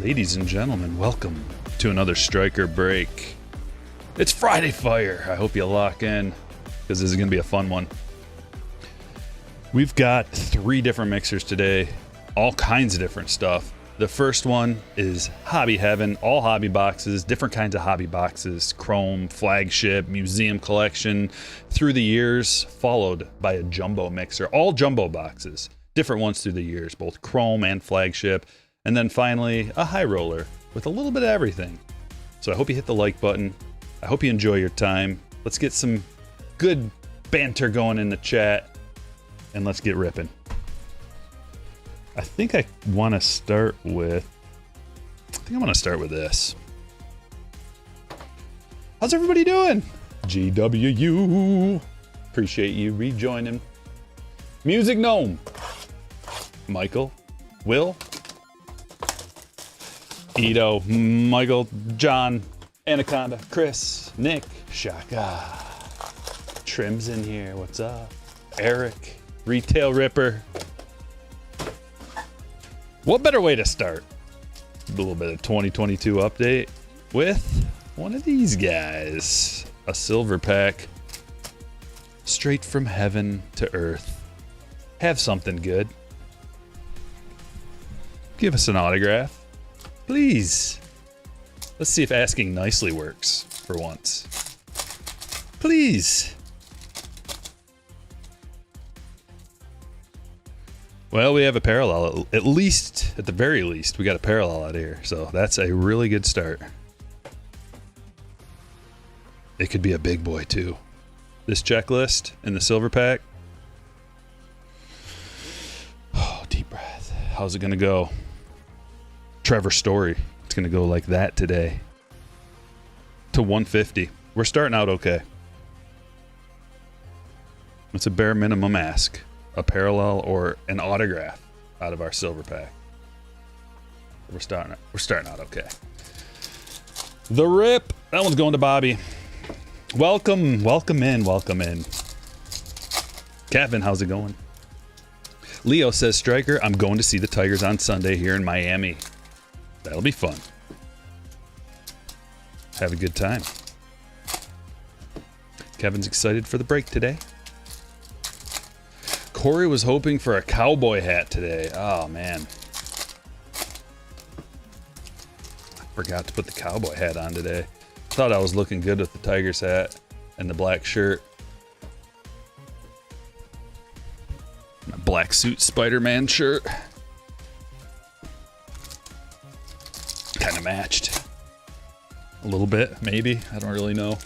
Ladies and gentlemen, welcome to another Stryker break. It's Friday Fire. I hope you lock in because this is going to be a fun one. We've got 3 different mixers today, all kinds of different stuff. The first one is Hobby Heaven, all hobby boxes, different kinds of hobby boxes, Chrome, Flagship, museum collection, through the years, followed by a jumbo mixer, all jumbo boxes, different ones through the years, both Chrome and Flagship, and then finally a high roller with a little bit of everything. So I hope you hit the like button. I hope you enjoy your time. Let's get some good banter going in the chat, and let's get ripping. I think I want to start with this. How's everybody doing? GWU. Appreciate you rejoining. Music Gnome. Michael. Will. Ito. Michael. John. Anaconda. Chris. Nick. Shaka. Trim's in here. What's up? Eric. Retail Ripper. What better way to start? A little bit of 2022 update with one of these guys. A silver pack. Straight from heaven to earth. Have something good. Give us an autograph. Please. Let's see if asking nicely works for once. Please. Well, we have a parallel, at least, at the very least, we got a parallel out here. So that's a really good start. It could be a big boy too. This checklist in the silver pack. Oh, deep breath. How's it going to go? Trevor Story. It's going to go like that today. To 150. We're starting out okay. It's a bare minimum ask. A parallel or an autograph out of our silver pack. We're starting out okay. The rip. That one's going to Bobby. Welcome in. Kevin, how's it going? Leo says, Stryker, I'm going to see the Tigers on Sunday here in Miami. That'll be fun. Have a good time. Kevin's excited for the break today. Corey was hoping for a cowboy hat today. Oh, man. I forgot to put the cowboy hat on today. Thought I was looking good with the Tigers hat and the black shirt. My black suit Spider-Man shirt. Kind of matched. A little bit, maybe. I don't really know.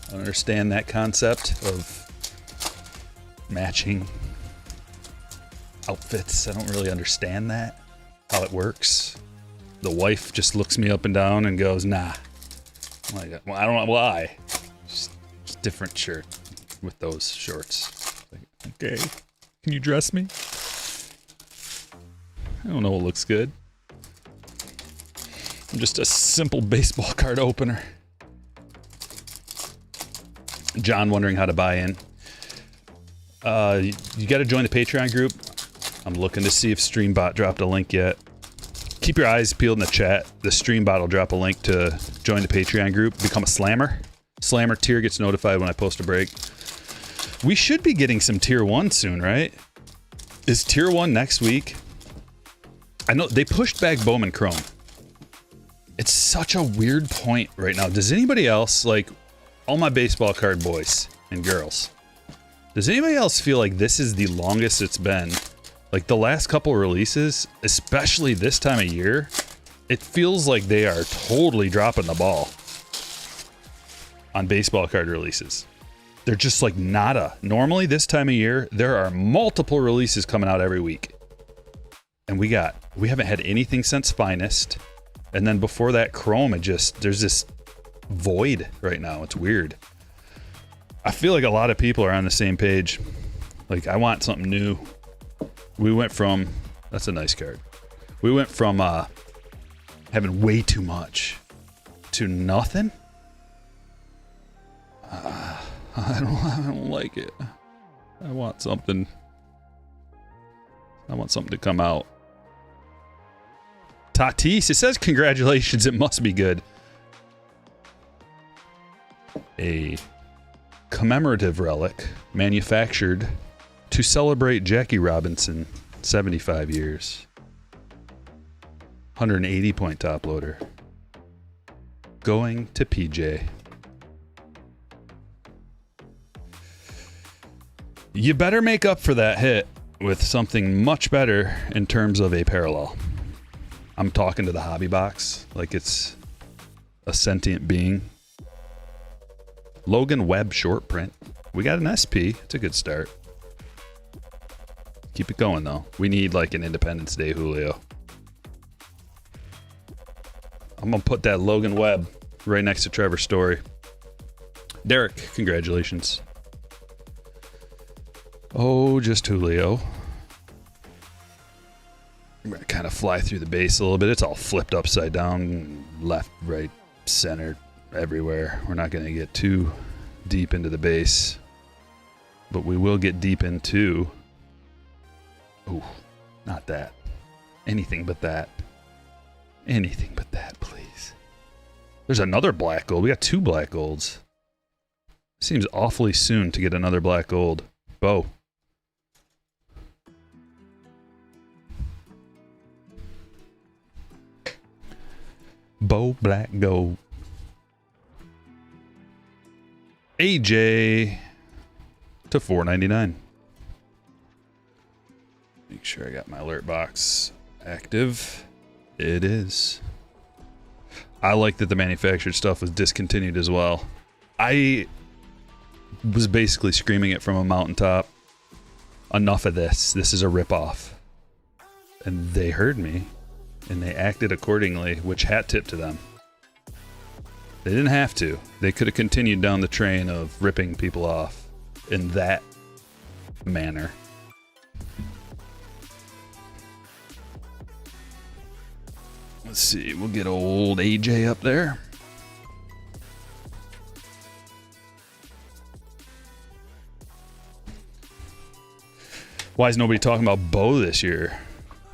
I don't understand that concept of matching outfits. I don't really understand that, how it works. The wife just looks me up and down and goes, nah. I'm like, well, I don't know why. Just different shirt with those shorts. Like, okay, can you dress me? I don't know what looks good. I'm just a simple baseball card opener. John wondering how to buy in. You got to join the Patreon group. I'm looking to see if StreamBot dropped a link yet. Keep your eyes peeled in the chat. The StreamBot will drop a link to join the Patreon group. Become a Slammer. Slammer tier gets notified when I post a break. We should be getting some tier 1 soon, right? Is tier 1 next week? I know they pushed back Bowman Chrome. It's such a weird point right now. Does anybody else, like all my baseball card boys and girls, does anybody else feel like this is the longest it's been? Like the last couple releases, especially this time of year, it feels like they are totally dropping the ball on baseball card releases. They're just like nada. Normally this time of year, there are multiple releases coming out every week. And we haven't had anything since Finest. And then before that, Chrome, there's this void right now. It's weird. I feel like a lot of people are on the same page. Like, I want something new. We went from, that's a nice card. We went from having way too much to nothing. I don't like it. I want something to come out Tatis, it says congratulations. It must be good. A commemorative relic manufactured to celebrate Jackie Robinson 75 years. 180 point top loader. Going to PJ. You better make up for that hit with something much better in terms of a parallel. I'm talking to the hobby box like it's a sentient being. Logan Webb short print. We got an SP. It's a good start. Keep it going though. We need like an Independence Day Julio. I'm gonna put that Logan Webb right next to Trevor Story. Derek, congratulations. Oh, just Julio. I'm gonna kind of fly through the base a little bit. It's all flipped upside down, left, right, center, everywhere. We're not gonna get too deep into the base, but we will get deep into... Ooh, not that. Anything but that. Anything but that, please. There's another black gold. We got 2 black golds. Seems awfully soon to get another black gold. Bo. Bo black gold. AJ to $4.99. Make sure I got my alert box active. It is. I like that the manufactured stuff was discontinued as well. I was basically screaming it from a mountaintop. Enough of this. This is a ripoff. And they heard me, and they acted accordingly, which hat tip to them. They didn't have to. They could have continued down the train of ripping people off in that manner. Let's see, we'll get old AJ up there. Why is nobody talking about Bo this year?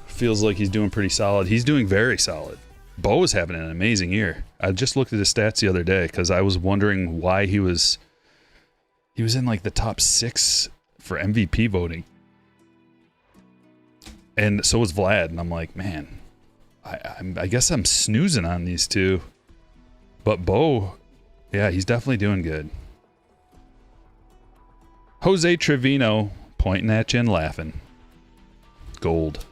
Feels like he's doing pretty solid. He's doing very solid. Bo is having an amazing year. I just looked at his stats the other day because I was wondering why he was in like the top 6 for MVP voting. And so was Vlad, and I'm like, man, I guess I'm snoozing on these two. But Bo, yeah, he's definitely doing good. Jose Trevino pointing at you and laughing. Gold.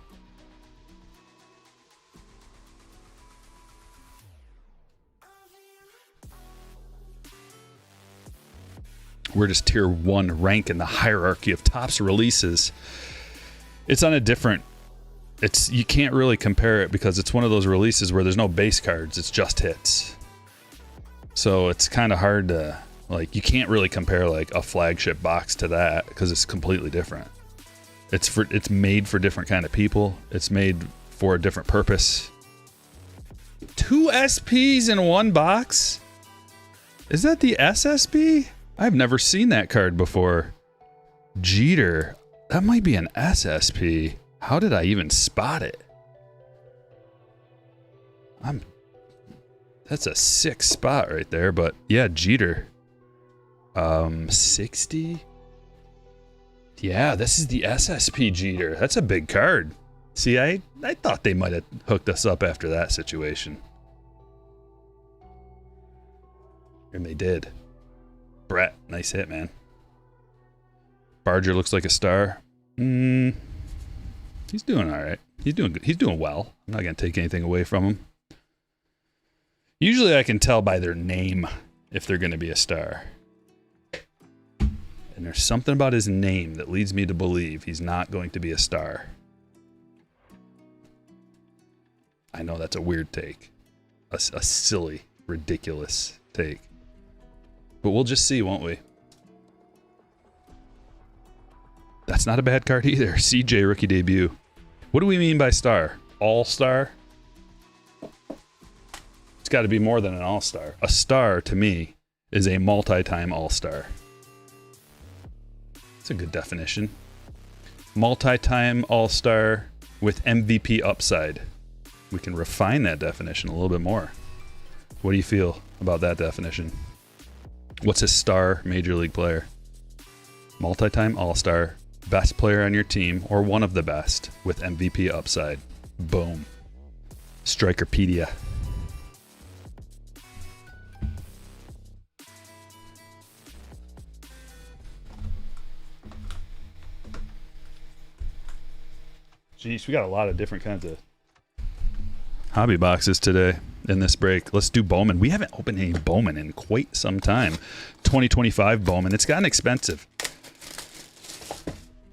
We're just tier 1 rank in the hierarchy of Topps releases. It's on a different... you can't really compare it because it's one of those releases where there's no base cards, it's just hits. So it's kind of hard to, like, you can't really compare like a flagship box to that because it's completely different. It's made for different kind of people. It's made for a different purpose. 2 SPs in 1 box? Is that the SSB? I've never seen that card before. Jeter. That might be an SSP. How did I even spot it? That's a sick spot right there, but yeah, Jeter. 60? Yeah, this is the SSP Jeter. That's a big card. See, I thought they might have hooked us up after that situation. And they did. Brett, nice hit, man. Barger looks like a star. He's doing all right. He's doing good. He's doing well. I'm not going to take anything away from him. Usually I can tell by their name if they're going to be a star. And there's something about his name that leads me to believe he's not going to be a star. I know that's a weird take. A silly, ridiculous take. But we'll just see, won't we? That's not a bad card either. CJ rookie debut. What do we mean by star? All-star? It's got to be more than an all-star. A star, to me, is a multi-time all-star. That's a good definition. Multi-time all-star with MVP upside. we can refine that definition a little bit more. What do you feel about that definition? What's a star major league player? Multi-time all-star, best player on your team, or one of the best with MVP upside. Boom. Strykerpedia. Jeez, we got a lot of different kinds of hobby boxes today in this break. Let's do Bowman. We haven't opened any Bowman in quite some time. 2025 Bowman. It's gotten expensive.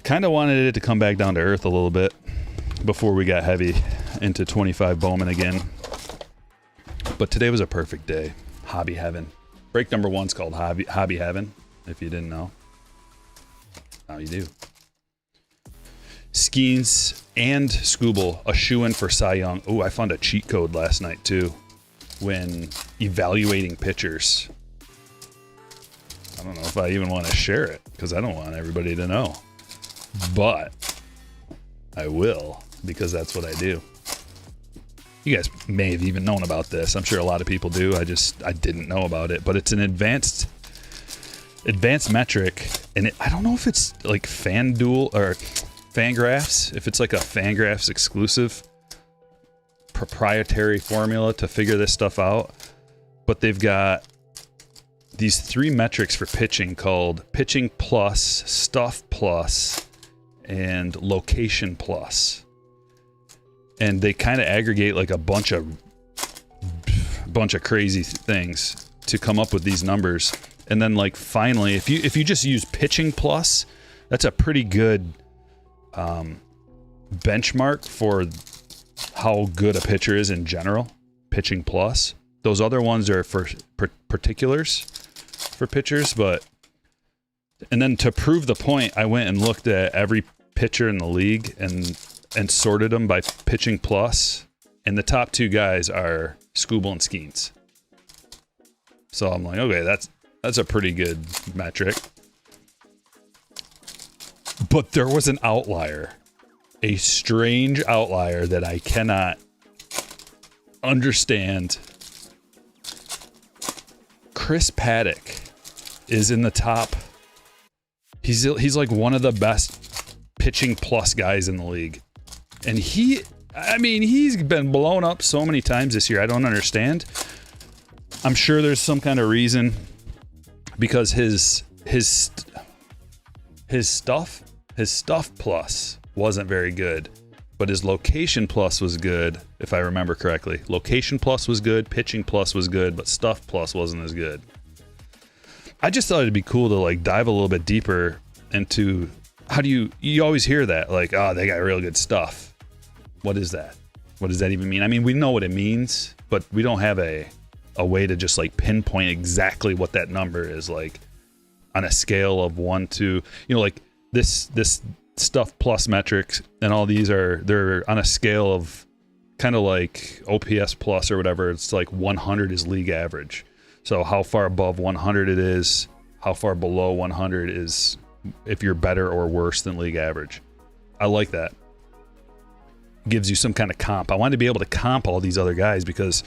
Kind of wanted it to come back down to earth a little bit before we got heavy into 25 Bowman again. But today was a perfect day. Hobby heaven. Break number 1's called Hobby Heaven, if you didn't know. Now you do. Skeens and Scooble, a shoe-in for Cy Young. Oh, I found a cheat code last night, too, when evaluating pitchers. I don't know if I even want to share it, because I don't want everybody to know. But I will, because that's what I do. You guys may have even known about this. I'm sure a lot of people do. I didn't know about it, but it's an advanced metric, and I don't know if it's like FanDuel or Fangraphs, if it's like a Fangraphs exclusive proprietary formula to figure this stuff out, but they've got these 3 metrics for pitching called Pitching Plus, Stuff Plus, and Location Plus. And they kind of aggregate like a bunch of crazy things to come up with these numbers. And then like finally, if you just use Pitching Plus, that's a pretty good benchmark for how good a pitcher is in general. Pitching Plus. Those other ones are for particulars for pitchers, and then to prove the point, I went and looked at every pitcher in the league and sorted them by Pitching Plus, and the top 2 guys are Scooble and Skeens. So I'm like, okay, that's a pretty good metric. But there was an outlier, a strange outlier that I cannot understand. Chris Paddock is in the top. He's like one of the best Pitching Plus guys in the league. And he's been blown up so many times this year. I don't understand. I'm sure there's some kind of reason, because his stuff plus wasn't very good, but his Location Plus was good, if I remember correctly. Location Plus was good, Pitching Plus was good, but Stuff Plus wasn't as good. I just thought it'd be cool to like dive a little bit deeper into how do you always hear that, like, oh, they got real good stuff. What is that? What does that even mean? I mean, we know what it means, but we don't have a way to just like pinpoint exactly what that number is, like on a scale of 1 to, like this Stuff Plus metrics and all these they're on a scale of kind of like OPS plus or whatever. It's like 100 is league average. So how far above 100 it is, how far below 100 is if you're better or worse than league average. I like that. Gives you some kind of comp. I wanted to be able to comp all these other guys, because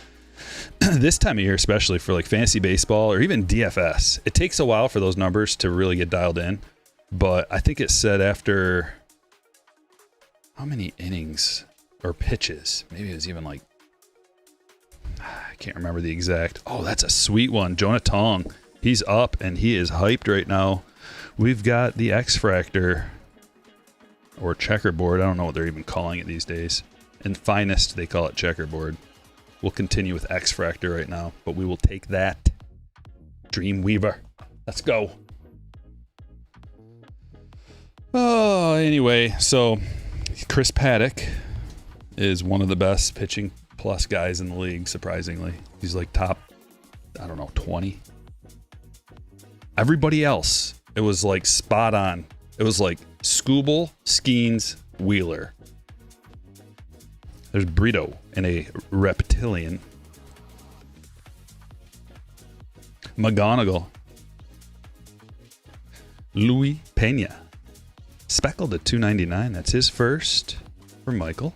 this time of year, especially for like fantasy baseball or even DFS, it takes a while for those numbers to really get dialed in. But I think it said after how many innings or pitches, maybe it was even like, I can't remember the exact. Oh, that's a sweet one. Jonah Tong. He's up and he is hyped right now. We've got the X Fractor or checkerboard. I don't know what they're even calling it these days. In Finest, they call it checkerboard. We'll continue with X Fractor right now, but we will take that. Dreamweaver. Let's go. Oh, anyway, so Chris Paddock is one of the best Pitching Plus guys in the league, surprisingly. He's like top, 20. Everybody else, it was like spot on. It was like Scooble, Skeens, Wheeler. There's Brito in a reptilian. McGonigal. Louis Pena. Speckled at $2.99. That's his first for Michael.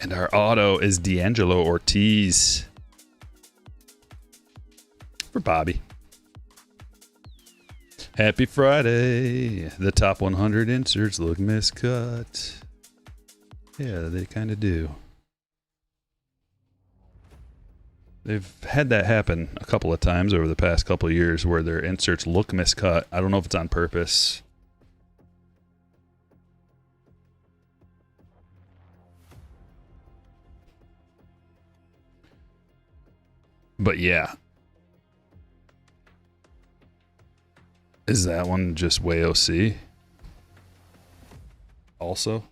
And our auto is D'Angelo Ortiz for Bobby. Happy Friday. The top 100 inserts look miscut. Yeah, they kind of do. They've had that happen a couple of times over the past couple of years where their inserts look miscut. I don't know if it's on purpose. But yeah. Is that one just way OC? Also?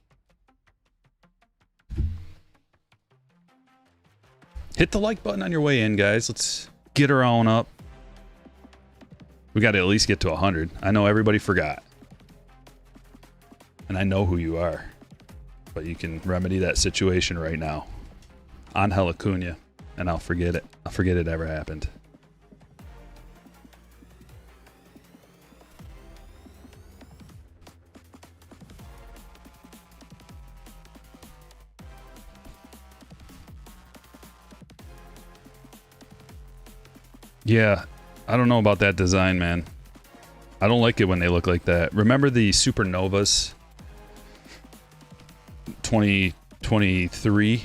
Hit the like button on your way in, guys. Let's get her on up. We got to at least get to 100. I know everybody forgot. And I know who you are. But you can remedy that situation right now. Angel Acuna. And I'll forget it. I'll forget it ever happened. Yeah, I don't know about that design, man. I don't like it when they look like that. Remember the Supernovas? 2023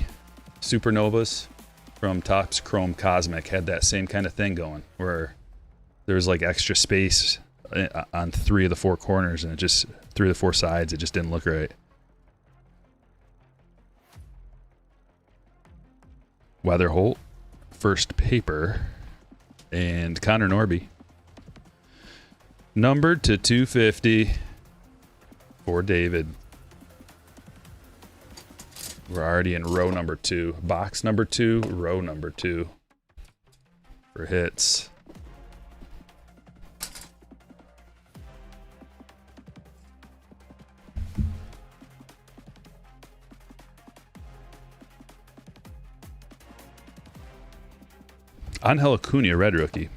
Supernovas from Topps Chrome Cosmic had that same kind of thing going, where there was like extra space on 3 of the 4 corners, and it just 3 of the 4 sides. It just didn't look right. Weather Holt, first paper. And Connor Norby. Numbered to 250 for David. We're already in row number 2. Box number 2, row number 2 for hits. Angel Acuna, red rookie.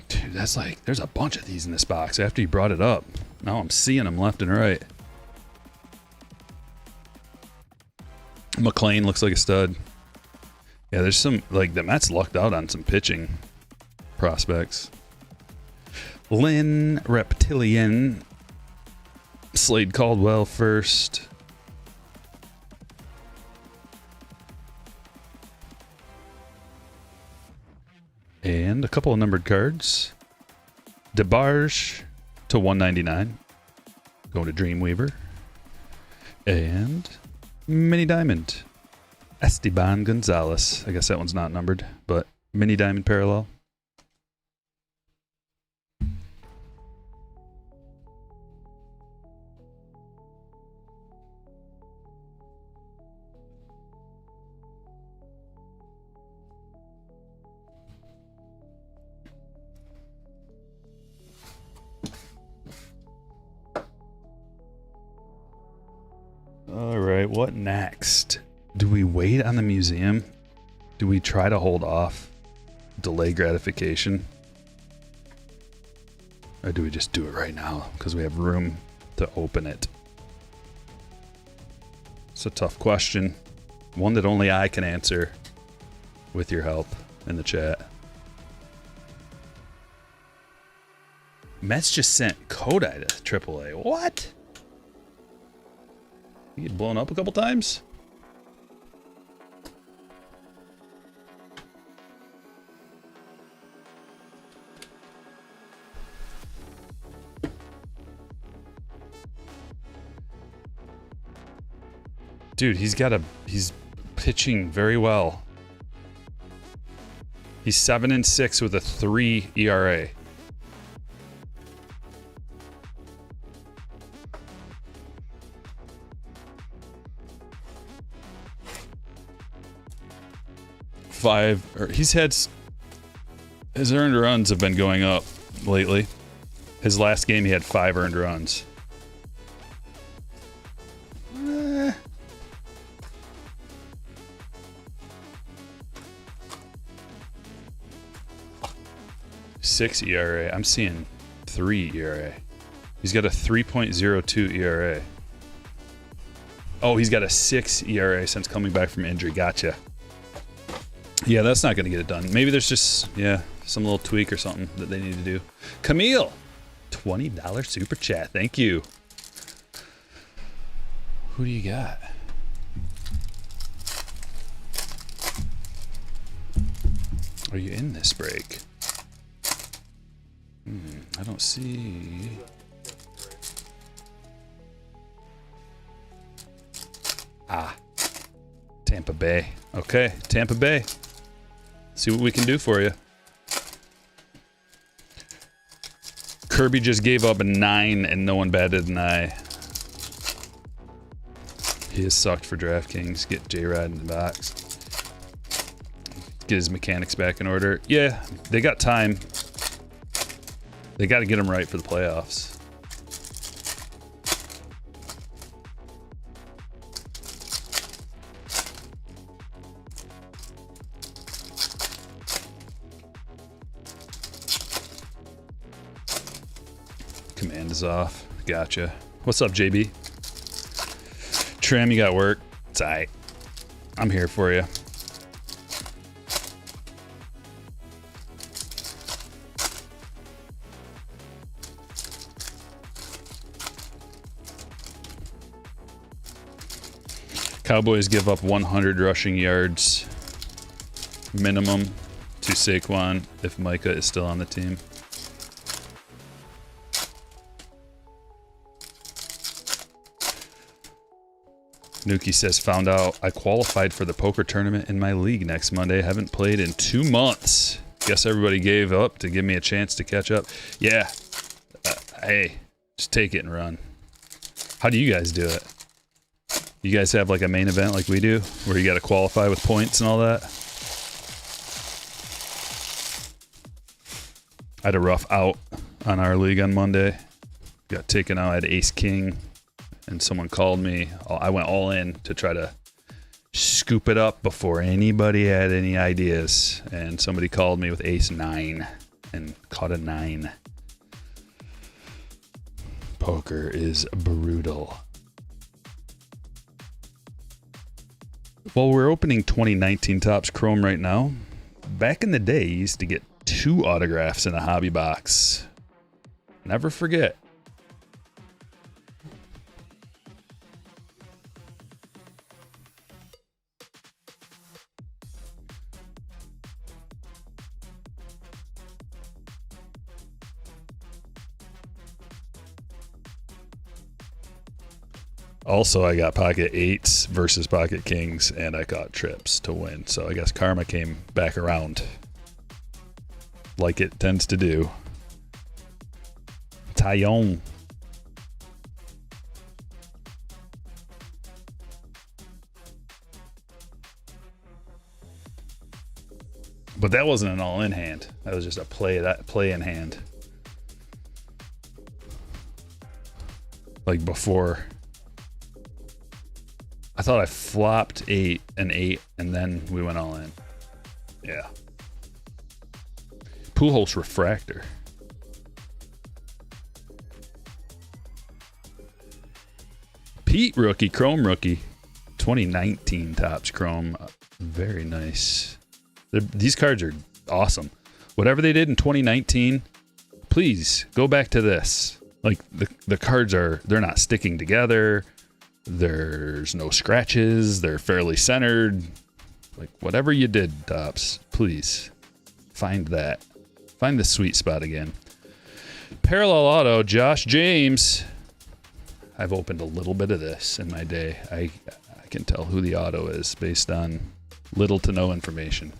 Dude, that's like, there's a bunch of these in this box after you brought it up. Now I'm seeing them left and right. McLean looks like a stud. Yeah, there's some, like, the Mets lucked out on some pitching prospects. Lynn Reptilian. Slade Caldwell first. And a couple of numbered cards. DeBarge to 199. Going to Dreamweaver. And Mini Diamond. Esteban Gonzalez. I guess that one's not numbered, but Mini Diamond parallel. All right, what next? Do we wait on the museum? Do we try to hold off? Delay gratification? Or do we just do it right now because we have room to open it? It's a tough question. One that only I can answer with your help in the chat. Mets just sent Kodai to AAA. What? You get blown up a couple times? Dude, he's pitching very well. He's 7-6 with a 3 ERA. His earned runs have been going up lately. His last game he had 5 earned runs. 6 ERA. I'm seeing 3 ERA. He's got a 3.02 ERA. Oh, he's got a 6 ERA since coming back from injury. Gotcha. Yeah, that's not going to get it done. Maybe there's just, yeah, some little tweak or something that they need to do. Camille, $20 super chat. Thank you. Who do you got? Are you in this break? I don't see. Ah, Tampa Bay. Okay, Tampa Bay. See what we can do for you. Kirby just gave up a 9 and no one batted an eye. He has sucked for DraftKings. Get J-Rod in the box. Get his mechanics back in order. Yeah, they got time. They got to get him right for the playoffs. Command is off. Gotcha. What's up, JB? Trim, you got work? It's alright. I'm here for you. Cowboys give up 100 rushing yards minimum to Saquon if Micah is still on the team. Nuki says, found out I qualified for the poker tournament in my league next Monday. Haven't played in 2 months. Guess everybody gave up to give me a chance to catch up. Yeah. Hey, just take it and run. How do you guys do it? You guys have like a main event like we do, where you got to qualify with points and all that? I had a rough out on our league on Monday. Got taken out. I had ace king, and someone called me. I went all in to try to scoop it up before anybody had any ideas. And somebody called me with ace 9 and caught a 9. Poker is brutal. Well, we're opening 2019 Topps Chrome right now. Back in the day, you used to get 2 autographs in a hobby box. Never forget. Also, I got pocket 8s versus pocket kings, and I caught trips to win. So I guess karma came back around, like it tends to do. Tyone. But that wasn't an all-in hand. That was just a play in hand. Like before. I thought I flopped 8 and 8, and then we went all in. Yeah. Pujols refractor. Pete rookie, Chrome rookie. 2019 Topps Chrome. Very nice. These cards are awesome. Whatever they did in 2019, please go back to this. Like the cards they're not sticking together. There's no scratches. They're fairly centered. Like whatever you did, Topps, please find that. Find the sweet spot again. Parallel auto, Josh James. I've opened a little bit of this in my day. I can tell who the auto is based on little to no information.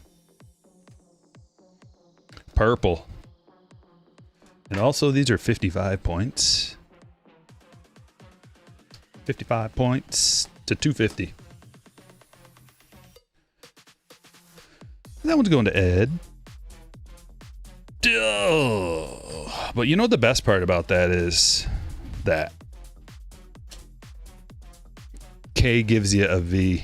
Purple. And also these are 55 points. 55 points to 250. That one's going to Ed. Oh, but you know the best part about that is that K gives you a V.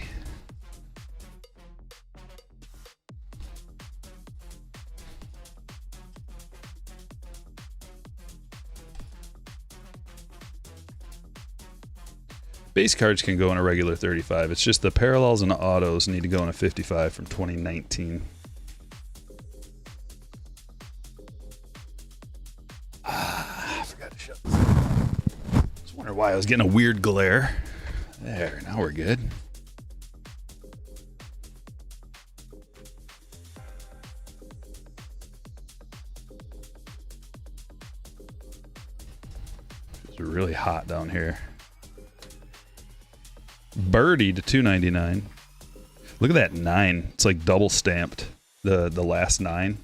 Base cards can go in a regular 35. It's just the parallels and the autos need to go in a 55 from 2019. I forgot to shut this. Just wondering why I was getting a weird glare. There, now we're good. It's really hot down here. Birdie to 299. Look at that 9. It's like double stamped. The last 9.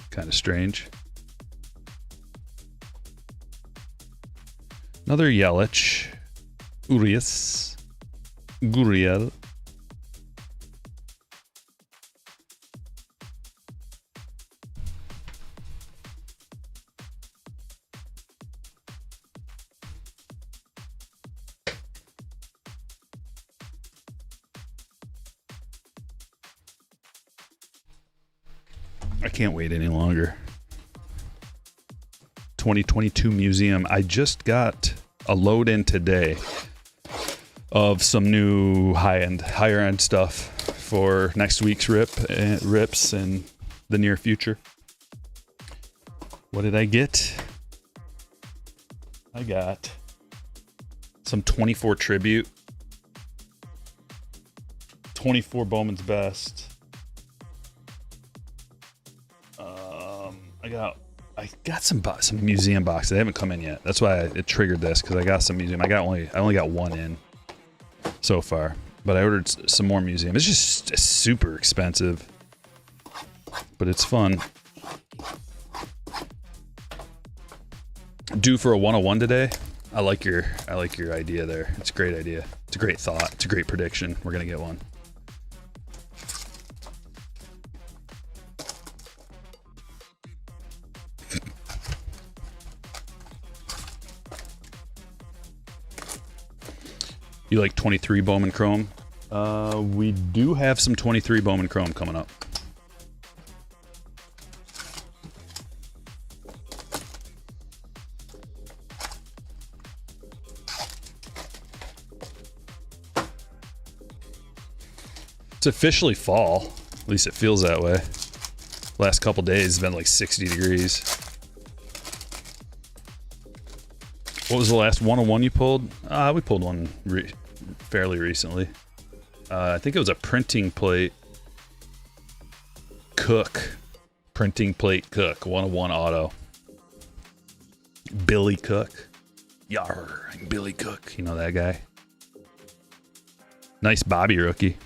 Kind of strange. Another Yelich. Urias. Gurriel. I can't wait any longer. 2022 museum. I just got a load in today of some new higher end stuff for next week's rips and the near future. What did I get? I got some 24 tribute, 24 Bowman's Best. I got some museum boxes. They haven't come in yet. That's why it triggered this, because I got some museum. I only got one in so far, but I ordered some more museum. It's just super expensive, but it's fun. Due for a 101 today. I like your idea there. It's a great idea. It's a great thought. It's a great prediction. We're gonna get one. You like 23 Bowman Chrome? We do have some 23 Bowman Chrome coming up. It's officially fall. At least it feels that way. Last couple days it's been like 60 degrees. What was the last 101 you pulled? We pulled one fairly recently. I think it was a printing plate Cook. Printing plate Cook. 101 auto. Billy Cook. Yar, Billy Cook. You know that guy? Nice Bobby rookie.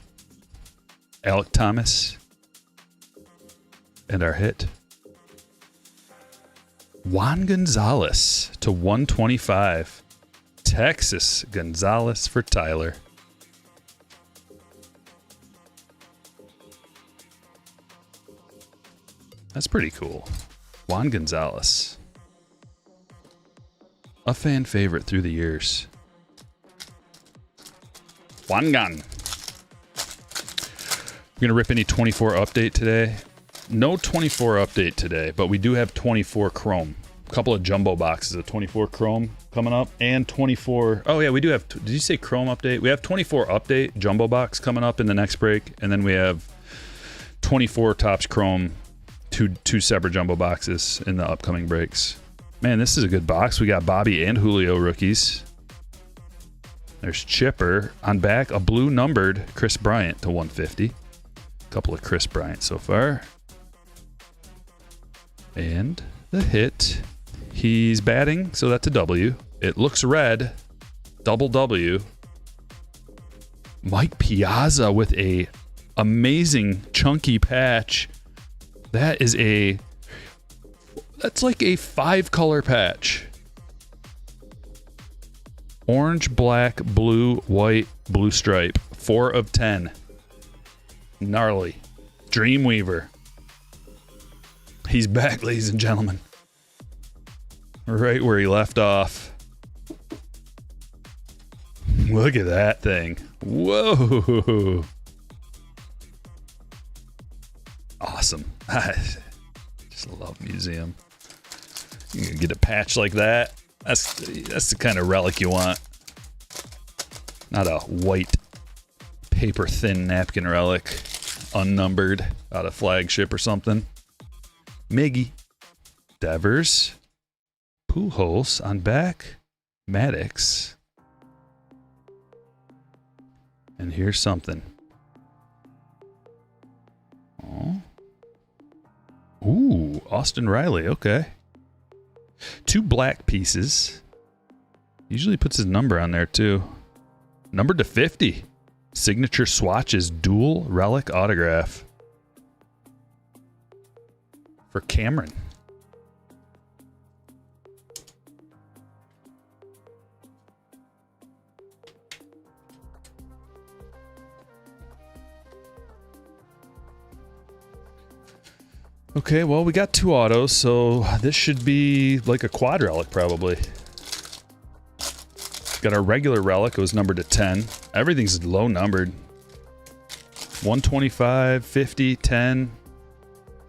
Alec Thomas. And our hit. Juan Gonzalez to 125. Texas Gonzalez for Tyler. That's pretty cool. Juan Gonzalez. A fan favorite through the years. Juan Gon. We're going to rip any 24 update today. No 24 update today, but we do have 24 Chrome. A couple of jumbo boxes of 24 Chrome coming up, and 24. Oh yeah, we do have. Did you say Chrome update? We have 24 update jumbo box coming up in the next break, and then we have 24 Topps Chrome, two separate jumbo boxes in the upcoming breaks. Man, this is a good box. We got Bobby and Julio rookies. There's Chipper on back, a blue numbered Chris Bryant to 150. A couple of Chris Bryant so far. And the hit. He's batting, so that's a W. It looks red. Double W. Mike Piazza with a amazing chunky patch. That's like a 5-color patch. Orange, black, blue, white, blue stripe. 4 of 10. Gnarly. Dreamweaver. He's back, ladies and gentlemen. Right where he left off. Look at that thing. Whoa. Awesome. I just love museum. You can get a patch like that. That's the kind of relic you want. Not a white paper thin napkin relic, unnumbered, out of Flagship or something. Miggy. Devers. Pujols on back. Maddox. And here's something. Oh. Ooh, Austin Riley. Okay. 2 black pieces. Usually puts his number on there too. Numbered to 50. Signature swatches, dual relic autograph. For Cameron. Okay, well, we got 2 autos, so this should be like a quad relic, probably. Got our regular relic. It was numbered to 10. Everything's low numbered. 125, 50, 10.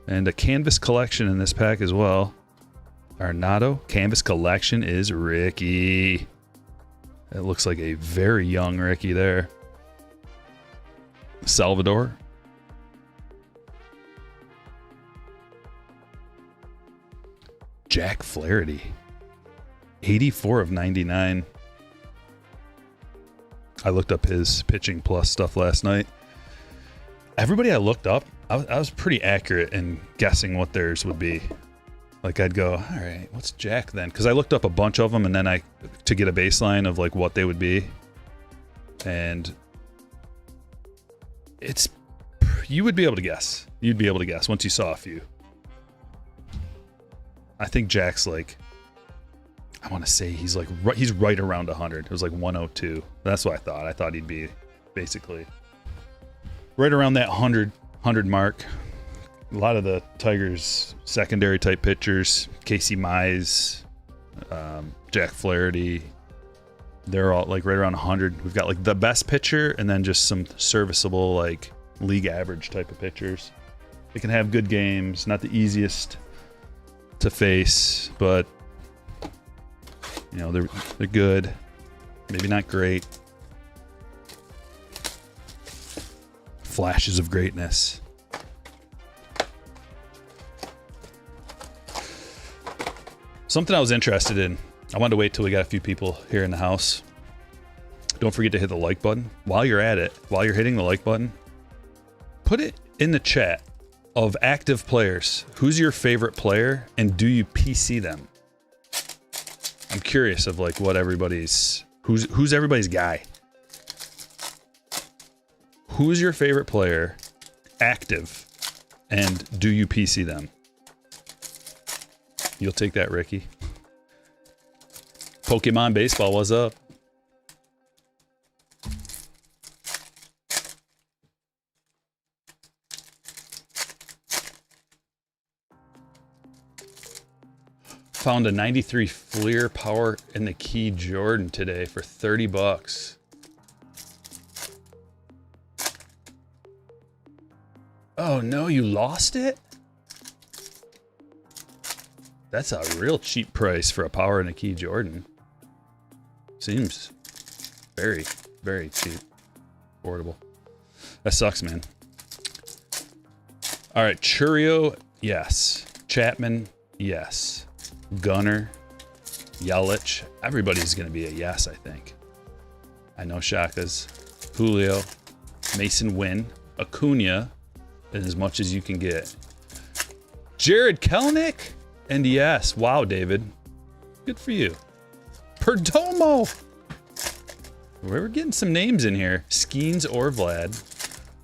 And a canvas collection in this pack as well. Our Nato canvas collection is Ricky. It looks like a very young Ricky there. Salvador. Jack Flaherty. 84 of 99. I looked up his pitching plus stuff last night. Everybody I looked up, I was pretty accurate in guessing what theirs would be. Like I'd go, all right, what's Jack then? Because I looked up a bunch of them and then to get a baseline of like what they would be. And you would be able to guess. You'd be able to guess once you saw a few. I think Jack's like, I want to say he's right around 100. It was like 102. That's what I thought. I thought he'd be basically right around that 100 mark. A lot of the Tigers secondary type pitchers, Casey Mize, Jack Flaherty, they're all like right around 100. We've got like the best pitcher and then just some serviceable like league average type of pitchers. They can have good games, not the easiest to face, but you know, they're good. Maybe not great. Flashes of greatness. Something I was interested in. I wanted to wait till we got a few people here in the house. Don't forget to hit the like button. While you're at it, while you're hitting the like button, put it in the chat of active players. Who's your favorite player and do you PC them? I'm curious of like what everybody's, who's everybody's guy? Who's your favorite player active and do you PC them? You'll take that, Ricky. Pokemon Baseball, what's up? Found a 93 Fleer Power in the Key Jordan today for 30 bucks. Oh no, you lost it? That's a real cheap price for a Power in a Key Jordan. Seems very, very cheap. Affordable. That sucks, man. All right, Churio, yes. Chapman, yes. Gunner, Yelich. Everybody's going to be a yes, I think. I know Shaka's. Julio, Mason Wynn, Acuna, and as much as you can get. Jared Kelenic, and yes. Wow, David. Good for you. Perdomo. We're getting some names in here. Skeens or Vlad.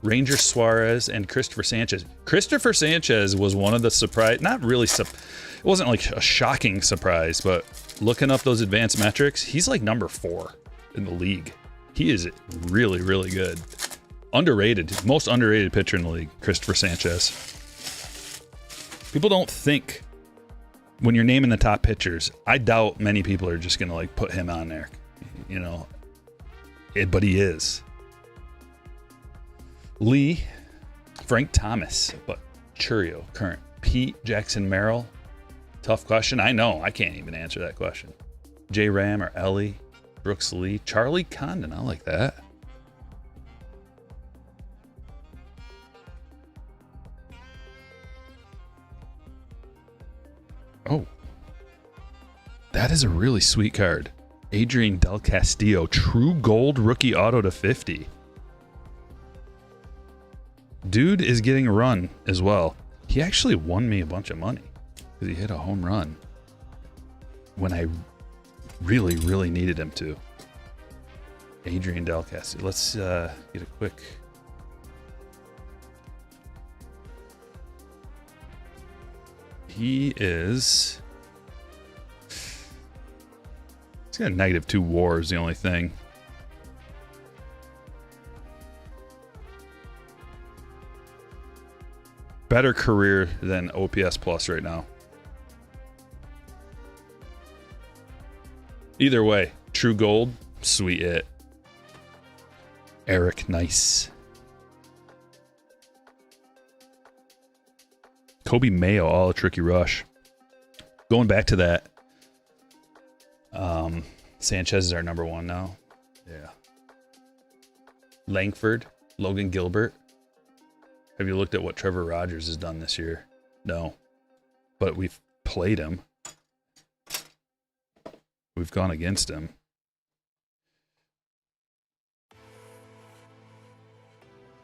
Ranger Suarez and Christopher Sanchez. Christopher Sanchez was one of the surprise, not really, it wasn't like a shocking surprise, but looking up those advanced metrics, he's like number 4 in the league. He is really, really good. Underrated, most underrated pitcher in the league, Christopher Sanchez. People don't think when you're naming the top pitchers, I doubt many people are just going to like put him on there, you know, but he is. Lee, Frank Thomas, but Churio, current. Pete Jackson Merrill. Tough question. I know. I can't even answer that question. J Ram or Ellie. Brooks Lee. Charlie Condon. I like that. Oh. That is a really sweet card. Adrian Del Castillo. True Gold Rookie Auto to 50. Dude is getting a run as well. He actually won me a bunch of money because he hit a home run when I really, really needed him to. Adrian Del Castillo. Let's get a quick... He is... He's got a -2 WAR is the only thing. Better career than OPS plus right now. Either way, True Gold, sweet it. Eric, nice. Kobe Mayo, all a tricky rush. Going back to that. Sanchez is our #1 now. Yeah. Langford, Logan Gilbert. Have you looked at what Trevor Rogers has done this year? No. But we've played him. We've gone against him.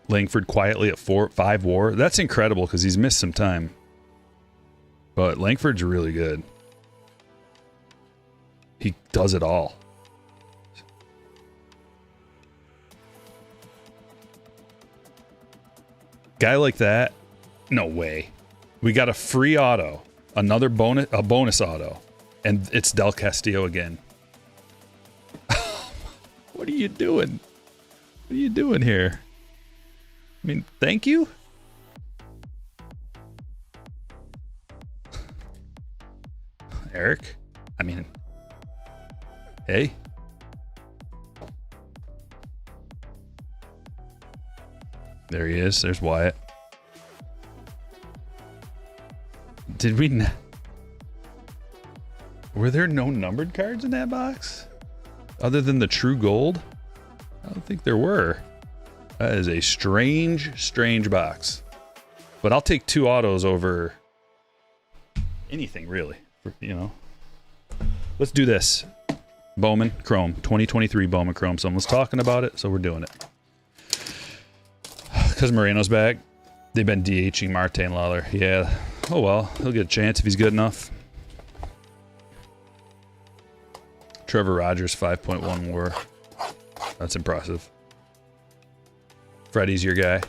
Langford quietly at 5 WAR. That's incredible because he's missed some time. But Langford's really good. He does it all. Guy like that, no way. We got a free auto, another bonus auto, and it's Del Castillo again. What are you doing? What are you doing here? I mean, thank you? Eric? I mean, hey. There he is. There's Wyatt. Did we... Were there no numbered cards in that box? Other than the True Gold? I don't think there were. That is a strange, strange box. But I'll take 2 autos over anything, really. You know. Let's do this. Bowman Chrome. 2023 Bowman Chrome. Someone's talking about it, so we're doing it. Because Moreno's back. They've been DHing Marte and Lawler. Yeah. Oh well. He'll get a chance if he's good enough. Trevor Rogers, 5.1 WAR. That's impressive. Freddie's your guy.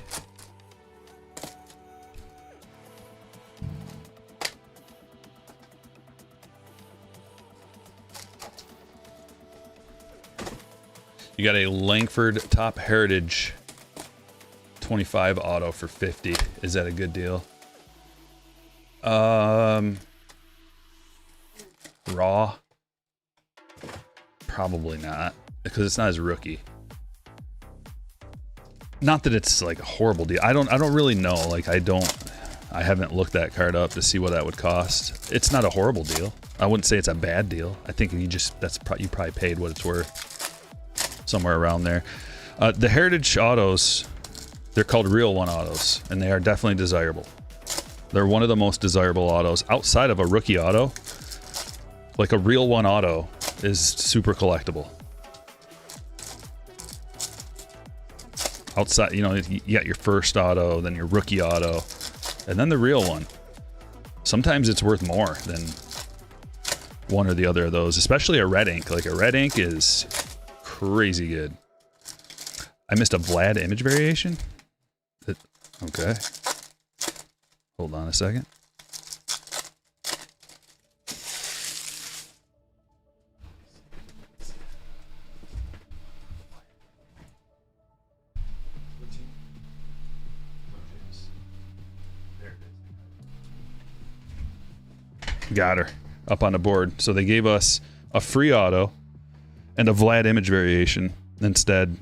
You got a Langford Top Heritage 25 auto for 50. Is that a good deal? Raw? Probably not, because it's not his rookie. Not that it's like a horrible deal. I don't really know. Like I haven't looked that card up to see what that would cost. It's not a horrible deal. I wouldn't say it's a bad deal. I think you probably paid what it's worth. Somewhere around there. The Heritage autos, they're called Real One autos, and they are definitely desirable. They're one of the most desirable autos outside of a rookie auto. Like a Real One auto is super collectible. Outside, you know, you got your first auto, then your rookie auto, and then the real one. Sometimes it's worth more than one or the other of those, especially a red ink. Like a red ink is crazy good. I missed a Vlad image variation. Okay. Hold on a second. Got her up on the board. So they gave us a free auto and a Vlad image variation instead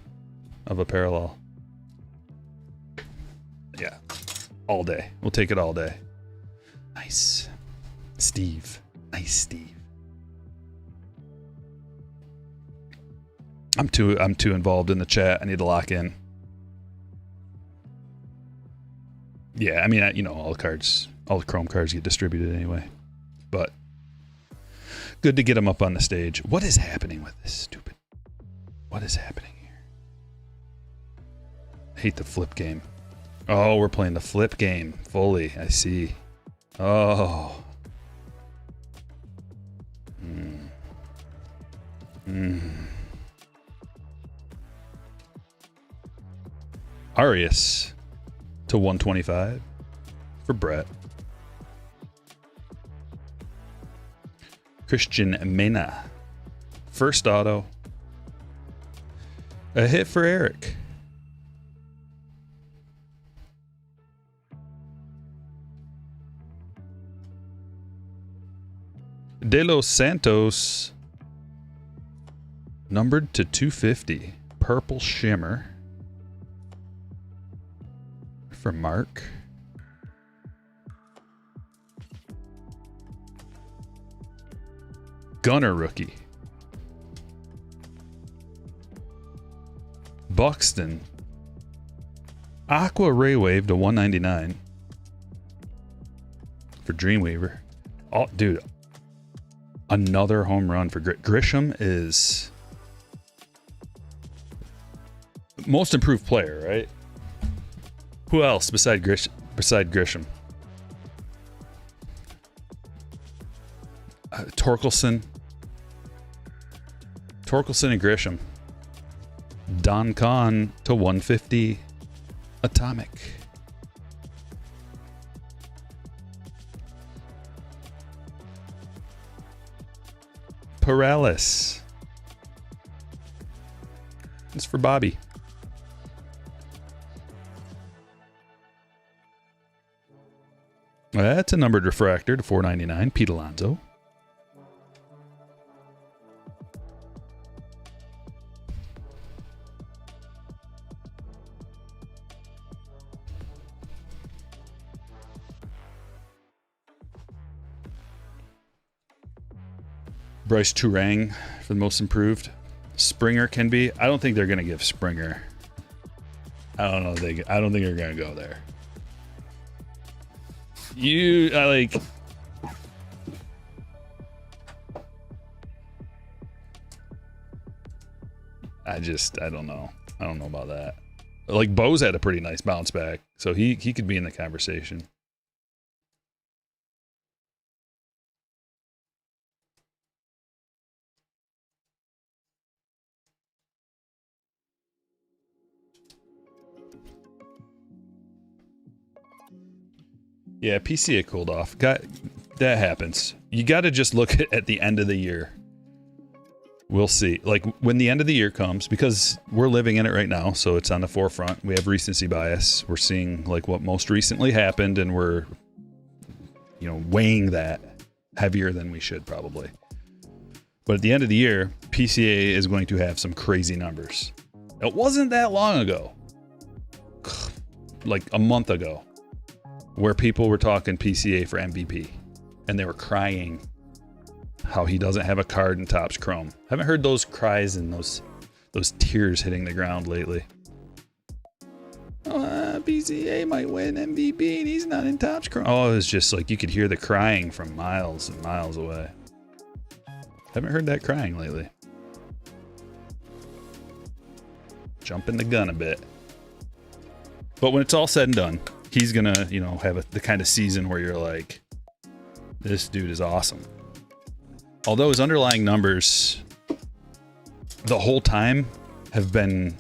of a parallel. Yeah, all day. We'll take it all day. Nice. Steve. Nice, Steve. I'm too involved in the chat. I need to lock in. Yeah, I mean, you know, all the Chrome cards get distributed anyway. But good to get them up on the stage. What is happening with this stupid? What is happening here? I hate the flip game. Oh, we're playing the flip game fully. I see. Oh. Arias to 125 for Brett. Christian Mena. First auto. A hit for Eric. De Los Santos. Numbered to 250. Purple shimmer. For Mark. Gunner rookie. Buxton. Aqua Ray Wave to 199. For Dreamweaver. Oh, dude. Another home run for Grisham is most improved player, right? Who else beside Grisham? Torkelson and Grisham. Don Kahn to 150. Atomic. Perales. It's for Bobby. That's a numbered refractor to 499. Pete Alonso. Bryce Turang for the most improved. Springer can be. I don't think they're going to give Springer. I don't know. I don't think they're going to go there. I don't know. I don't know about that. Like, Bo's had a pretty nice bounce back, so he could be in the conversation. Yeah, PCA cooled off. That happens. You got to just look at the end of the year. We'll see. Like, when the end of the year comes, because we're living in it right now, so it's on the forefront. We have recency bias. We're seeing like what most recently happened, and we're, weighing that heavier than we should probably. But at the end of the year, PCA is going to have some crazy numbers. It wasn't that long ago, like a month ago, where people were talking PCA for MVP, and they were crying how he doesn't have a card in Topps Chrome. Haven't heard those cries and those tears hitting the ground lately. PCA might win MVP and he's not in Topps Chrome. Oh, it was just like you could hear the crying from miles and miles away. Haven't heard that crying lately. Jumping the gun a bit. But when it's all said and done, he's gonna, have the kind of season where you're like, this dude is awesome. Although his underlying numbers the whole time have been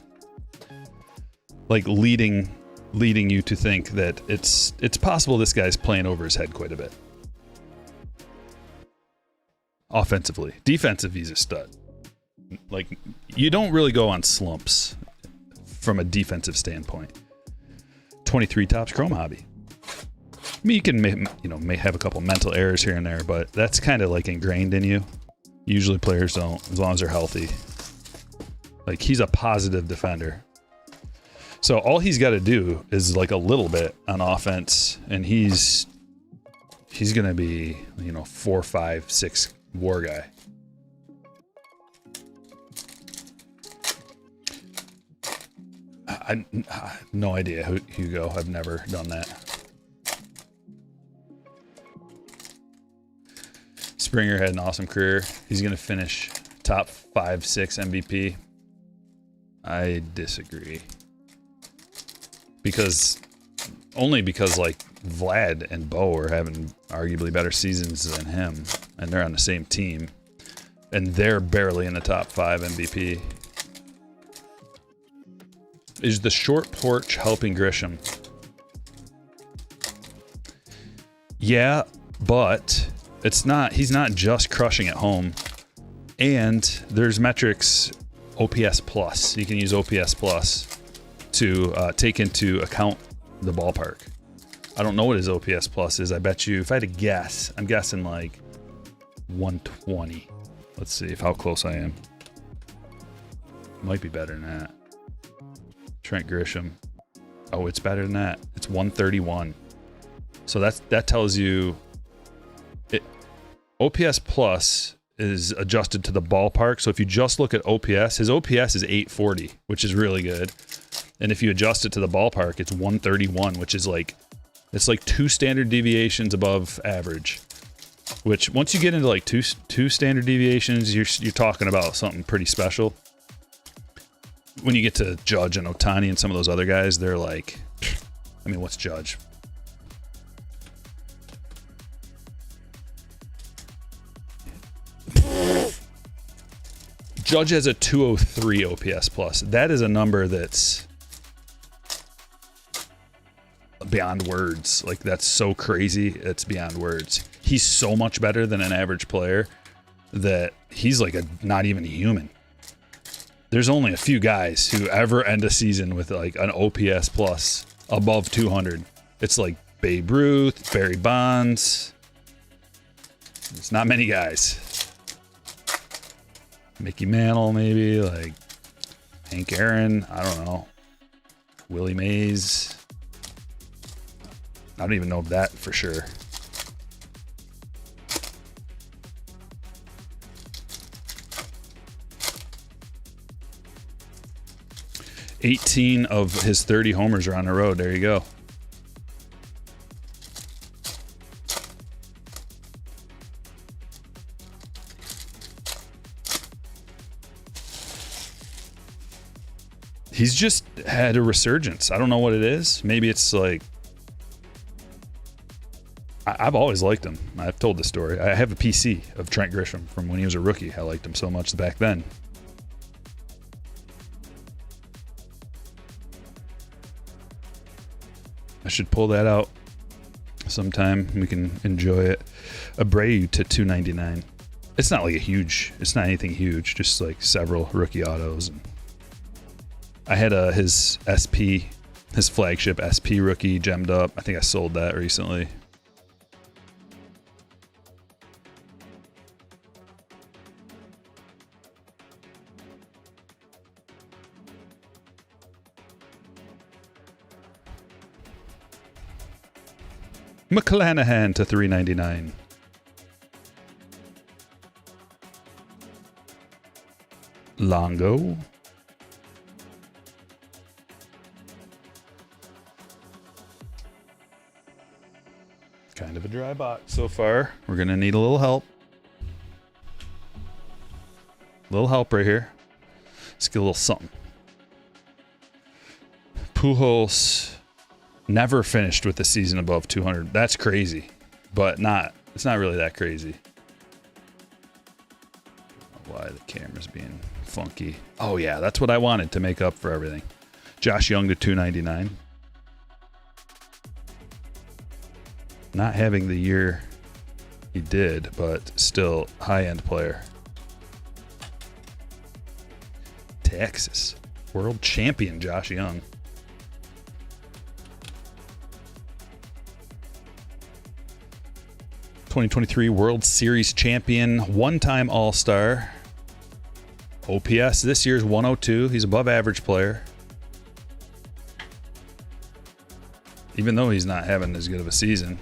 like leading you to think that it's possible this guy's playing over his head quite a bit. Offensively. Defensive, he's a stud. Like, you don't really go on slumps from a defensive standpoint. 23 Topps Chrome hobby. I mean, you can may have a couple mental errors here and there, but that's kind of like ingrained in you. Usually players don't, as long as they're healthy. Like, he's a positive defender. So all he's got to do is like a little bit on offense, and he's gonna be 4, 5, 6 war guy. No idea, Hugo. I've never done that. Springer had an awesome career. He's going to finish top 5, 6 MVP. I disagree. Only because like Vlad and Bo are having arguably better seasons than him, and they're on the same team, and they're barely in the top 5 MVP. Is the short porch helping Grisham? Yeah, but it's not. He's not just crushing at home, and there's metrics. OPS plus. You can use OPS plus to take into account the ballpark. I don't know what his OPS plus is. I bet you, if I had to guess, I'm guessing like 120. Let's see how close I am. Might be better than that. Trent Grisham. Oh, it's better than that. It's 131. So that tells you OPS plus is adjusted to the ballpark. So if you just look at OPS, his OPS is 840, which is really good. And if you adjust it to the ballpark, it's 131, which is like, it's like 2 standard deviations above average. Which once you get into like two standard deviations, you're talking about something pretty special. When you get to Judge and Ohtani and some of those other guys, they're like, I mean, what's Judge? Judge has a 203 OPS plus. That is a number that's beyond words. Like, that's so crazy. It's beyond words. He's so much better than an average player that he's like not even a human. There's only a few guys who ever end a season with like an OPS plus above 200. It's like Babe Ruth, Barry Bonds. It's not many guys. Mickey Mantle, maybe, like Hank Aaron, I don't know. Willie Mays. I don't even know that for sure. $18 of his 30 homers are on the road. There you go. He's just had a resurgence. I don't know what it is. Maybe it's like, I've always liked him. I've told the story. I have a PC of Trent Grisham from when he was a rookie. I liked him so much back then. I should pull that out sometime. We can enjoy it. Abreu to 299. It's not like it's not anything huge. Just like several rookie autos. I had his SP, his flagship SP rookie gemmed up. I think I sold that recently. McClanahan to 399. Longo. Kind of a dry box so far. We're going to need a little help. Right here. Let's get a little something. Pujols never finished with the season above 200. That's crazy, but it's not really that crazy. Why the camera's being funky. Oh yeah, that's what I wanted to make up for everything. Josh Young to 299. Not having the year he did, but still high-end player. Texas. World champion Josh Young. '23 World Series champion, one-time All-Star. OPS this year's 102. He's above average player. Even though he's not having as good of a season.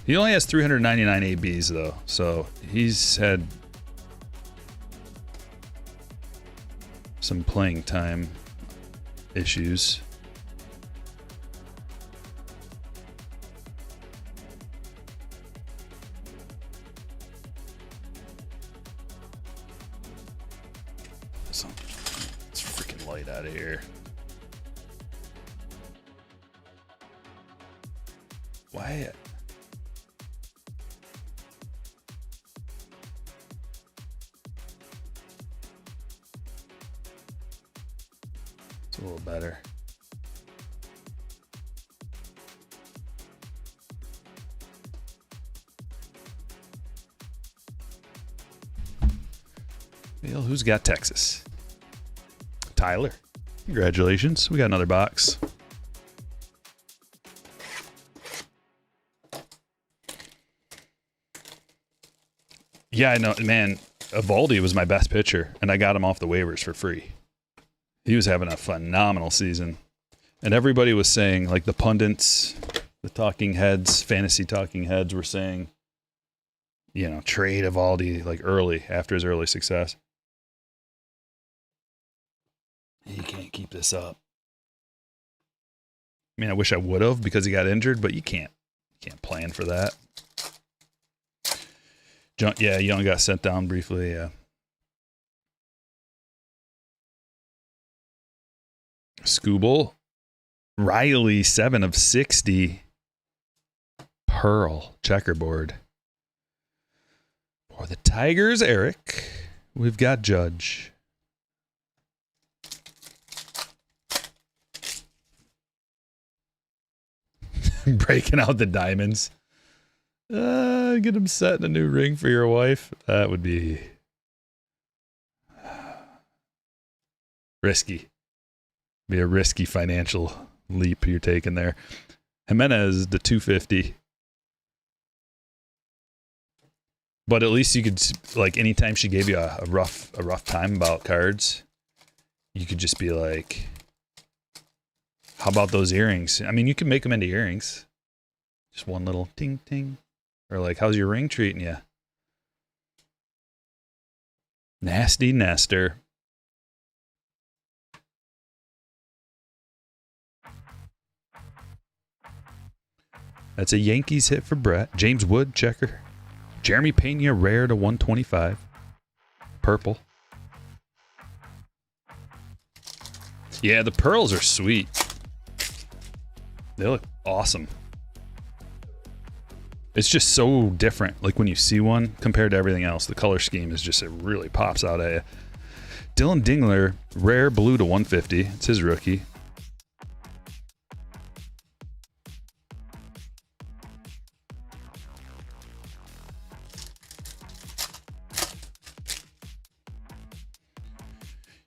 He only has 399 ABs though, so he's had some playing time. issues. It's freaking light out of here. Why? It's a little better. Well, who's got Texas? Tyler. Congratulations. We got another box. Yeah, I know, man. Evaldi was my best pitcher, and I got him off the waivers for free. He was having a phenomenal season. And everybody was saying, like the pundits, the talking heads, fantasy talking heads were saying, you know, trade Evaldi like early, after his early success. You can't keep this up. I mean, I wish I would have because he got injured, but you can't plan for that. Yeah, Young got sent down briefly, yeah. Scooble. Riley, 7 of 60. Pearl, checkerboard. For the Tigers, Eric, we've got Judge. Breaking out the diamonds. Get him set in a new ring for your wife. That would be risky. Be a risky financial leap you're taking there. Jimenez, the 250. But at least you could, like, anytime she gave you a rough time about cards, you could just be like, how about those earrings? I mean, you can make them into earrings. Just one little ting ting. Or like, how's your ring treating you? Nasty Nester. That's a Yankees hit for Brett. James Wood, checker. Jeremy Pena, rare to 125. Purple. Yeah, the pearls are sweet. They look awesome. It's just so different. Like when you see one compared to everything else, the color scheme is just, it really pops out at you. Dylan Dingler, rare blue to 150. It's his rookie.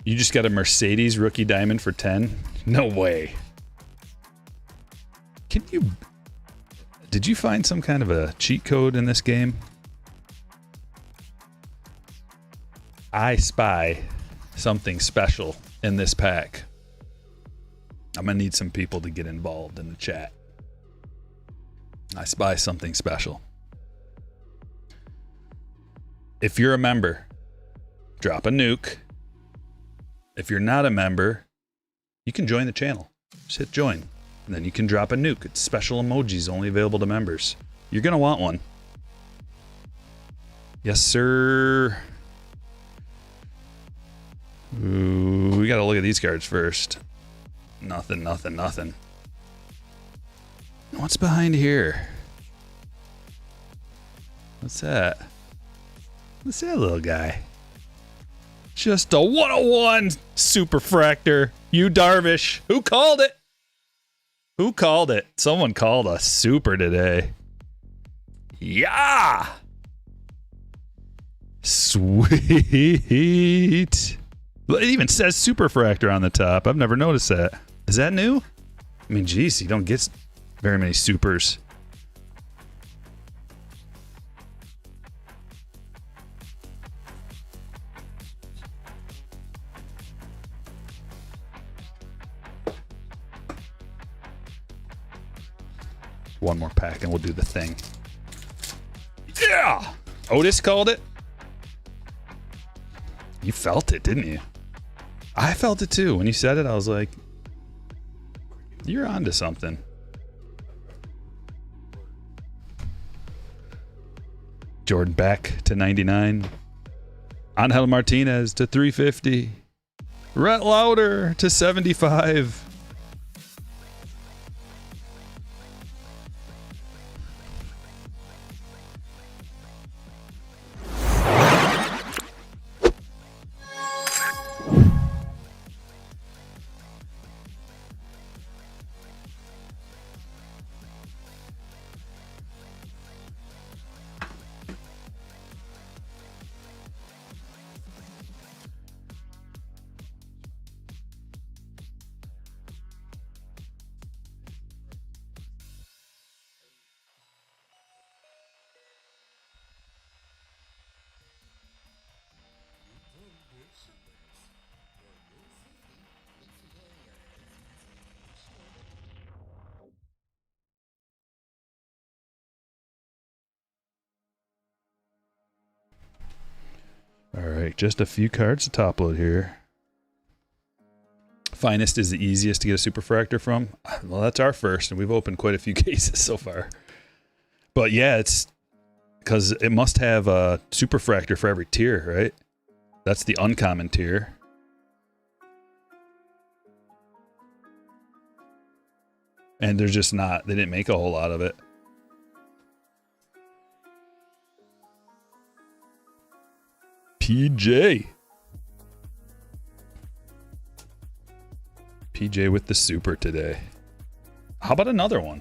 You just got a Mercedes rookie diamond for 10? No way. Did you find some kind of a cheat code in this game? I spy something special in this pack. I'm gonna need some people to get involved in the chat. I spy something special. If you're a member, drop a nuke. If you're not a member, you can join the channel. Just hit join. And then you can drop a nuke. It's special emojis only available to members. You're going to want one. Yes, sir. Ooh, we got to look at these cards first. Nothing. What's behind here? What's that? What's that little guy? Just a 101 super fractor. You Darvish. Who called it? Who called it? Someone called a super today. Yeah. Sweet. It even says super fractor on the top. I've never noticed that. Is that new? I mean, geez, you don't get very many supers. One more pack and we'll do the thing. Yeah! Otis called it. You felt it, didn't you? I felt it too. When you said it, I was like, You're onto something. Jordan back to 99. Angel Martinez to 350. Rhett Lauder to 75. All right, just a few cards to top load here. Finest is the easiest to get a super fractor from. Well, that's our first, and we've opened quite a few cases so far. But yeah, it's because it must have a super fractor for every tier, right? That's the uncommon tier. And there's just not, they didn't make a whole lot of it. PJ with the super today. How about another one?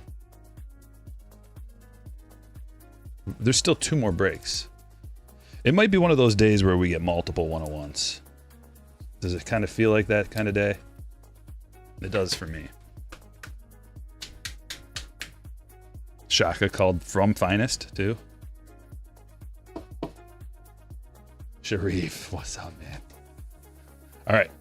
There's still 2 more breaks. It might be one of those days where we get multiple 101s. Does it kind of feel like that kind of day? It does for me. Shaka called from Finest too. Sharif, what's up, man? All right.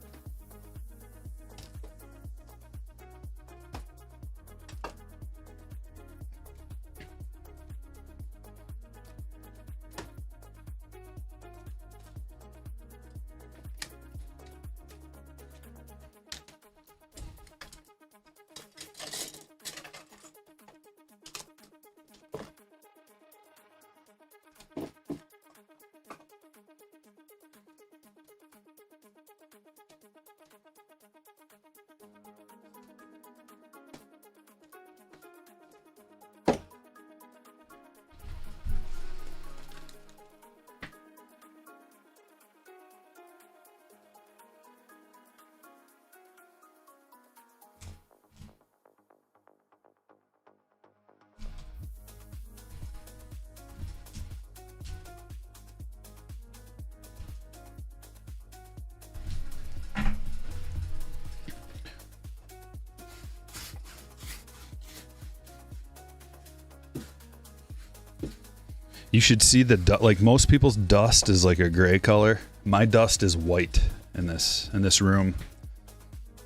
You should see the like most people's dust is like a gray color. My dust is white in this room.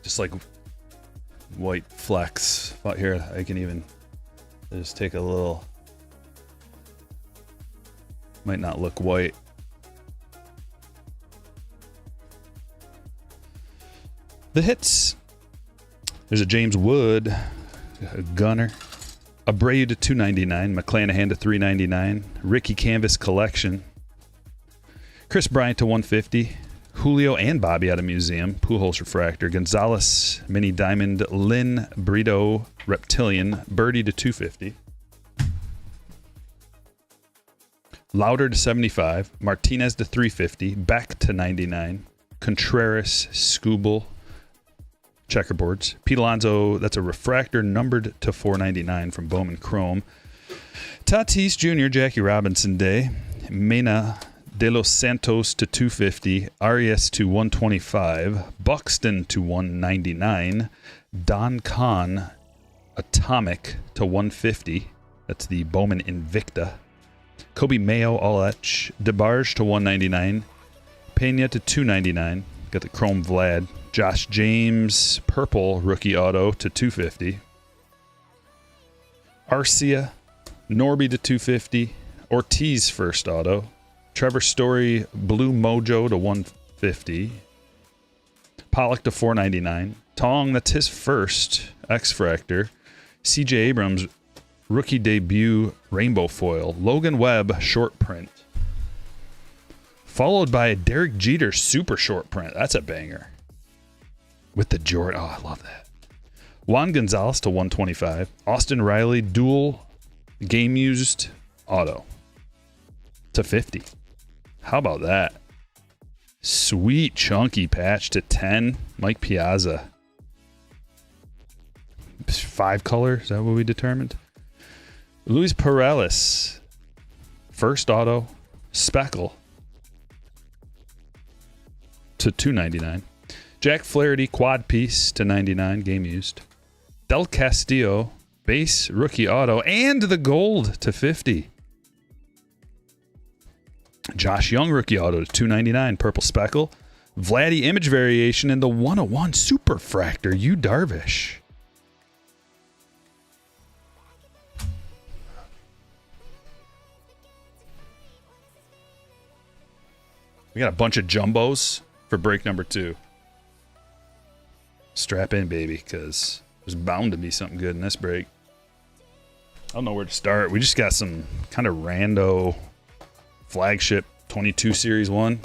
Just like white flecks. But here I can even just take a little. Might not look white. The hits. There's a James Wood, a Gunner. Abreu to 299, McClanahan to 399, Ricky Canvas Collection, Chris Bryant to 150, Julio and Bobby out of Museum, Pujols Refractor, Gonzalez Mini Diamond, Lynn Brito Reptilian, Birdie to 250, Lauder to 75, Martinez to 350, Beck to 99, Contreras, Skubal, Checkerboards. Pete Alonso, that's a refractor numbered to 499 from Bowman Chrome. Tatis Jr., Jackie Robinson Day. Mena de los Santos to 250. Arias to 125. Buxton to 199. Don Kahn Atomic to 150. That's the Bowman Invicta. Kobe Mayo All Etch. DeBarge to 199. Pena to 299. Got the Chrome Vlad. Josh James, purple rookie auto to 250. Arcia, Norby to 250. Ortiz first auto. Trevor Story, blue mojo to 150. Pollock to 499. Tong, that's his first X-Fractor. CJ Abrams, rookie debut rainbow foil. Logan Webb, short print. Followed by a Derek Jeter super short print. That's a banger. With the Jordan. Oh, I love that. Juan Gonzalez to 125. Austin Riley, dual game used auto to 50. How about that? Sweet chunky patch to 10. Mike Piazza. 5 color. Is that what we determined? Luis Perales. First auto. Speckle. To 299. Jack Flaherty quad piece to 99. Game used. Del Castillo. Base rookie auto. And the gold to 50. Josh Young rookie auto to 299. Purple speckle. Vladdy image variation in the 101 super fractor. Yu Darvish. We got a bunch of jumbos for break number 2. Strap in, baby, because there's bound to be something good in this break. I don't know where to start. We just got some kind of rando Flagship 22 Series 1.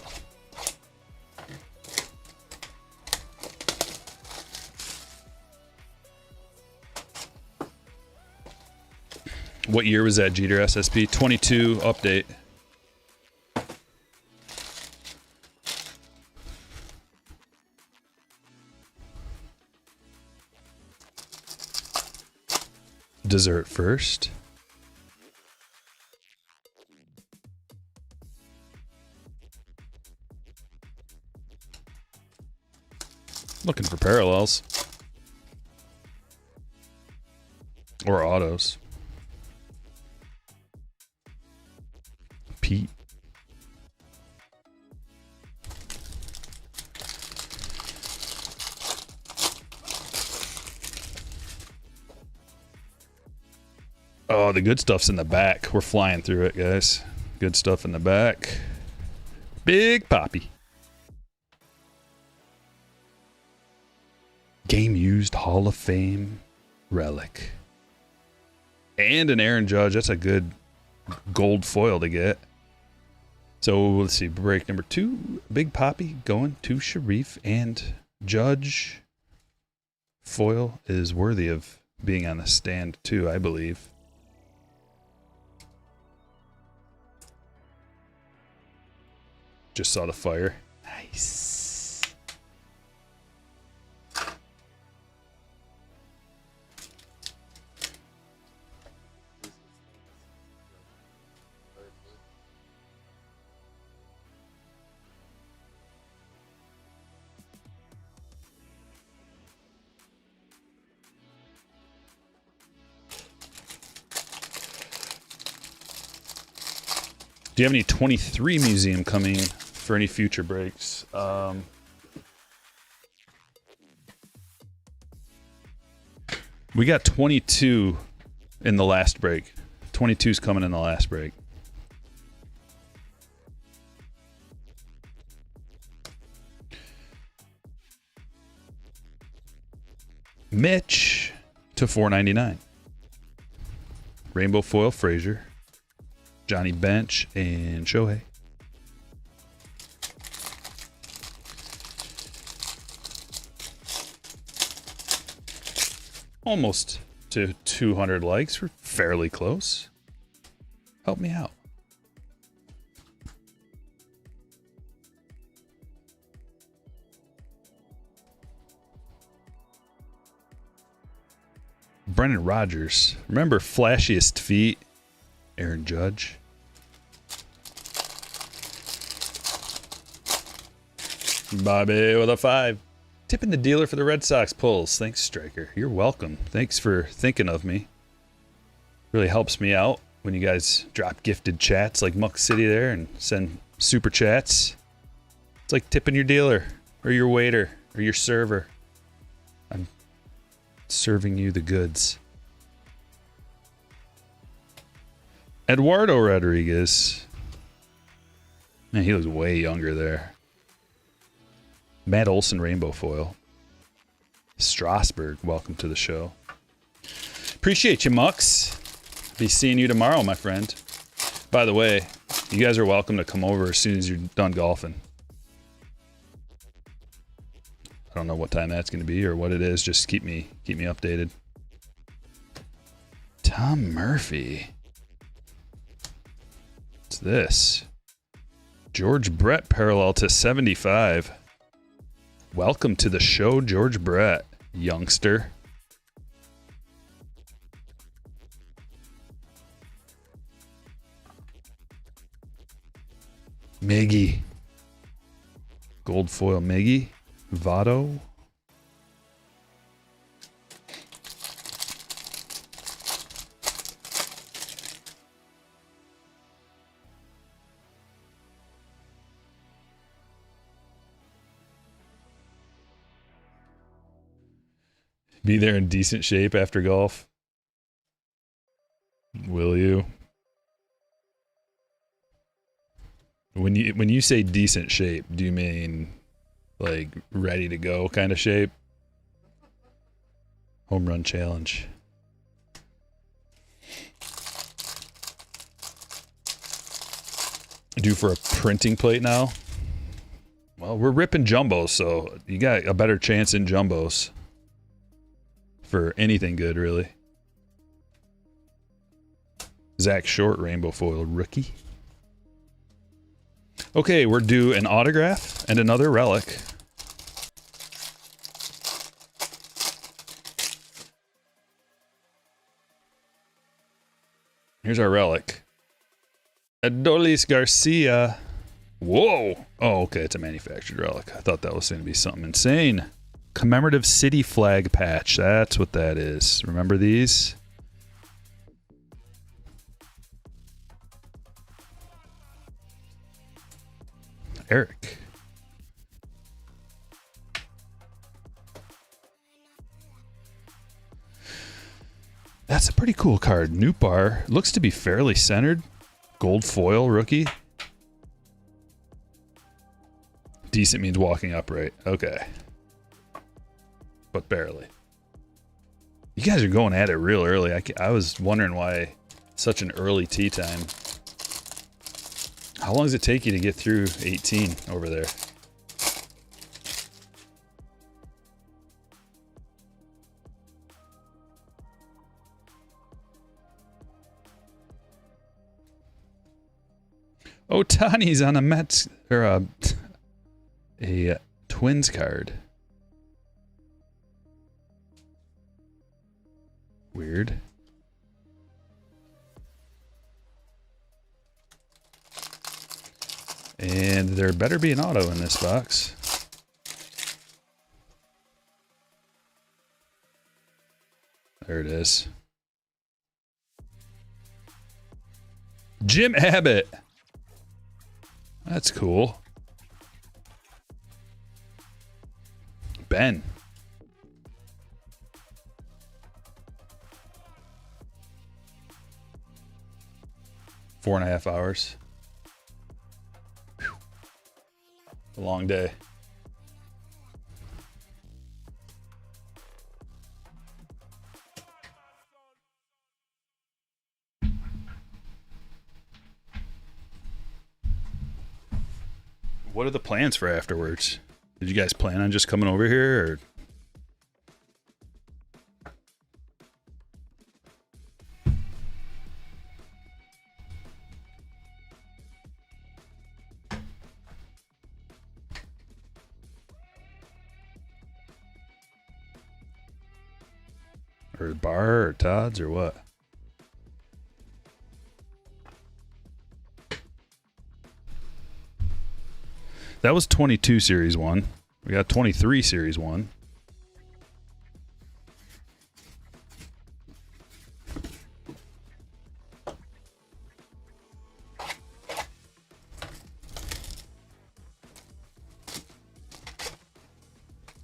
What year was that, Jeter SSP? 22 update. Dessert first. Looking for parallels. Or autos. Pete. Oh, the good stuff's in the back. We're flying through it, guys. Good stuff in the back. Big Poppy. Game used Hall of Fame relic. And an Aaron Judge. That's a good gold foil to get. So let's see. Break number 2. Big Poppy going to Sharif, and Judge foil is worthy of being on the stand too, I believe. Just saw the fire. Nice. Do you have any 23 museum coming for any future breaks? We got 22 in the last break. 22's coming in the last break. Mitch to $4.99. Rainbow foil Frazier. Johnny Bench and Shohei. Almost to 200 likes. We're fairly close. Help me out. Brennan Rodgers. Remember flashiest feet? Aaron Judge. Bobby with a 5. Tipping the dealer for the Red Sox pulls. Thanks, Stryker. You're welcome. Thanks for thinking of me. Really helps me out when you guys drop gifted chats like Muck City there and send super chats. It's like tipping your dealer or your waiter or your server. I'm serving you the goods. Eduardo Rodriguez. Man, he looks way younger there. Matt Olson rainbow foil. Strasburg, welcome to the show. Appreciate you, Mux. Be seeing you tomorrow, my friend. By the way, you guys are welcome to come over as soon as you're done golfing. I don't know what time that's going to be or what it is. Just keep me updated. Tom Murphy. What's this? George Brett parallel to 75. Welcome to the show, George Brett, youngster. Miggy. Gold foil Miggy. Votto. Be there in decent shape after golf. Will you? When you say decent shape, do you mean like ready to go kind of shape? Home run challenge. Due for a printing plate now? Well, we're ripping jumbos, so you got a better chance in jumbos. For anything good, really. Zach Short, rainbow foil rookie. Okay, we're due an autograph and another relic. Here's our relic. Adolis Garcia. Whoa! Oh, okay, it's a manufactured relic. I thought that was going to be something insane. Commemorative city flag patch. That's what that is. Remember these? Eric. That's a pretty cool card. Newbar. Looks to be fairly centered. Gold foil rookie. Decent means walking upright. Okay. But barely. You guys are going at it real early. I was wondering why such an early tee time. How long does it take you to get through 18 over there? Otani's on a Mets or a Twins card. Weird. And there better be an auto in this box. There it is. Jim Abbott. That's cool. Ben. Four and a half hours. Whew. A long day. What are the plans for afterwards? Did you guys plan on just coming over here, or? Or bar or Todd's or what? That was 22 Series 1. We got 23 Series 1.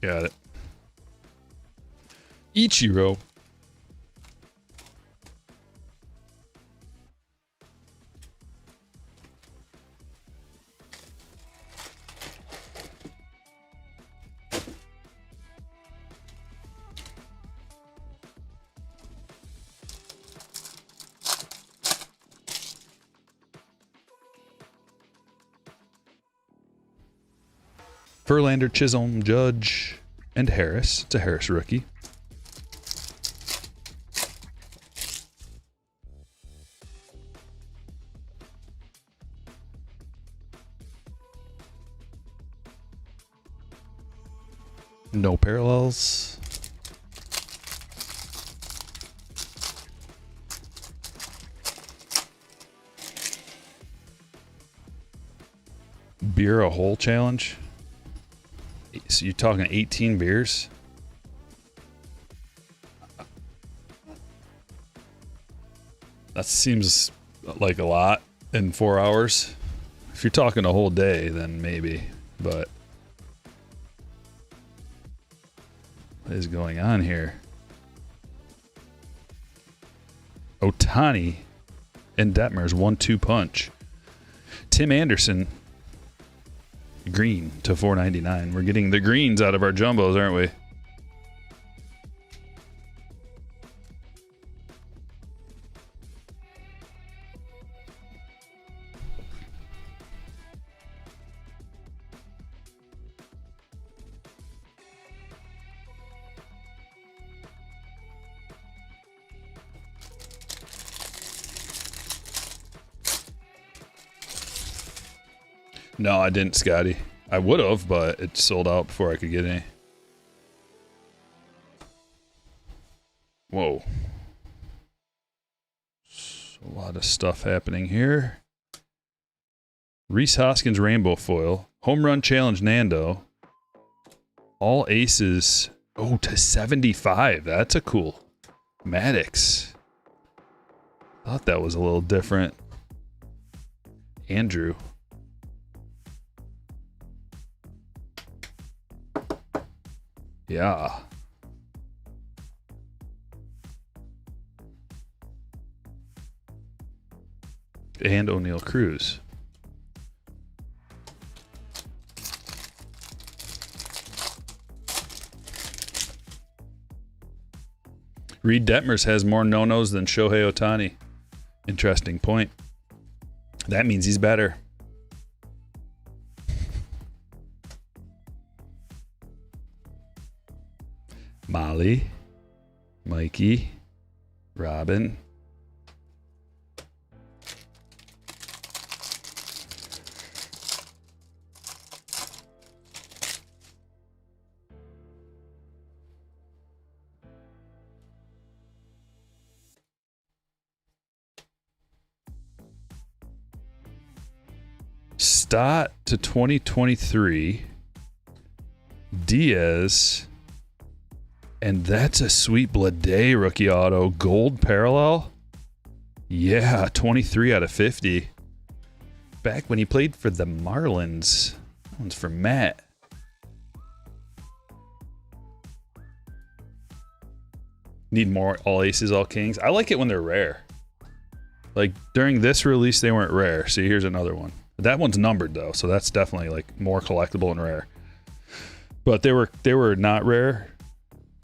Got it. Ichiro. Verlander, Chisholm, Judge, and Harris. It's a Harris rookie. No parallels. Beer a hole challenge. So you're talking 18 beers? That seems like a lot in 4 hours. If you're talking a whole day, then maybe, but what is going on here? Ohtani and Detmer's 1-2 punch. Tim Anderson, green to 499. We're getting the greens out of our jumbos, aren't we? No, I didn't, Scotty. I would have, but it sold out before I could get any. Whoa. A lot of stuff happening here. Rhys Hoskins Rainbow Foil. Home Run Challenge Nando. All aces. Oh, to 75. That's a cool. Maddox. Thought that was a little different. Andrew. Yeah. And O'Neal Cruz. Reed Detmers has more no-nos than Shohei Ohtani. Interesting point. That means he's better. Molly, Mikey, Robin. Stott to 2023. Diaz. And that's a sweet Blade rookie auto. Gold parallel? Yeah, 23 out of 50. Back when he played for the Marlins. That one's for Matt. Need more all aces, all kings. I like it when they're rare. Like during this release, they weren't rare. See, here's another one. That one's numbered though, so that's definitely like more collectible and rare. But they were not rare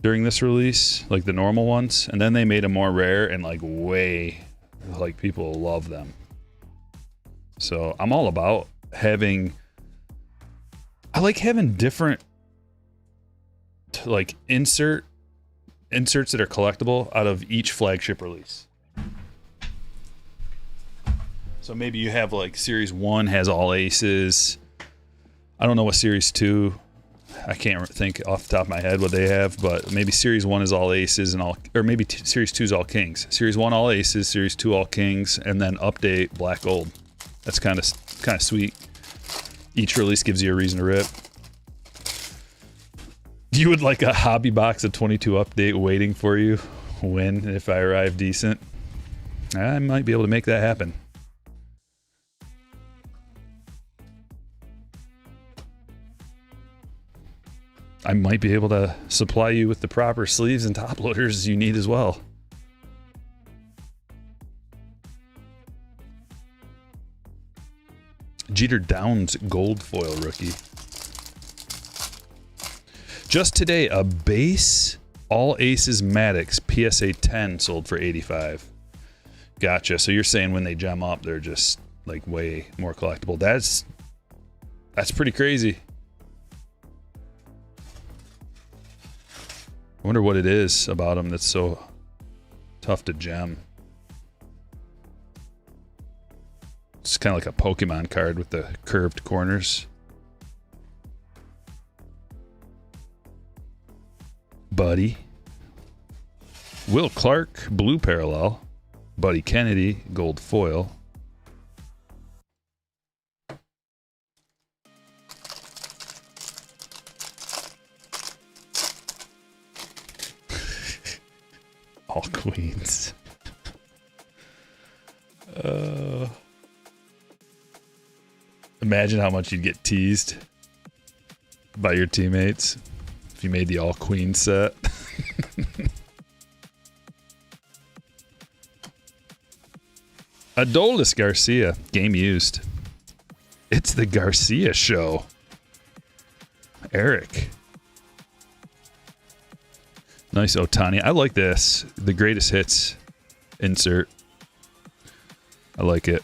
during this release, like the normal ones, and then they made them more rare and like way, like people love them. So I'm all about having, I like having different like inserts that are collectible out of each flagship release. So maybe you have like Series 1 has all aces. I don't know what Series 2, I can't think off the top of my head what they have, but maybe Series 1 is all aces and all, or maybe Series 2 is all kings. Series 1 all aces, Series 2 all kings, and then update black gold. That's kind of sweet. Each release gives you a reason to rip. You would like a hobby box of 22 update waiting for you when, if I arrive decent. I might be able to make that happen. I might be able to supply you with the proper sleeves and top loaders you need as well. Jeter Downs gold foil rookie. Just today, a base all aces Maddox PSA 10 sold for 85. Gotcha. So you're saying when they gem up, they're just like way more collectible. That's pretty crazy. I wonder what it is about them that's so tough to gem. It's kind of like a Pokemon card with the curved corners. Buddy. Will Clark, blue parallel. Buddy Kennedy, gold foil. All queens. Imagine how much you'd get teased by your teammates if you made the all queen set. Adolis Garcia, game used. It's the Garcia show. Eric. Nice Otani. I like this. The greatest hits insert. I like it.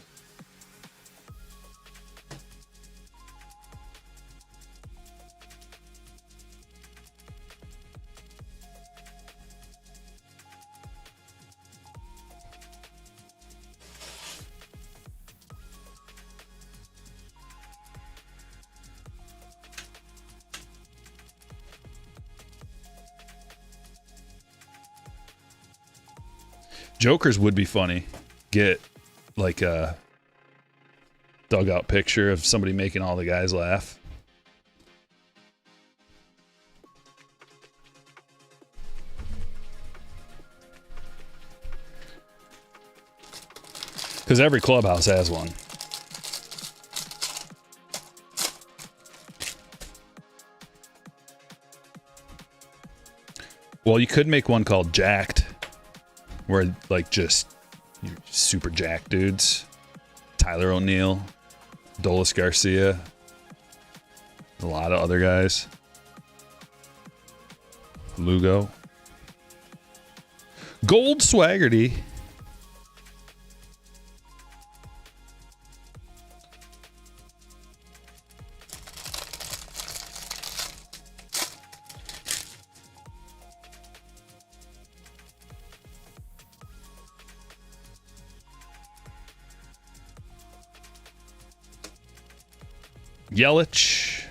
Jokers would be funny. Get like a dugout picture of somebody making all the guys laugh. Because every clubhouse has one. Well, you could make one called Jacked. Where, like, just super jack dudes. Tyler O'Neill, Adolis Garcia, a lot of other guys. Lugo. Gold Swaggerty. Yelich,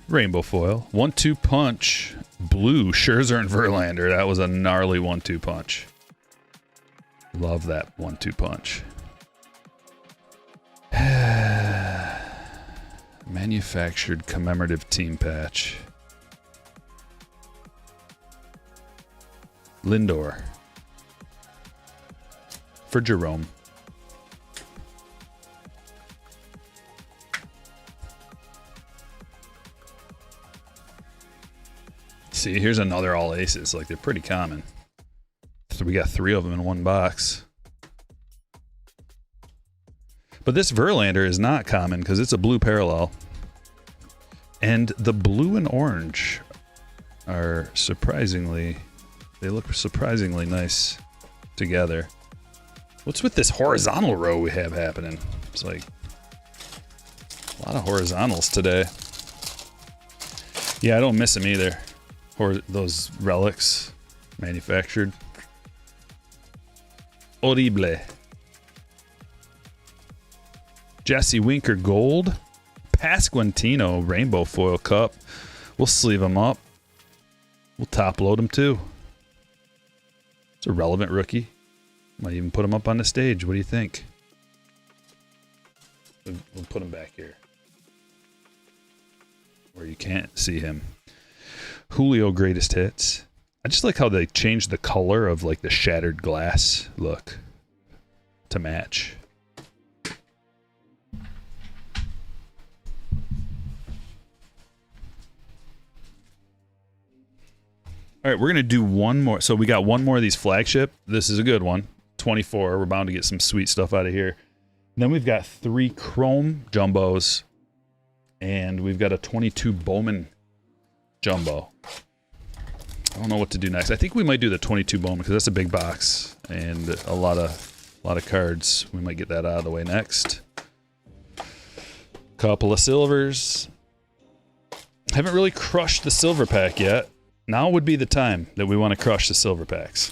rainbow foil, 1-2 punch, blue, Scherzer and Verlander. That was a gnarly 1-2 punch. Love that 1-2 punch. Manufactured commemorative team patch. Lindor. For Jerome. See, here's another all aces. Like, they're pretty common. So we got 3 of them in one box. But this Verlander is not common because it's a blue parallel. And the blue and orange are surprisingly, they look surprisingly nice together. What's with this horizontal row we have happening? It's like a lot of horizontals today. Yeah, I don't miss them either. Or those relics manufactured. Horrible. Jesse Winker gold. Pasquantino rainbow foil cup. We'll sleeve them up. We'll top load them too. It's a relevant rookie. Might even put him up on the stage. What do you think? We'll put him back here where you can't see him. Julio greatest hits. I just like how they changed the color of like the shattered glass look to match. All right, we're going to do one more. So we got one more of these flagship. This is a good one. 24. We're bound to get some sweet stuff out of here. And then we've got 3 Chrome Jumbos. And we've got a 22 Bowman Jumbo. I don't know what to do next. I think we might do the 22 Bowman because that's a big box and a lot of cards. We might get that out of the way next. Couple of silvers. Haven't really crushed the silver pack yet. Now would be the time that we want to crush the silver packs.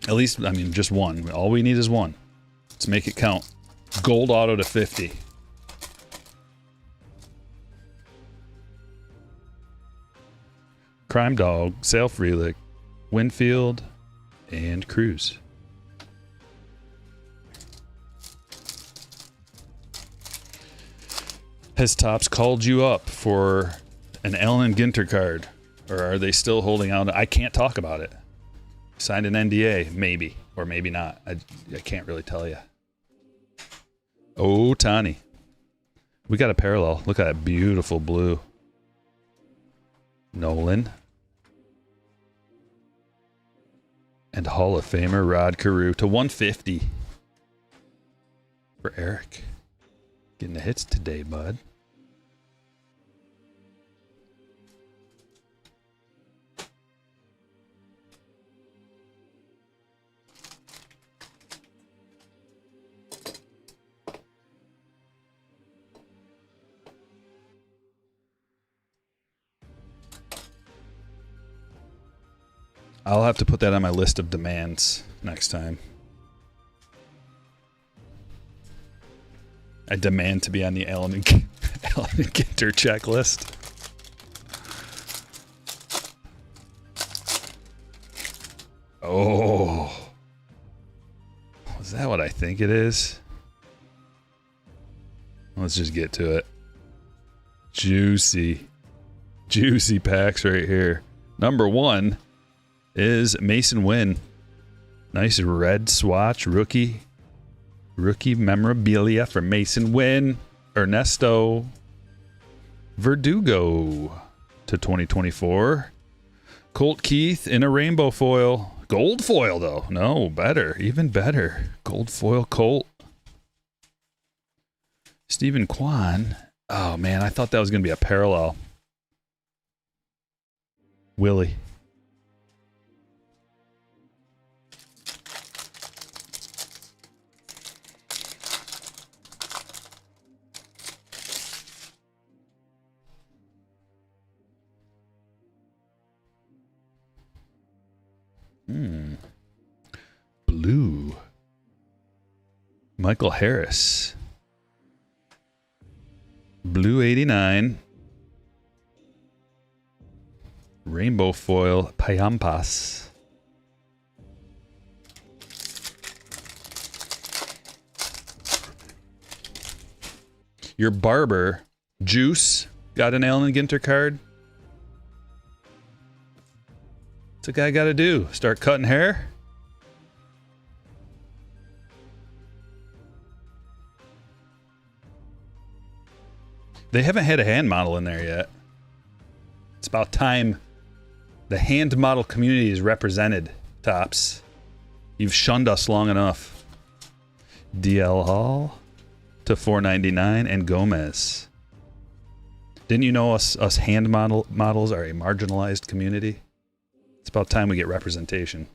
At least, I mean, just one. All we need is one. Let's make it count. Gold auto to 50. Crime Dog, Sale Freelick, Winfield, and Cruz. Has Topps called you up for an Allen and Ginter card? Or are they still holding out? I can't talk about it. Signed an NDA, maybe. Or maybe not. I can't really tell you. Oh, Tani. We got a parallel. Look at that beautiful blue. Nolan. And Hall of Famer Rod Carew to 150. For Eric. Getting the hits today, bud. I'll have to put that on my list of demands next time. I demand to be on the Allen and Ginter checklist. Oh. Is that what I think it is? Let's just get to it. Juicy. Juicy packs right here. Number 1 is Mason Wynn. Nice red swatch rookie. Rookie memorabilia for Mason Wynn. Ernesto Verdugo to 2024. Colt Keith in a rainbow foil. Gold foil though. No, better. Even better. Gold foil Colt. Stephen Kwan. Oh man, I thought that was going to be a parallel. Willie. Blue. Michael Harris. Blue 89. Rainbow foil Payampas. Your barber, Juice, got an Allen and Ginter card. What's a guy got to do? Start cutting hair? They haven't had a hand model in there yet. It's about time the hand model community is represented, Topps. You've shunned us long enough. DL Hall to 499 and Gomez. Didn't you know us hand models are a marginalized community? It's about time we get representation.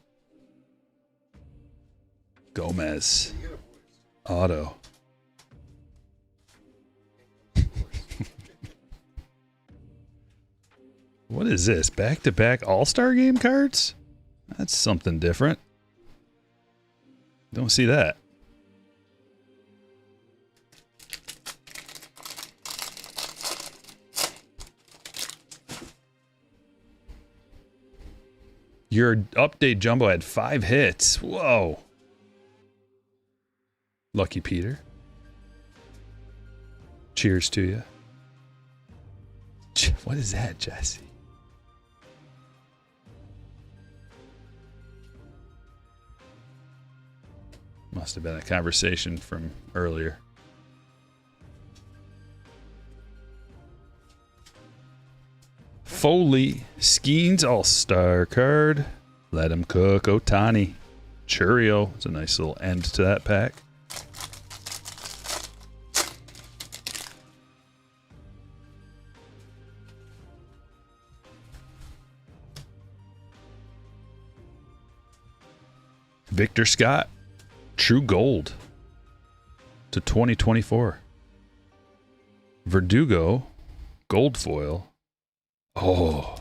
Gomez. Auto. What is this? Back-to-back All-Star Game cards? That's something different. Don't see that. Your update jumbo had 5 hits. Whoa. Lucky Peter. Cheers to you. What is that, Jesse? Must have been a conversation from earlier. Foley, Skeens All-Star card. Let him cook. Otani. Churio. It's a nice little end to that pack. Victor Scott. True Gold to 2024. Verdugo. Gold foil. Oh,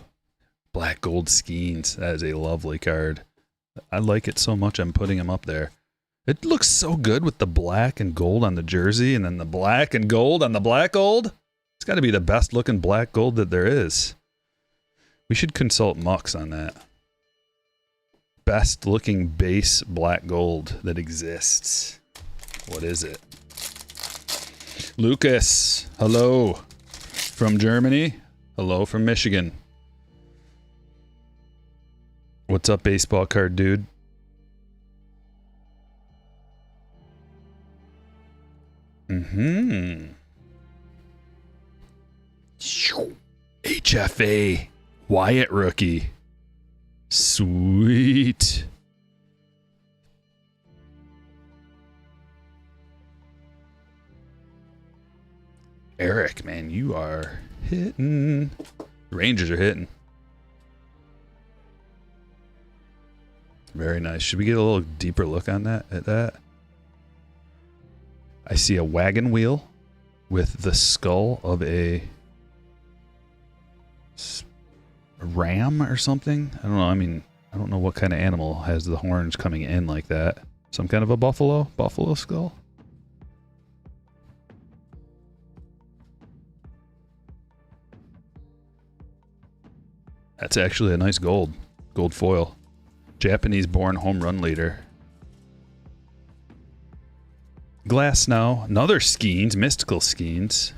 Black Gold Skeens. That is a lovely card. I like it so much I'm putting him up there. It looks so good with the black and gold on the jersey and then the black and gold on the black gold. It's got to be the best looking black gold that there is. We should consult Mux on that. Best looking base black gold that exists. What is it? Lucas, hello from Germany. Hello from Michigan. What's up, baseball card dude? HFA Wyatt rookie. Sweet. Eric, man, you are hitting. The Rangers are hitting. Very nice. Should we get a little deeper look on that? At that? I see a wagon wheel with the skull of a ram or something. I don't know. I mean, I don't know what kind of animal has the horns coming in like that. Some kind of a buffalo skull. That's actually a nice gold foil. Japanese-born home run leader. Glass now. Another Skeens, mystical Skeens.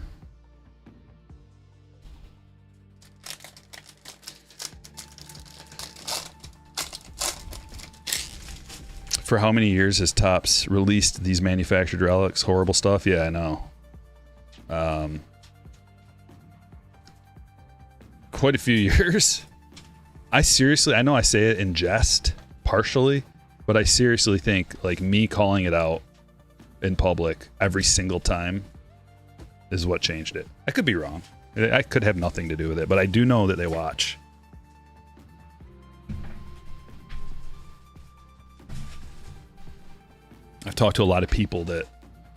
For how many years has Topps released these manufactured relics? Horrible stuff? Yeah, I know. Quite a few years. I know I say it in jest, partially, but I seriously think, like, me calling it out in public every single time is what changed it. I could be wrong. I could have nothing to do with it, but I do know that they watch. I've talked to a lot of people that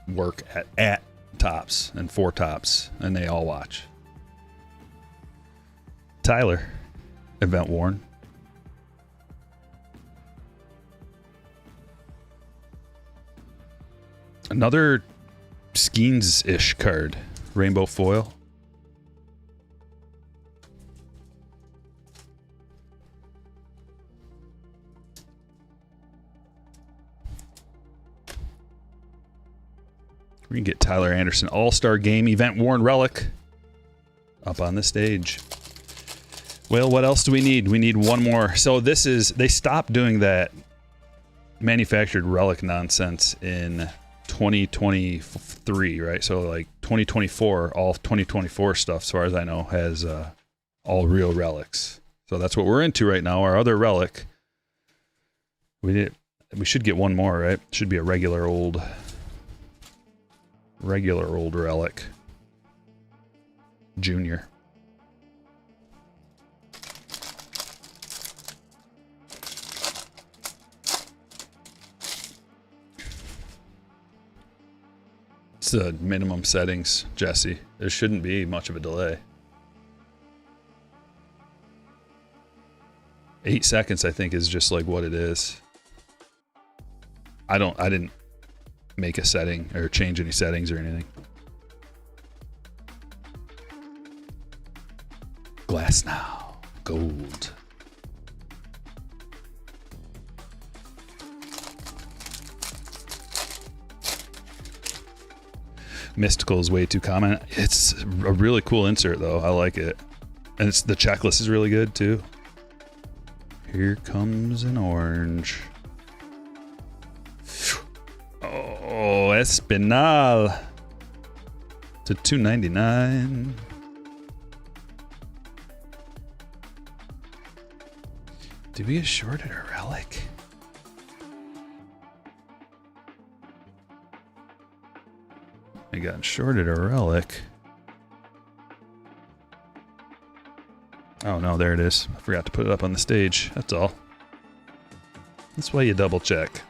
work at Topps and for Topps, and they all watch. Tyler, event worn. Another Skeens-ish card. Rainbow foil. We can get Tyler Anderson All-Star Game event worn relic up on the stage. Well, what else do we need? We need one more. So this is, they stopped doing that manufactured relic nonsense in 2023, right? So like 2024, all 2024 stuff, as far as I know, has all real relics. So that's what we're into right now. Our other relic, we should get one more, right? Should be a regular old relic. Junior. It's the minimum settings, Jesse. There shouldn't be much of a delay. 8 seconds, I think, is just like what it is. I didn't make a setting or change any settings or anything. Glass now. Gold. Mystical is way too common. It's a really cool insert, though. I like it. And the checklist is really good, too. Here comes an orange. Oh, Espinal. To $2.99. Did we get shorted a relic? I got shorted a relic. Oh no, there it is. I forgot to put it up on the stage. That's all. That's why you double check.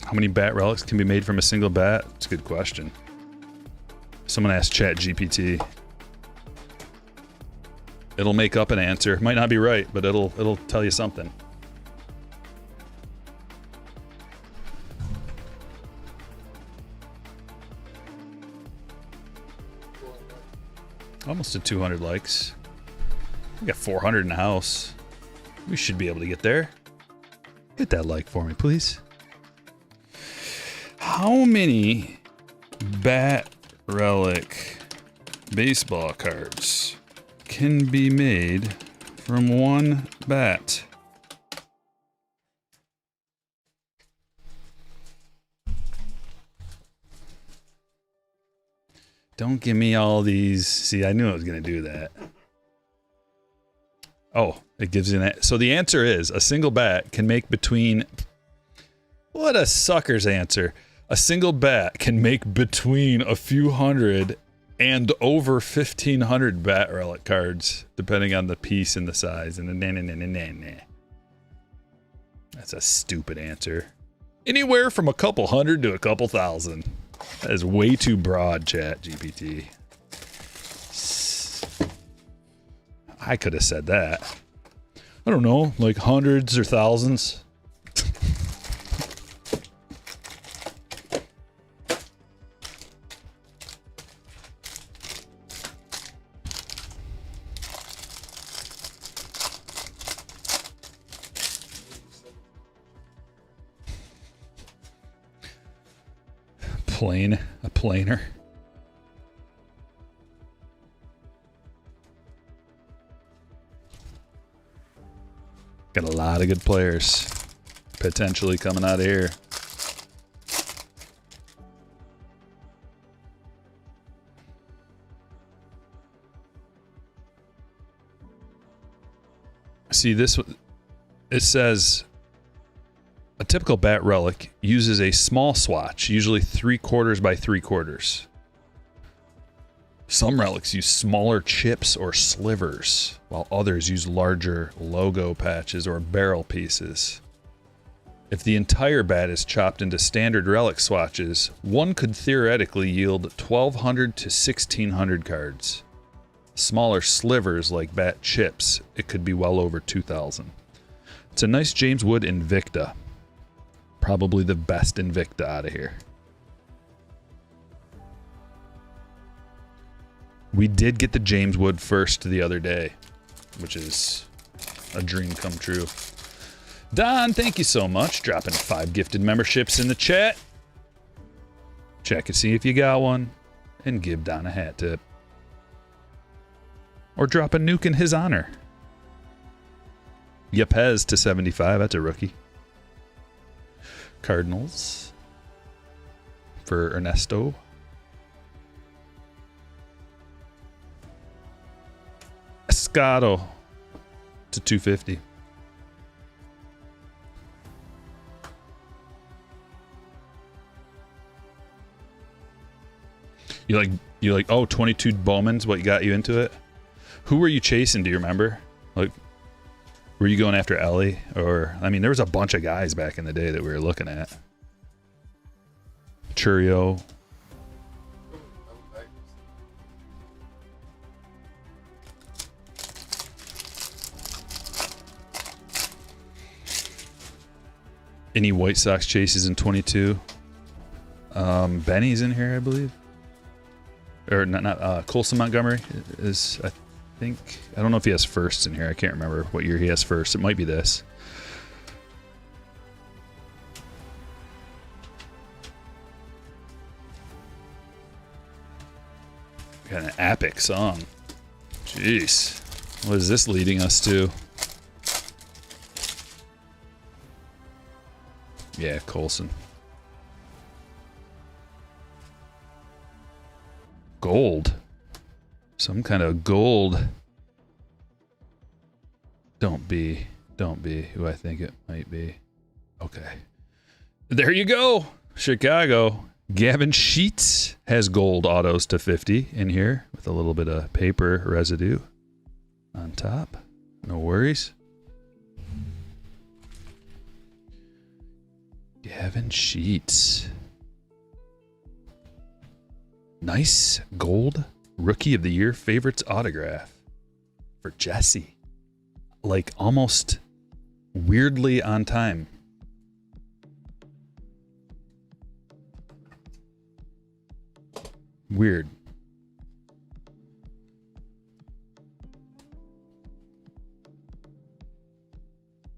How many bat relics can be made from a single bat? It's a good question. Someone asked ChatGPT. It'll make up an answer. Might not be right, but it'll tell you something. Almost to 200 likes. We got 400 in the house. We should be able to get there. Hit that like for me, please. How many bat relic baseball cards can be made from one bat? Don't give me all these. See, I knew I was going to do that. Oh, it gives you that. So the answer is a single bat can make between... What a sucker's answer. A single bat can make between a few hundred and over 1,500 bat relic cards, depending on the piece and the size. And the That's a stupid answer. Anywhere from a couple hundred to a couple thousand. That is way too broad, ChatGPT. I could have said that. I don't know, like hundreds or thousands. A planer. Got a lot of good players potentially coming out of here. See this, it says a typical bat relic uses a small swatch, usually 3/4 by 3/4. Some relics use smaller chips or slivers, while others use larger logo patches or barrel pieces. If the entire bat is chopped into standard relic swatches, one could theoretically yield 1,200 to 1,600 cards. Smaller slivers like bat chips, it could be well over 2,000. It's a nice James Wood Invicta. Probably the best Invicta out of here. We did get the James Wood first the other day, which is a dream come true. Don, thank you so much. Dropping 5 gifted memberships in the chat. Check and see if you got one, and give Don a hat tip. Or drop a nuke in his honor. Yepez to 75, that's a rookie. Cardinals for Ernesto. Escato to 250. You like oh 22 Bowman's what got you into it? Who were you chasing, do you remember? Like, were you going after Ellie? Or, I mean, there was a bunch of guys back in the day that we were looking at. Churio. Any White Sox chases in 22? Benny's in here, I believe. Or not Colson Montgomery is, I think. I don't know if he has firsts in here. I can't remember what year he has first. It might be this. Got an epic song. Jeez. What is this leading us to? Yeah, Colson. Gold. Some kind of gold. Don't be who I think it might be. Okay. There you go. Chicago. Gavin Sheets has gold autos to 50 in here with a little bit of paper residue on top. No worries. Gavin Sheets. Nice gold rookie of the year favorites autograph for Jesse. Like almost weirdly on time. Weird.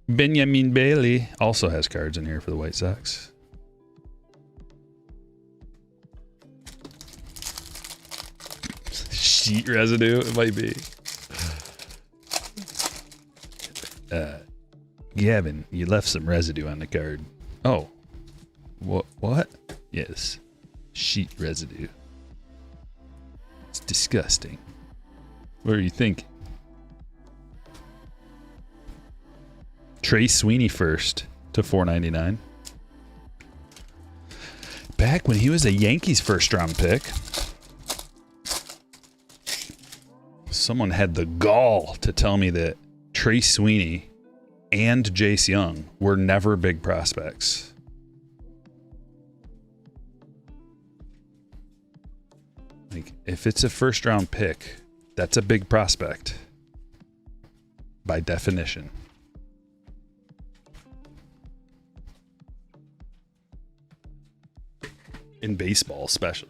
Benjamin Bailey also has cards in here for the White Sox. Sheet residue, it might be. Gavin, you left some residue on the card. Oh. What? Yes. Sheet residue. It's disgusting. What do you think? Trey Sweeney first to $4.99. Back when he was a Yankees first round pick, someone had the gall to tell me that Trey Sweeney and Jace Young were never big prospects. Like, if it's a first round pick, that's a big prospect by definition. In baseball, especially.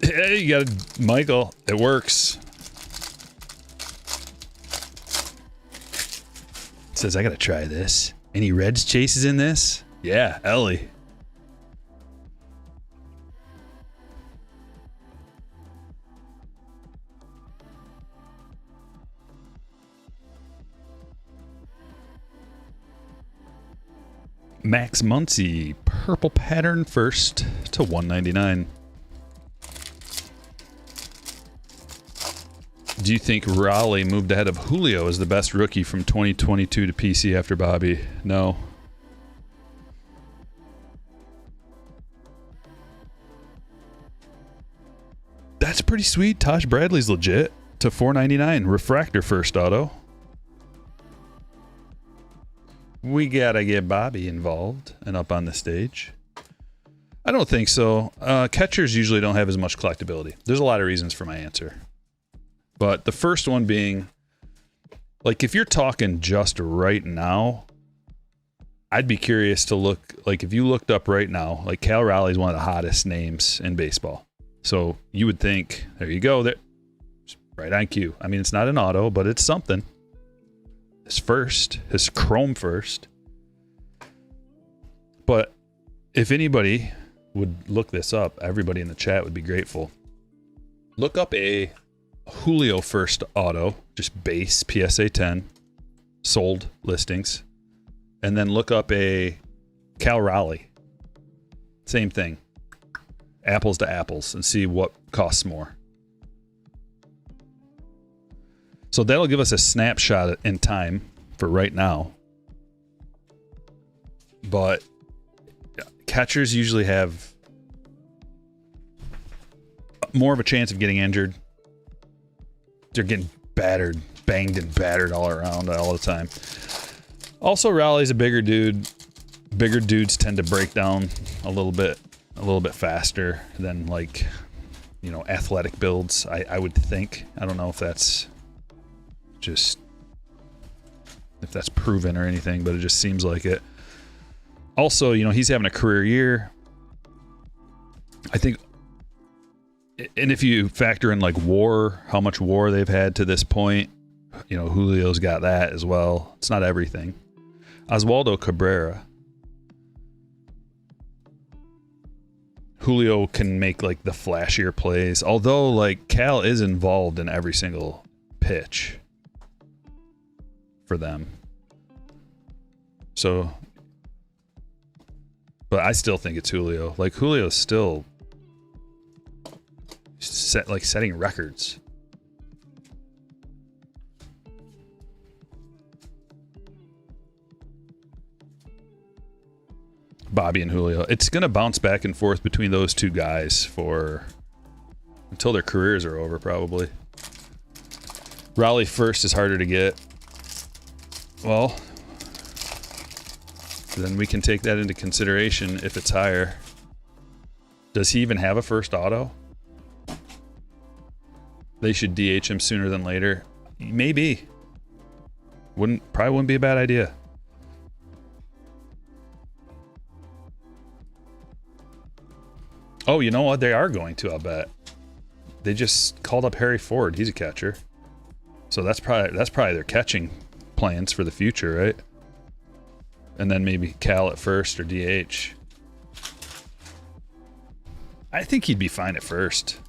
Hey, you got it, Michael. It works. It says, I gotta try this. Any Reds chases in this? Yeah, Ellie. Max Muncy, purple pattern first to $1.99. Do you think Raleigh moved ahead of Julio as the best rookie from 2022 to PC after Bobby? No. That's pretty sweet. Tosh Bradley's legit to $4.99. Refractor first auto. We gotta get Bobby involved and up on the stage. I don't think so. Catchers usually don't have as much collectability. There's a lot of reasons for my answer. But the first one being, like, if you're talking just right now, I'd be curious to look, like, if you looked up right now, like, Cal Raleigh's one of the hottest names in baseball. So you would think, there you go, that right on cue. I mean, it's not an auto, but it's something. His Chrome first. But if anybody would look this up, everybody in the chat would be grateful. Look up a Julio first auto, just base PSA 10, sold listings, and then look up a Cal Raleigh. Same thing. Apples to apples, and see what costs more. So that'll give us a snapshot in time for right now. But catchers usually have more of a chance of getting injured. They're getting battered, banged and battered all around all the time. Also, Raleigh's a bigger dude. Bigger dudes tend to break down a little bit faster than, like, you know, athletic builds. I would think. I don't know if that's proven or anything, but it just seems like it. Also, you know, he's having a career year. I think, and if you factor in, like, WAR, how much WAR they've had to this point, you know, Julio's got that as well. It's not everything. Oswaldo Cabrera. Julio can make, like, the flashier plays, although, like, Cal is involved in every single pitch for them. So, but I still think it's Julio. Like, Julio's still setting records. Bobby and Julio. It's going to bounce back and forth between those two guys for Until their careers are over, probably. Raleigh first is harder to get. Well, then we can take that into consideration if it's higher. Does he even have a first auto? They should DH him sooner than later. Maybe. Probably wouldn't be a bad idea. Oh, you know what? They are going to, I'll bet. They just called up Harry Ford. He's a catcher. So that's probably their catching plans for the future, right? And then maybe Cal at first or DH. I think he'd be fine at first.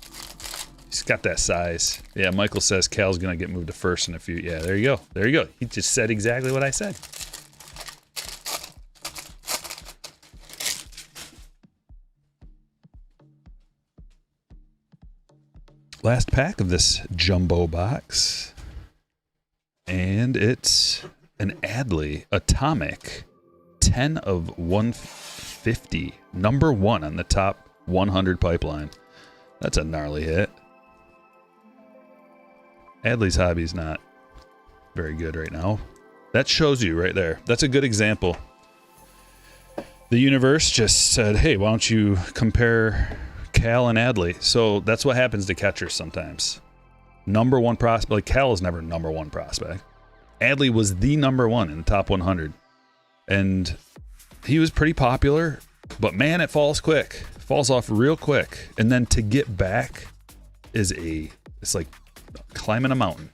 He's got that size. Yeah, Michael says Cal's going to get moved to first in a few. Yeah, there you go. There you go. He just said exactly what I said. Last pack of this jumbo box. And it's an Adley Atomic 10 of 150. Number 1 on the top 100 pipeline. That's a gnarly hit. Adley's hobby's not very good right now. That shows you right there. That's a good example. The universe just said, hey, why don't you compare Cal and Adley? So that's what happens to catchers sometimes. Number 1 prospect. Like Cal is never number 1 prospect. Adley was the number 1 in the top 100. And he was pretty popular, but man, it falls quick. It falls off real quick. And then to get back is it's like climbing a mountain.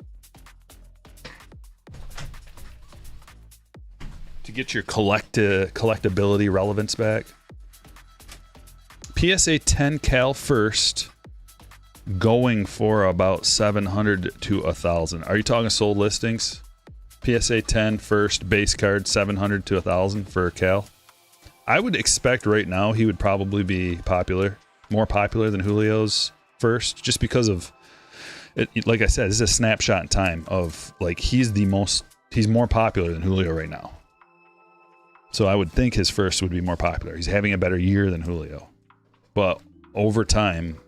To get your collectability relevance back. PSA 10 Cal first, going for about 700 to 1,000. Are you talking sold listings? PSA 10 first base card, 700 to 1,000 for Cal. I would expect right now he would probably be more popular than Julio's first, just because of it. Like I said, this is a snapshot in time of like he's more popular than Julio right now. So I would think his first would be more popular. He's having a better year than Julio, but over time,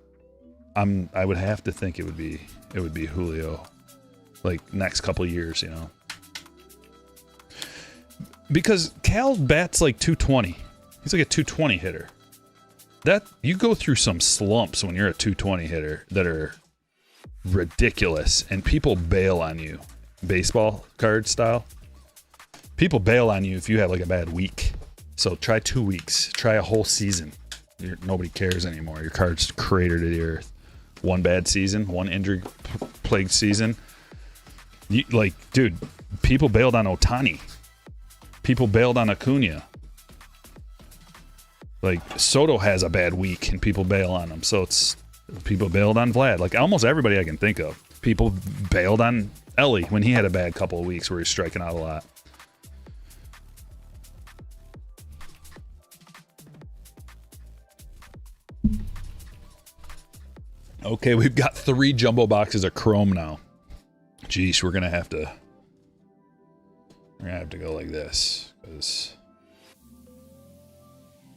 I would have to think it would be Julio, like next couple of years, you know. Because Cal bats like 220. He's like a 220 hitter. That you go through some slumps when you're a 220 hitter that are ridiculous, and people bail on you. Baseball card style. People bail on you if you have like a bad week. So try 2 weeks. Try a whole season. Nobody cares anymore. Your card's cratered to the earth. One bad season, one injury-plagued season. Dude, people bailed on Ohtani. People bailed on Acuna. Like, Soto has a bad week, and people bail on him. So it's people bailed on Vlad. Like, almost everybody I can think of. People bailed on Ellie when he had a bad couple of weeks where he's striking out a lot. Okay, we've got 3 jumbo boxes of Chrome now. Jeez, we're gonna have to go like this because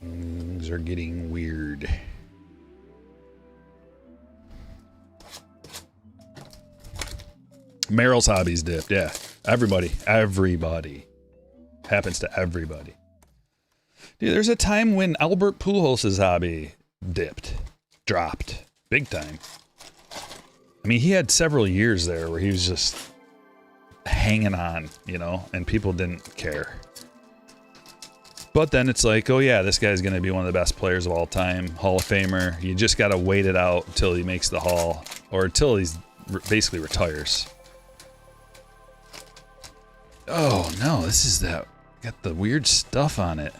things are getting weird. Merrill's hobby's dipped. Yeah, everybody happens to everybody. Dude, there's a time when Albert Pujols' hobby dropped. Big time. I mean, he had several years there where he was just hanging on, you know, and people didn't care. But then it's like, oh yeah, this guy's going to be one of the best players of all time, Hall of Famer. You just got to wait it out until he makes the Hall, or until he's basically retires. Oh no, this is got the weird stuff on it.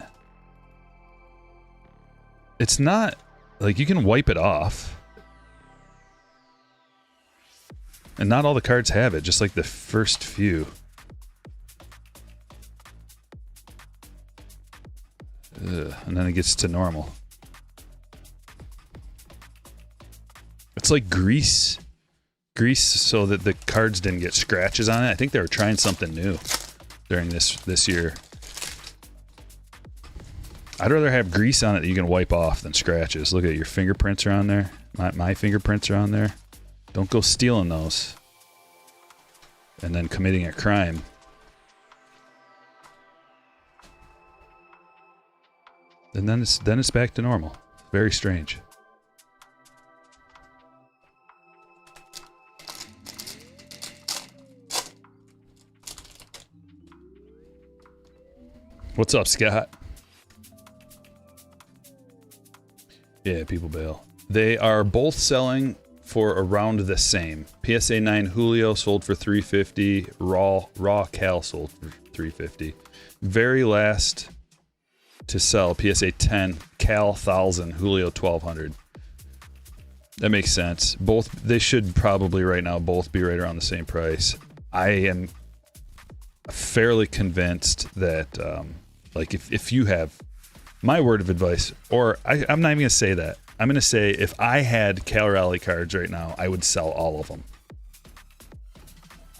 It's not, like, you can wipe it off. And not all the cards have it, just like the first few. Ugh, and then it gets to normal. It's like grease so that the cards didn't get scratches on it. I think they were trying something new during this year. I'd rather have grease on it that you can wipe off than scratches. Look at your fingerprints are on there. My fingerprints are on there. Don't go stealing those. And then committing a crime. And then it's back to normal. Very strange. What's up, Scott? Yeah, people bail. They are both selling for around the same. PSA 9 Julio sold for $350. Raw Cal sold for $350. Very last to sell, PSA 10 Cal 1000 Julio $1,200. That makes sense. Both, they should probably right now both be right around the same price. I am fairly convinced that like if you have my word of advice, or I'm not even gonna say that. I'm gonna say if I had Cal Raleigh cards right now, I would sell all of them.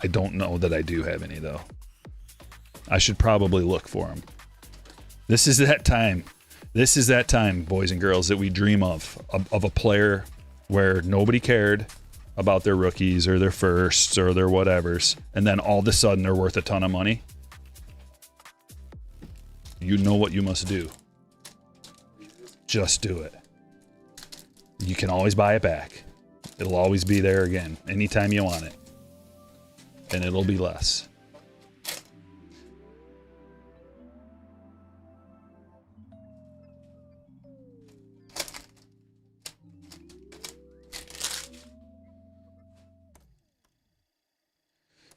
I don't know that I do have any though. I should probably look for them. This is that time. This is that time, boys and girls, that we dream of a player where nobody cared about their rookies or their firsts or their whatevers, and then all of a sudden they're worth a ton of money. You know what you must do. Just do it. You can always buy it back. It'll always be there again, anytime you want it. And it'll be less.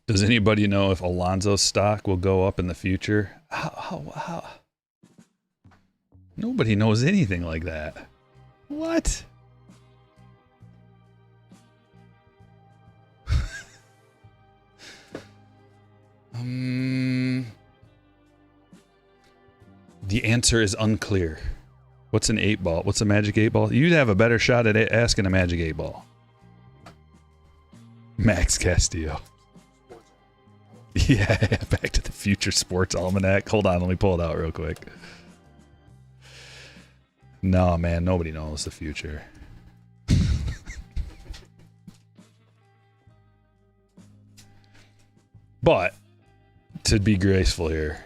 Does anybody know if Alonso's stock will go up in the future? How? Nobody knows anything like that. What? The answer is unclear. What's an 8-ball? What's a magic 8-ball? You'd have a better shot at asking a magic 8-ball. Max Castillo. Yeah, Back to the Future Sports Almanac. Hold on, let me pull it out real quick. No, man, nobody knows the future. But, to be graceful here,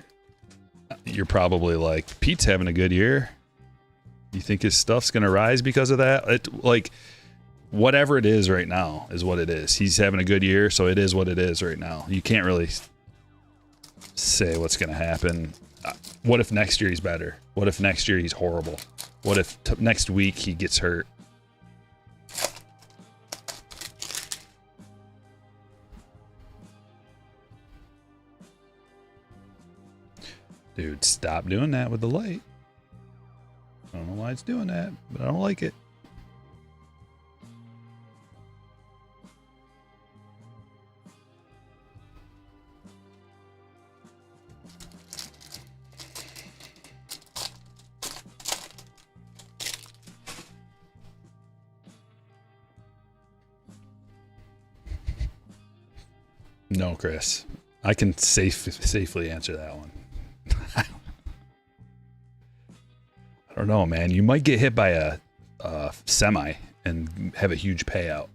you're probably like, Pete's having a good year. You think his stuff's going to rise because of that? Like, whatever it is right now is what it is. He's having a good year, so it is what it is right now. You can't really say what's going to happen. What if next year he's better? What if next year he's horrible? What if next week he gets hurt? Dude, stop doing that with the light. I don't know why it's doing that, but I don't like it. No, Chris. I can safely answer that one. I don't know, man. You might get hit by a semi and have a huge payout.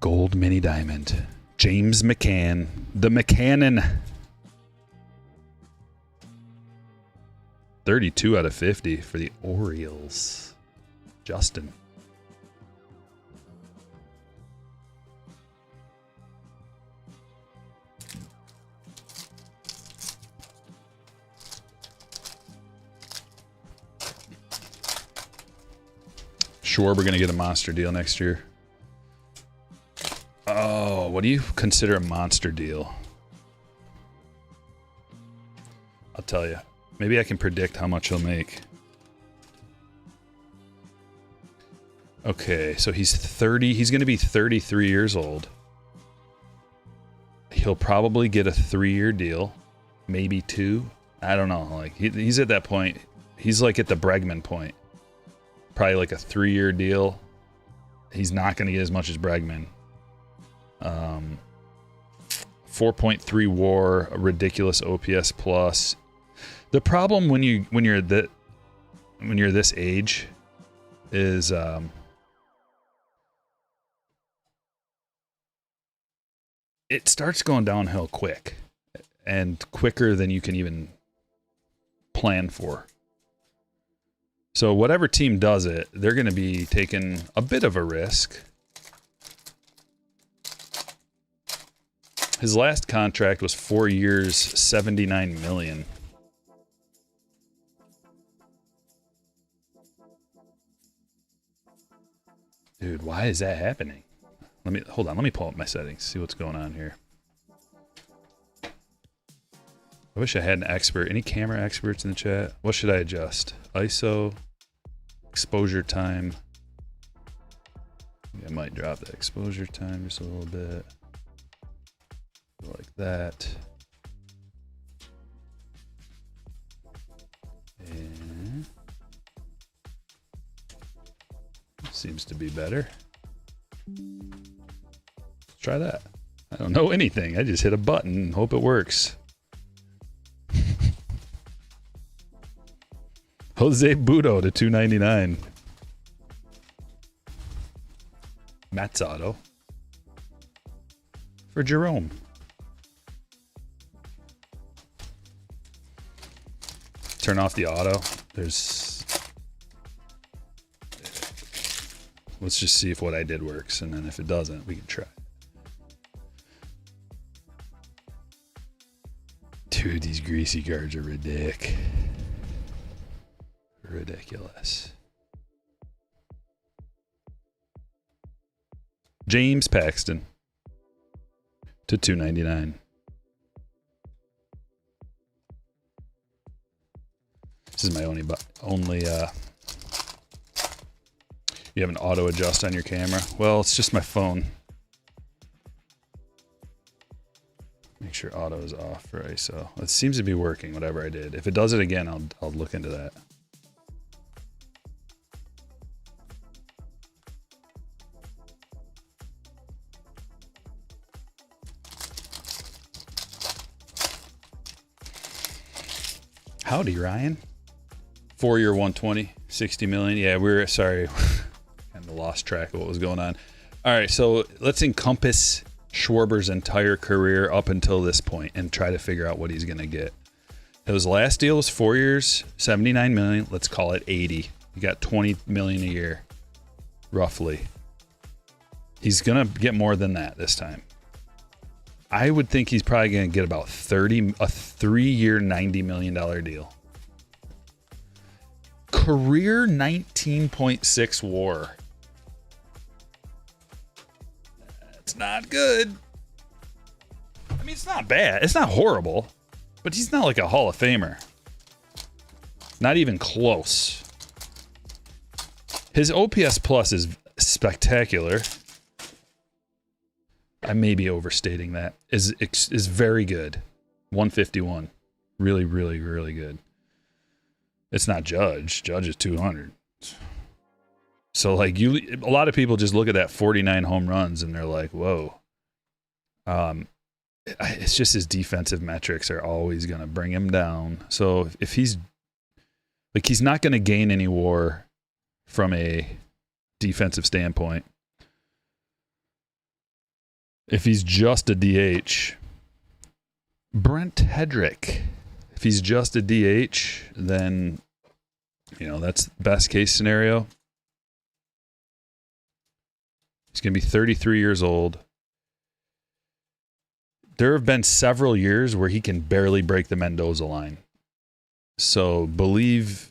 Gold mini diamond. James McCann. The McCannon. 32 out of 50 for the Orioles. Justin. Sure, we're going to get a monster deal next year. Oh, what do you consider a monster deal? I'll tell you. Maybe I can predict how much he'll make. Okay, so he's 30. He's going to be 33 years old. He'll probably get a 3-year deal. Maybe 2. I don't know. Like he's at that point. He's like at the Bregman point. Probably like a 3-year deal. He's not going to get as much as Bregman. 4.3 WAR, a ridiculous OPS plus. The problem when you're this age is it starts going downhill quick, and quicker than you can even plan for. So whatever team does it, they're going to be taking a bit of a risk. His last contract was 4 years, $79 million. Dude, why is that happening? Hold on, let me pull up my settings, see what's going on here. I wish I had an expert. Any camera experts in the chat? What should I adjust? ISO, exposure time. I might drop the exposure time just a little bit. Like that. And seems to be better. Let's try that. I don't know anything. I just hit a button and hope it works. Jose Budo to 299. Matt's auto. For Jerome. Turn off the auto. Let's just see if what I did works, and then if it doesn't, we can try. Dude, these greasy cards are ridiculous. James Paxton to 299. This is my only you have an auto adjust on your camera. Well, it's just my phone. Make sure auto is off for ISO. It seems to be working, whatever I did. If it does it again, I'll look into that. Howdy, Ryan. 4-year 120, 60 million. Yeah, we're sorry. Kind of lost track of what was going on. All right, so let's encompass Schwarber's entire career up until this point and try to figure out what he's going to get. His last deal was 4 years, 79 million. Let's call it 80. He got 20 million a year, roughly. He's going to get more than that this time. I would think he's probably going to get about 30, a 3-year, $90 million deal. Career 19.6 WAR. That's not good. I mean, it's not bad. It's not horrible, but he's not like a Hall of Famer. Not even close. His OPS plus is spectacular. I may be overstating that. Is very good. 151. Really, really, really good. It's not Judge. Judge is 200. So like a lot of people just look at that 49 home runs and they're like, whoa. It's just his defensive metrics are always going to bring him down. So if he's not going to gain any WAR from a defensive standpoint. If he's just a DH, Brent Hedrick. If he's just a DH, then, that's best case scenario. He's going to be 33 years old. There have been several years where he can barely break the Mendoza line. So believe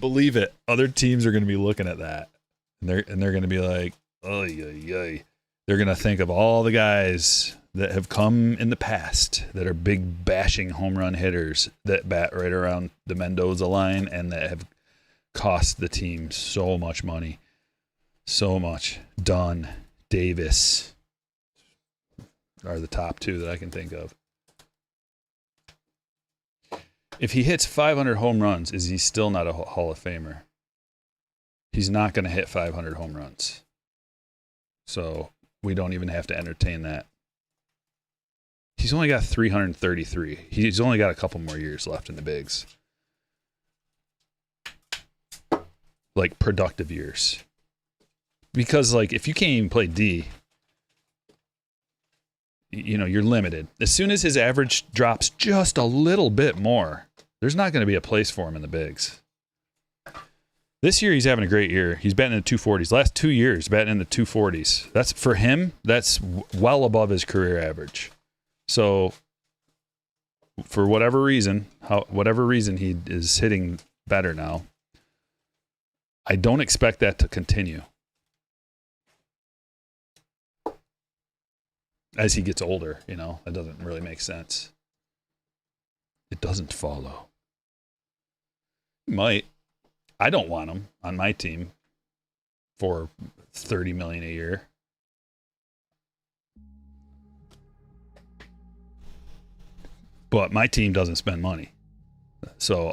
it. Other teams are going to be looking at that. And they're going to be like, they're going to think of all the guys that have come in the past that are big bashing home run hitters that bat right around the Mendoza line and that have cost the team so much money. So much. Dunn, Davis are the top two that I can think of. If he hits 500 home runs, is he still not a Hall of Famer? He's not going to hit 500 home runs. So we don't even have to entertain that. He's only got 333. He's only got a couple more years left in the bigs. Like, productive years. Because, like, if you can't even play D, you know, you're limited. As soon as his average drops just a little bit more, there's not going to be a place for him in the bigs. This year, he's having a great year. He's batting in the 240s. Last 2 years, batting in the 240s. That's, for him, that's well above his career average. So, for whatever reason, he is hitting better now, I don't expect that to continue as he gets older. You know, that doesn't really make sense. It doesn't follow. Might. I don't want him on my team for $30 million a year. But my team doesn't spend money. So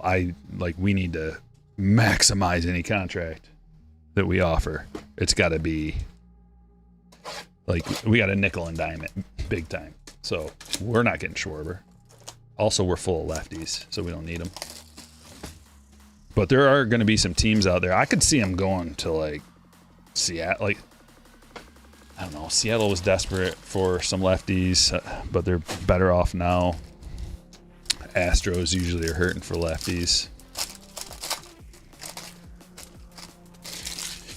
we need to maximize any contract that we offer. It's got to be like, we got to nickel and dime it big time. So we're not getting Schwarber. Also, we're full of lefties, so we don't need them. But there are going to be some teams out there. I could see them going to, like, Seattle. Like, I don't know. Seattle was desperate for some lefties, but they're better off now. Astros usually are hurting for lefties.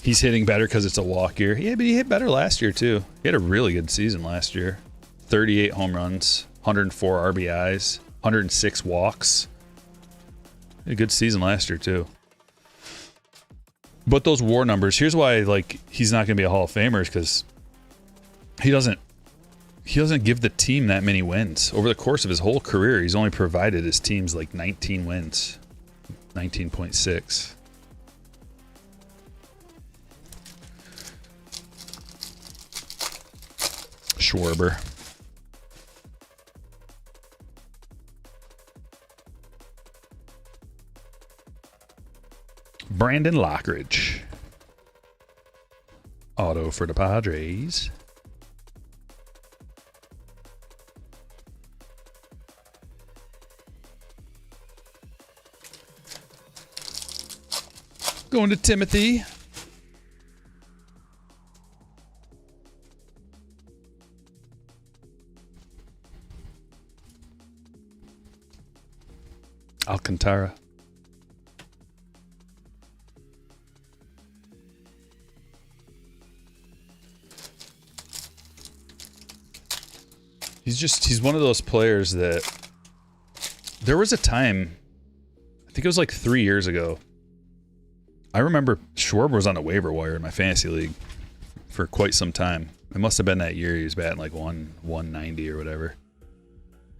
He's hitting better because it's a walk year. Yeah, but he hit better last year, too. He had a really good season last year. 38 home runs, 104 RBIs, 106 walks. A good season last year too. But those WAR numbers, here's why, like, he's not going to be a Hall of Famer, is because he doesn't give the team that many wins. Over the course of his whole career, he's only provided his teams like 19 wins. 19.6. Schwarber. Brandon Lockridge. Auto for the Padres. Going to Timothy. Alcantara. He's one of those players that there was a time, I think it was like 3 years ago. I remember Schwarber was on the waiver wire in my fantasy league for quite some time. It must have been that year he was batting like 190 or whatever.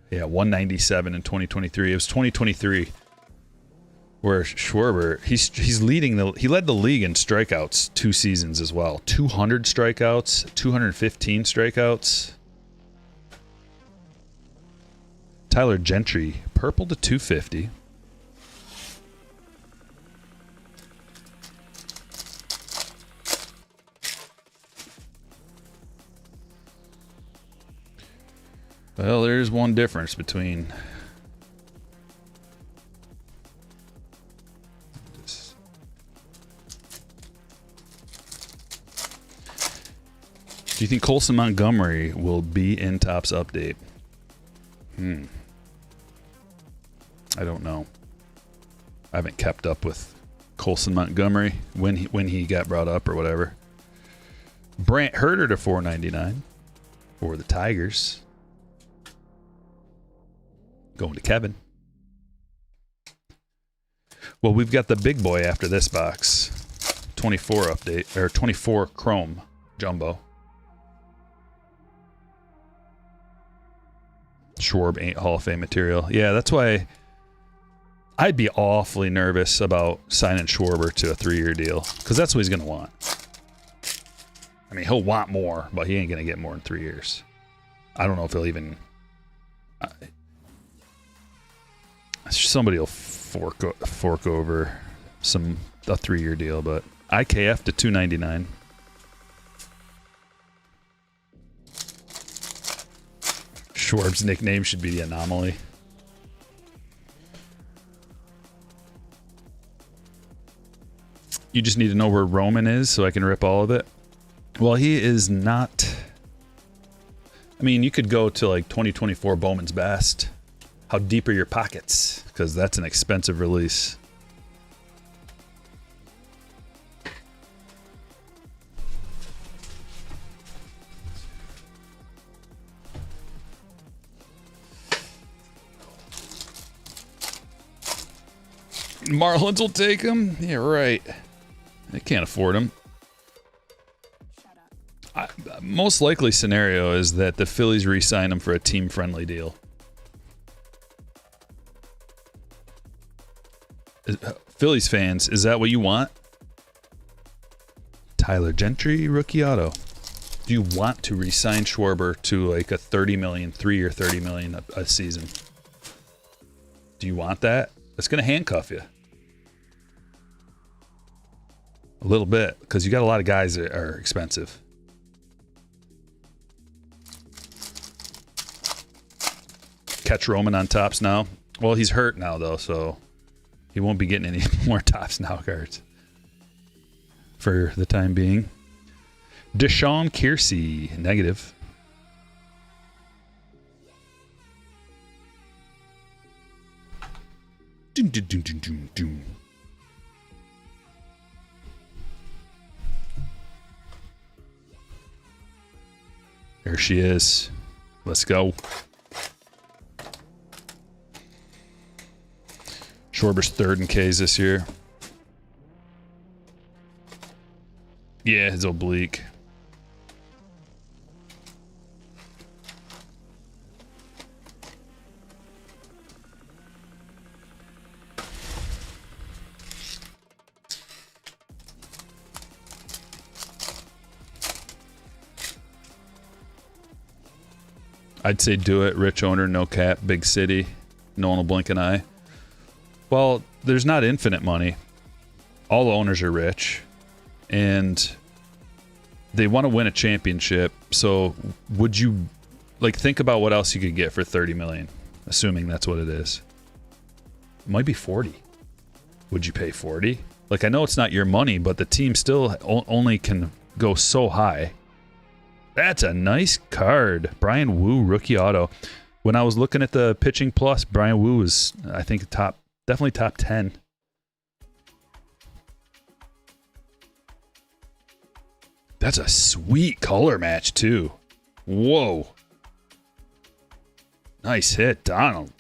Yeah, 197 in 2023. It was 2023 where Schwarber, he led the league in strikeouts 2 seasons as well. 200 strikeouts, 215 strikeouts. Tyler Gentry, purple to 250. Well, there's one difference between this. Do you think Colson Montgomery will be in Topps update? I don't know. I haven't kept up with Colson Montgomery when he got brought up or whatever. Brant Herter to 499 for the Tigers. Going to Kevin. Well, we've got the big boy after this box. 24 update, or 24 Chrome Jumbo. Schwarb ain't Hall of Fame material. Yeah, that's why I'd be awfully nervous about signing Schwarber to a 3-year deal, because that's what he's going to want. I mean, he'll want more, but he ain't going to get more in 3 years. I don't know if he'll even... somebody will fork over a 3-year deal, but IKF to 299. Schwarb's nickname should be the anomaly. You just need to know where Roman is so I can rip all of it. Well, he is not... I mean, you could go to like 2024 Bowman's Best. How deep are your pockets? Because that's an expensive release. Marlins will take him? Yeah, right. They can't afford him. Most likely scenario is that the Phillies re-sign him for a team-friendly deal. Phillies fans, is that what you want? Tyler Gentry, rookie auto. Do you want to re-sign Schwarber to like a $30 million, 3 or $30 million a season? Do you want that? That's going to handcuff you. A little bit, because you got a lot of guys that are expensive. Catch Roman on Topps now. Well, he's hurt now, though, so he won't be getting any more Topps now cards for the time being. Deshaun Kiersey, negative. Doom, doom, doom, doom, doom, doom. There she is. Let's go. Schwarber's third in Ks this year. Yeah, his oblique. I'd say do it. Rich owner, no cap, big city. No one will blink an eye. Well, there's not infinite money. All owners are rich. And they want to win a championship. So would you, like, think about what else you could get for $30 million, assuming that's what it is. It might be 40. Would you pay 40? Like, I know it's not your money, but the team still only can go so high. That's a nice card. Brian Wu, rookie auto. When I was looking at the pitching plus, Brian Wu was, I think, definitely top 10. That's a sweet color match, too. Whoa. Nice hit, Donald.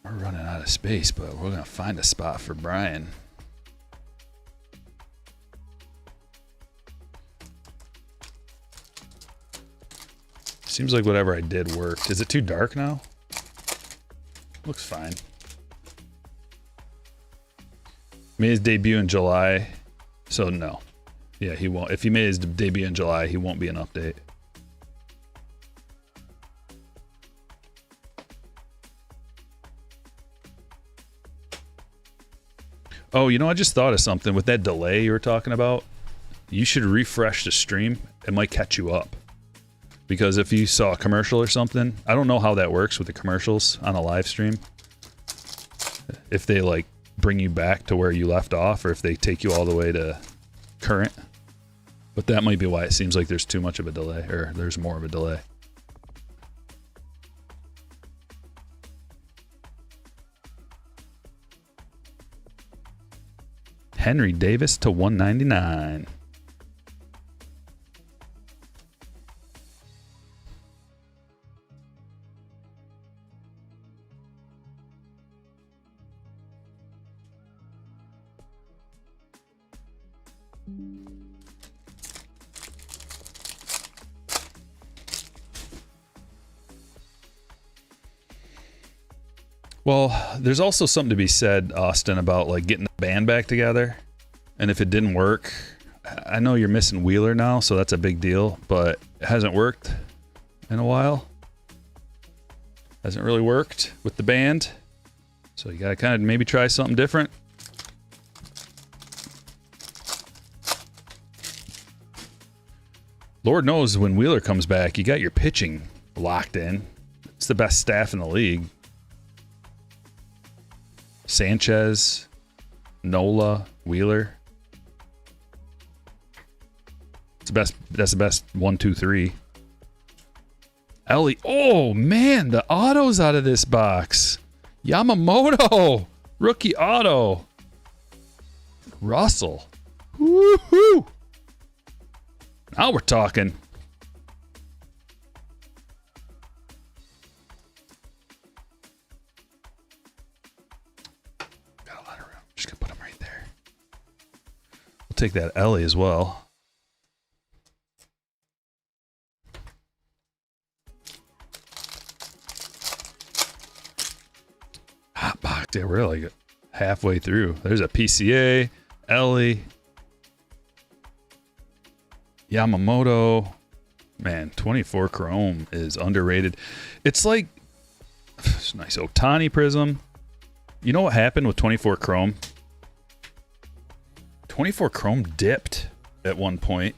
We're running out of space, but we're going to find a spot for Brian. Seems like whatever I did worked. Is it too dark now? Looks fine. Made his debut in July, so no. Yeah, he won't. If he made his debut in July, he won't be an update. Oh, you know, I just thought of something. With that delay you were talking about, you should refresh the stream. It might catch you up. Because if you saw a commercial or something, I don't know how that works with the commercials on a live stream. If they like bring you back to where you left off, or if they take you all the way to current. But that might be why it seems like there's too much of a delay, or there's more of a delay. Henry Davis to 199. Well, there's also something to be said, Austin, about like getting the band back together. And if it didn't work, I know you're missing Wheeler now, so that's a big deal, but it hasn't worked in a while. Hasn't really worked with the band. So you gotta kind of maybe try something different. Lord knows when Wheeler comes back, you got your pitching locked in. It's the best staff in the league. Sanchez, Nola, Wheeler. It's the best. That's the best 1, 2, 3. Ellie. Oh man, the autos out of this box. Yamamoto, rookie auto. Russell. Woohoo! Now we're talking. Got a lot of room. Just gonna put him right there. We'll take that Ellie as well. Hot box. Yeah, we're like halfway through. There's a PCA, Ellie, Yamamoto. Man, 24 Chrome is underrated. It's like, it's nice Ohtani Prism. You know what happened with 24 Chrome? 24 Chrome dipped at one point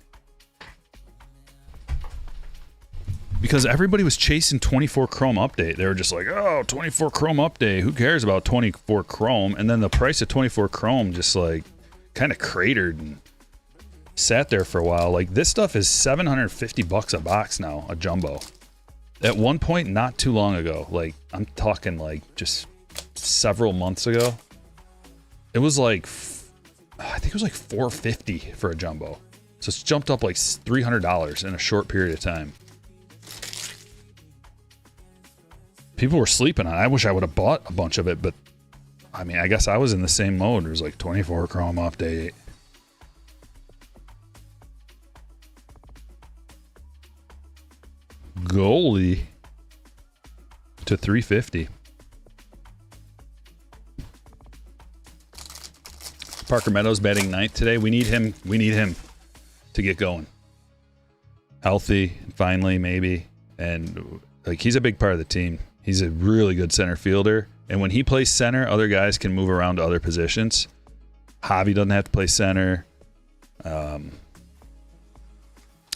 because everybody was chasing 24 Chrome update. They were just like, oh, 24 Chrome update. Who cares about 24 Chrome? And then the price of 24 Chrome just like kind of cratered and sat there for a while. Like this stuff is $750 a box now, a jumbo. At one point, not too long ago, like I'm talking like just several months ago, it was like, I think it was like $450 for a jumbo. So it's jumped up like $300 in a short period of time. People were sleeping on it. I wish I would have bought a bunch of it, but I mean, I guess I was in the same mode. It was like 24 Chrome update. Goalie to 350. Parker Meadows batting ninth today. We need him. We need him to get going. Healthy, finally, maybe. And like he's a big part of the team. He's a really good center fielder. And when he plays center, other guys can move around to other positions. Javi doesn't have to play center.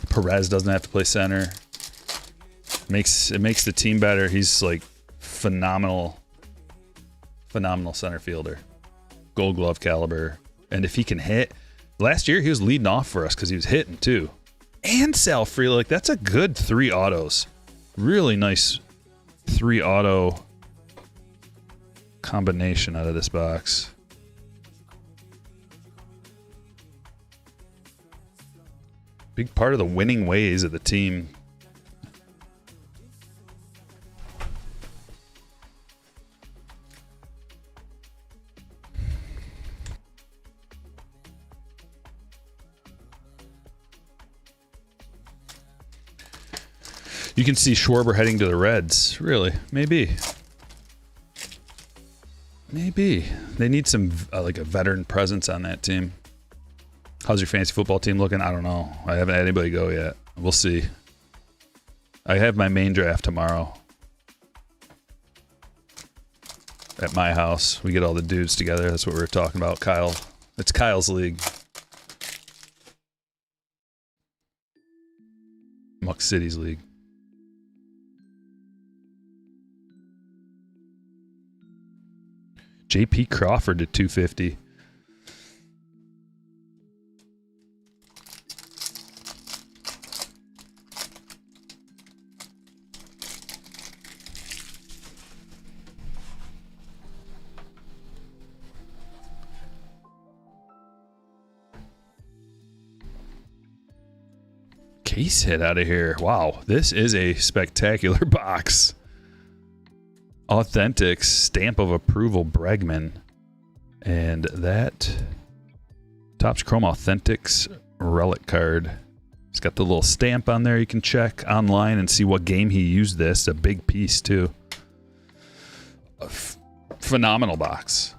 Perez doesn't have to play center. It makes the team better. He's like phenomenal center fielder. Gold Glove caliber. And if he can hit, last year he was leading off for us because he was hitting too. And Sal Frelick, that's a good 3 autos. Really nice 3 auto combination out of this box. Big part of the winning ways of the team. You can see Schwarber heading to the Reds. Really? Maybe. Maybe. They need some like a veteran presence on that team. How's your fantasy football team looking? I don't know. I haven't had anybody go yet. We'll see. I have my main draft tomorrow. At my house. We get all the dudes together. That's what we were talking about. Kyle. It's Kyle's league. Muck City's league. JP Crawford to 250. Case hit out of here. Wow, this is a spectacular box. Authentic stamp of approval Bregman. And that Topps Chrome Authentics relic card. It's got the little stamp on there. You can check online and see what game he used this. A big piece too. A phenomenal box.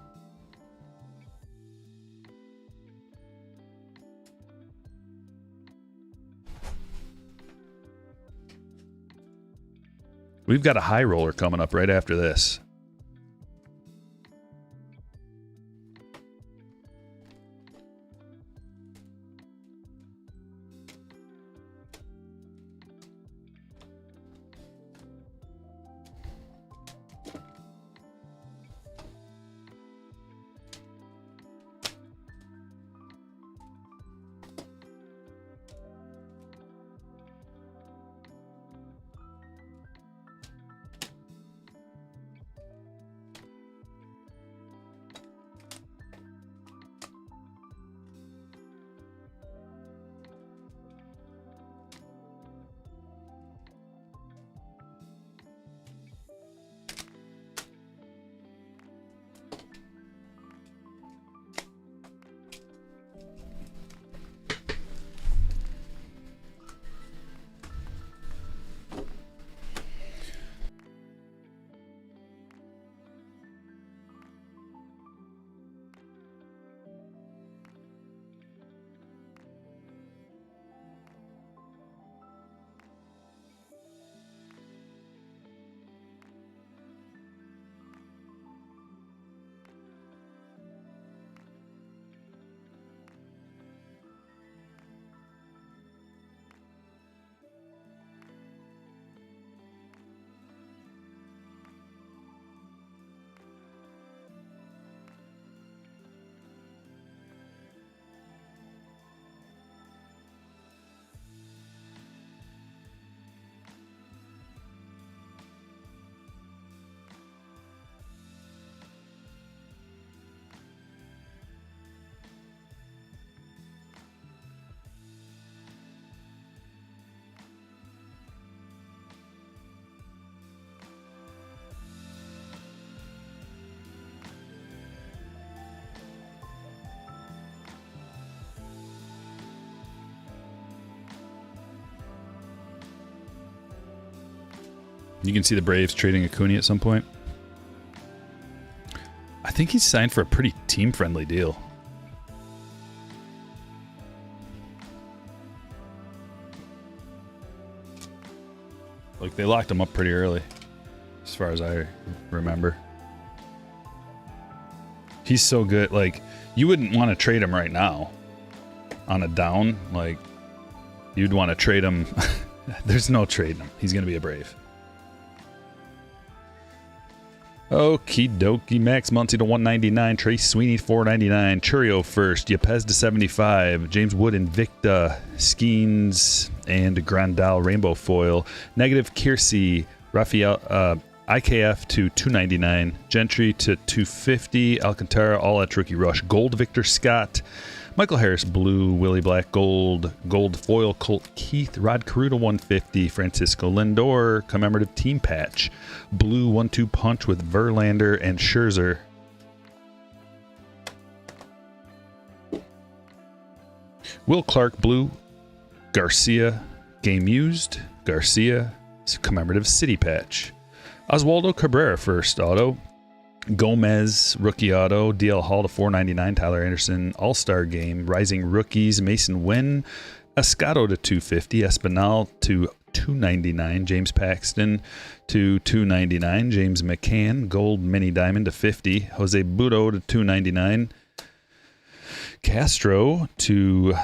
We've got a high roller coming up right after this. You can see the Braves trading Acuna at some point. I think he's signed for a pretty team-friendly deal. Like, they locked him up pretty early, as far as I remember. He's so good. Like, you wouldn't want to trade him right now on a down. Like, you'd want to trade him. There's no trading him. He's going to be a Brave. Okie dokie. Max Muncy to 199. Trace Sweeney 499. Churio first. Yepez to 75. James Wood Invicta. Skeens and Grandal Rainbow Foil. Negative Kiersey. Raphael IKF to 299. Gentry to 250. Alcantara All at Rookie Rush. Gold Victor Scott. Michael Harris Blue. Willie Black Gold. Gold Foil Colt Keith. Rod Caruta 150. Francisco Lindor Commemorative Team Patch. Blue 1-2 Punch with Verlander and Scherzer. Will Clark Blue. Garcia Game Used. Garcia Commemorative City Patch. Oswaldo Cabrera first auto. Gomez Rookie Auto. DL Hall to 499. Tyler Anderson All-Star Game. Rising Rookies. Mason Wynn. Escato to 250. Espinal to 299. James Paxton to 299. James McCann Gold Mini Diamond to 50. Jose Budo to 299. Castro to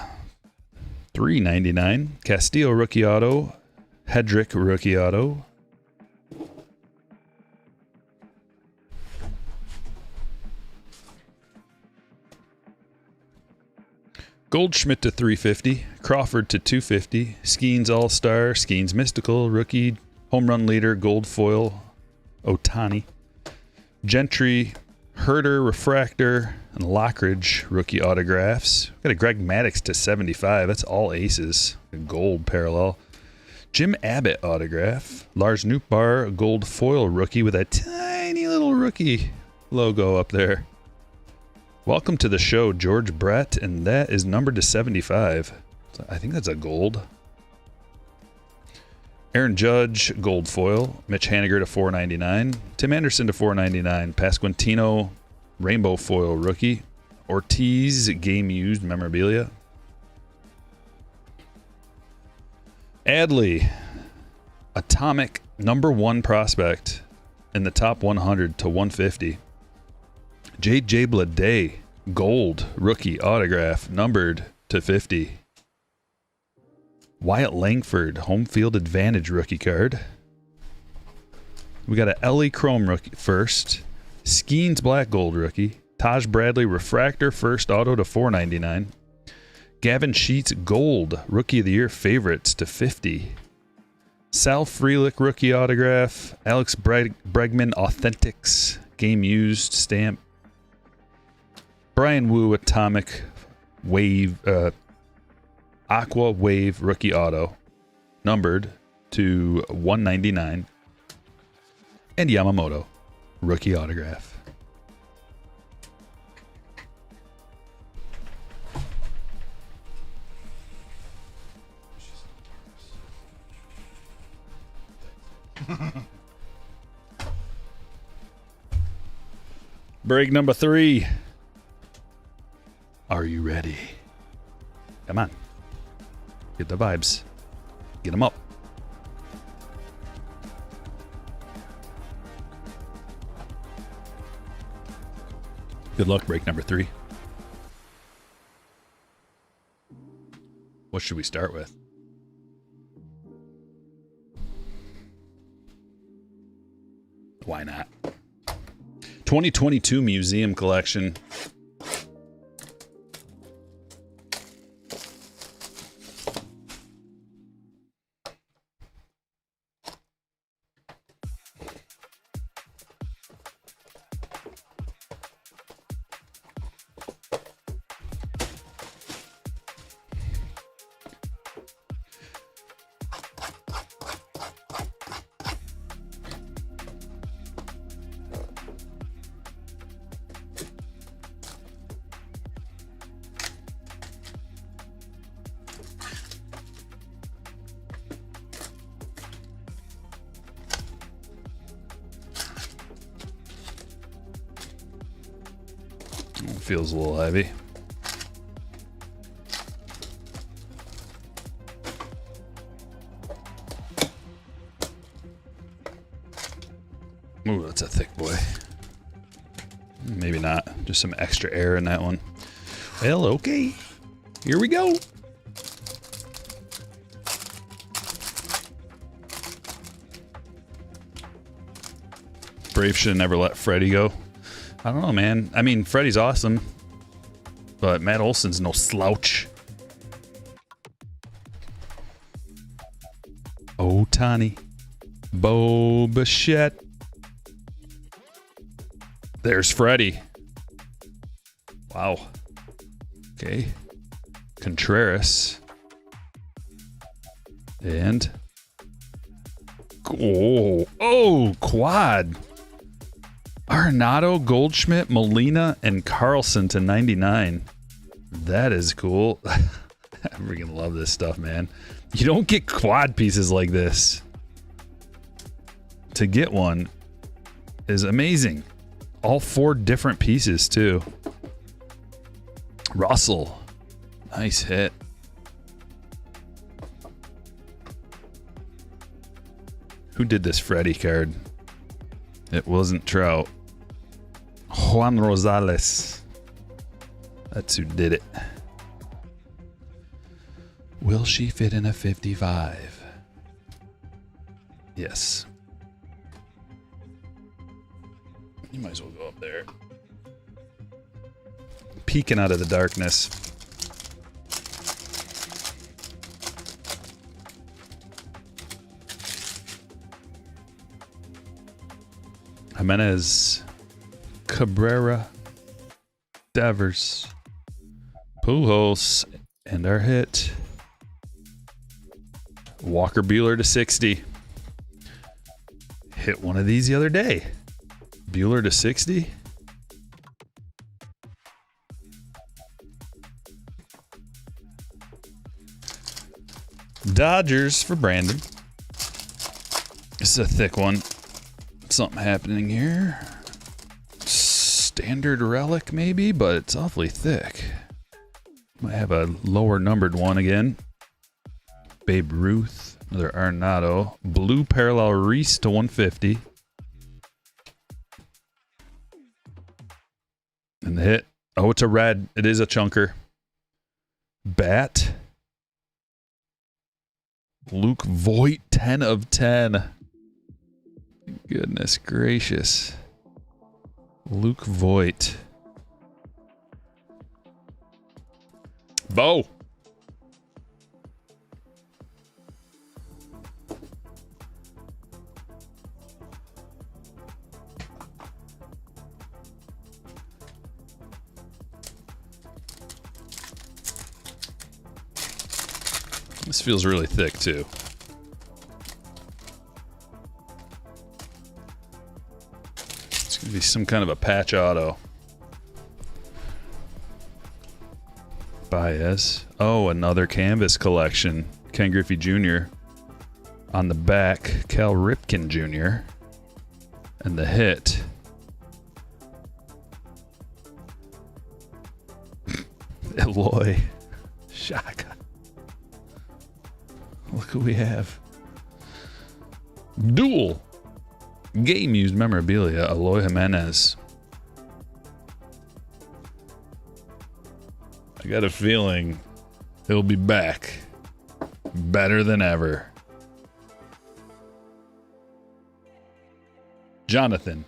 399. Castillo Rookie Auto. Hedrick Rookie Auto. Goldschmidt to 350, Crawford to 250, Skeens All-Star, Skeens Mystical, Rookie, Home Run Leader, Gold Foil, Otani, Gentry, Herder, Refractor, and Lockridge, Rookie Autographs. Got a Greg Maddux to 75, that's all aces, a gold parallel. Jim Abbott autograph, Lars Nootbaar, Gold Foil Rookie with a tiny little rookie logo up there. Welcome to the show, George Brett, and that is numbered to 75. I think that's a gold. Aaron Judge, Gold Foil. Mitch Haniger to 499. Tim Anderson to 499. Pasquantino, Rainbow Foil Rookie. Ortiz, Game Used Memorabilia. Adley, Atomic #1 prospect in the top 100 to 150. J.J. Bleday, Gold Rookie Autograph, numbered to 50. Wyatt Langford, Home Field Advantage Rookie card. We got a Ellie Chrome Rookie first. Skeens Black Gold Rookie. Taj Bradley Refractor First Auto to 499. Gavin Sheets Gold Rookie of the Year Favorites to 50. Sal Frelick Rookie Autograph. Alex Bregman Authentics Game Used Stamp. Brian Wu Atomic Wave Aqua Wave Rookie Auto, numbered to 199. And Yamamoto Rookie Autograph. Break number 3. Are you ready? Come on. Get the vibes. Get them up. Good luck, break number 3. What should we start with? Why not? 2022 Museum Collection. feels a little heavy. Ooh, that's a thick boy. Maybe not. Just some extra air in that one. Well, okay. Here we go. Brave should have never let Freddie go. I don't know, man. I mean, Freddie's awesome, but Matt Olson's no slouch. Ohtani. Bo Bichette. There's Freddie. Wow. Okay. Contreras. And... Oh, quad. Arenado, Goldschmidt, Molina, and Carlson to 99. That is cool. I freaking love this stuff, man. You don't get quad pieces like this. To get one is amazing. All 4 different pieces, too. Russell. Nice hit. Who did this Freddie card? It wasn't Trout. Juan Rosales. That's who did it. Will she fit in a 55? Yes. You might as well go up there. Peeking out of the darkness. Jimenez, Cabrera, Devers, Pujols, and our hit. Walker Buehler to 60. Hit one of these the other day. Buehler to 60. Dodgers for Brandon. This is a thick one. Something happening here. Standard relic maybe, but it's awfully thick. Might have a lower numbered one again. Babe Ruth, another Arenado. Blue parallel Reese to 150. And the hit. Oh, it's a red. It is a chunker. Bat. Luke Voigt, 10 of 10. Goodness gracious. Luke Voigt. Bo. This feels really thick too. It's gonna be some kind of a patch auto. Baez. Oh, another canvas collection. Ken Griffey Jr. On the back, Cal Ripken Jr. And the hit. Eloy. Shaka. Look who we have. Dual. Game used memorabilia. Eloy Jimenez. I got a feeling he'll be back. Better than ever. Jonathan.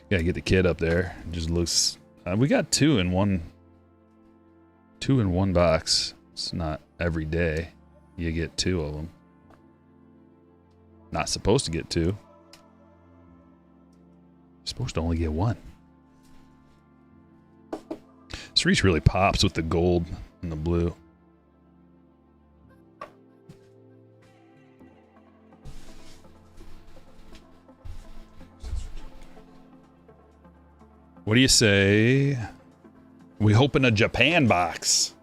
Gotta get the kid up there. It just looks... we got two in one box. It's not every day you get 2 of them. Not supposed to get 2. You're supposed to only get 1. This Reese really pops with the gold and the blue. What do you say? We open a Japan box.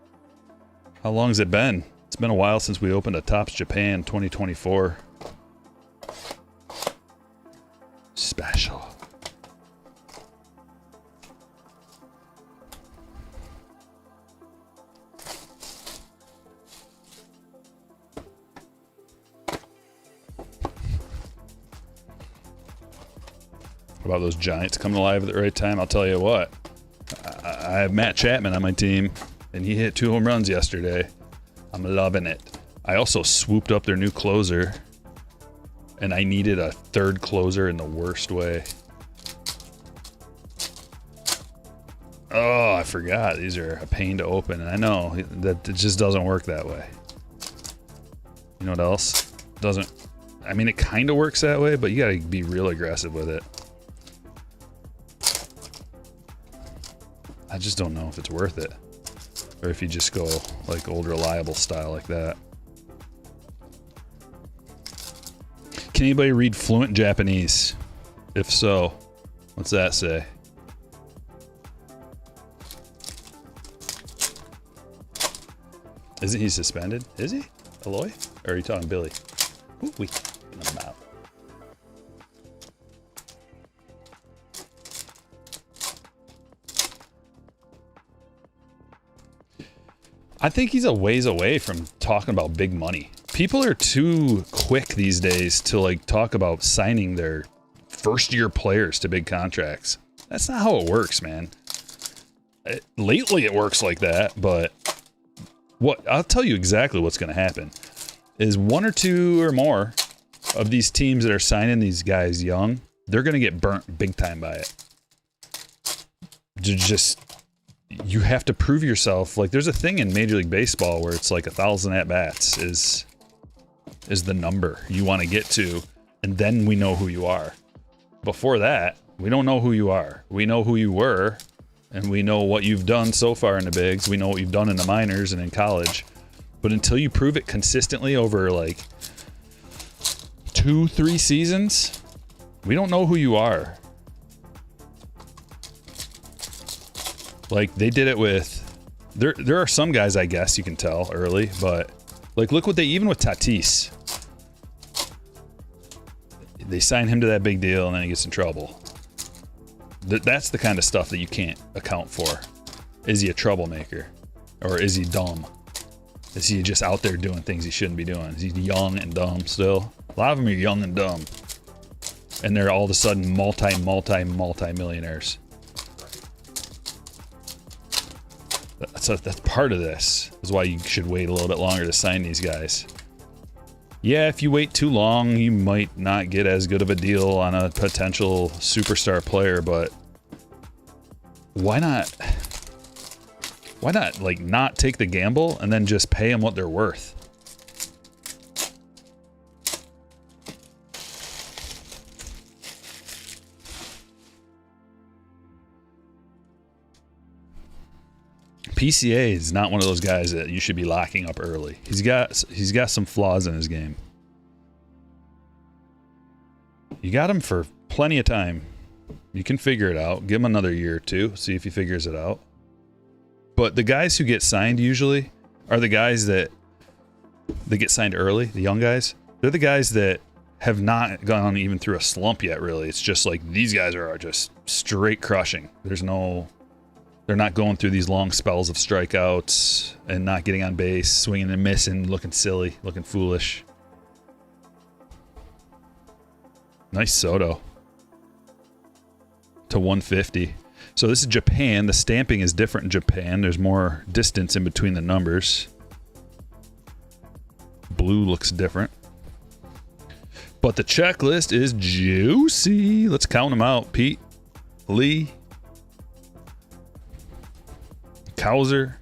How long has it been? It's been a while since we opened a Topps Japan 2024. Special. about those Giants coming alive at the right time? I'll tell you what. I have Matt Chapman on my team, and he hit 2 home runs yesterday. I'm loving it. I also swooped up their new closer, and I needed a third closer in the worst way. Oh, I forgot. These are a pain to open, and I know that it just doesn't work that way. You know what else? Doesn't... I mean, it kind of works that way, but you gotta be real aggressive with it. I just don't know if it's worth it. Or if you just go like old reliable style like that. Can anybody read fluent Japanese? If so, what's that say? Isn't he suspended? Is he? Aloy? Or are you talking Billy? Ooh, we get him out. I think he's a ways away from talking about big money. People are too quick these days to like talk about signing their first-year players to big contracts. That's not how it works, man. Lately it works like that, but what I'll tell you exactly what's going to happen is 1 or 2 or more of these teams that are signing these guys young, they're going to get burnt big time by it. You have to prove yourself. Like there's a thing in Major League Baseball where it's like 1,000 at-bats is the number you want to get to, and then we know who you are. Before that, we don't know who you are. We know who you were, and we know what you've done so far in the bigs. We know what you've done in the minors and in college. But until you prove it consistently over like 2-3 seasons, we don't know who you are. Like they did it with, there are some guys I guess you can tell early, but like look what they, even with Tatis, they sign him to that big deal and then he gets in trouble. That's the kind of stuff that you can't account for. Is he a troublemaker? Or is he dumb? Is he just out there doing things he shouldn't be doing? Is he young and dumb still? A lot of them are young and dumb. And they're all of a sudden multi-millionaires. That's part of this. Is why you should wait a little bit longer to sign these guys. Yeah, if you wait too long, you might not get as good of a deal on a potential superstar player, but why not? Why not, like, not take the gamble and then just pay them what they're worth? PCA is not one of those guys that you should be locking up early. He's got some flaws in his game. You got him for plenty of time. You can figure it out. Give him another year or two. See if he figures it out. But the guys who get signed usually are the guys that get signed early, the young guys. They're the guys that have not gone even through a slump yet, really. It's just like these guys are just straight crushing. They're not going through these long spells of strikeouts and not getting on base, swinging and missing, looking silly, looking foolish. Nice Soto to 150. So this is Japan. The stamping is different in Japan. There's more distance in between the numbers. Blue looks different. But the checklist is juicy. Let's count them out. Pete, Lee, Kauser,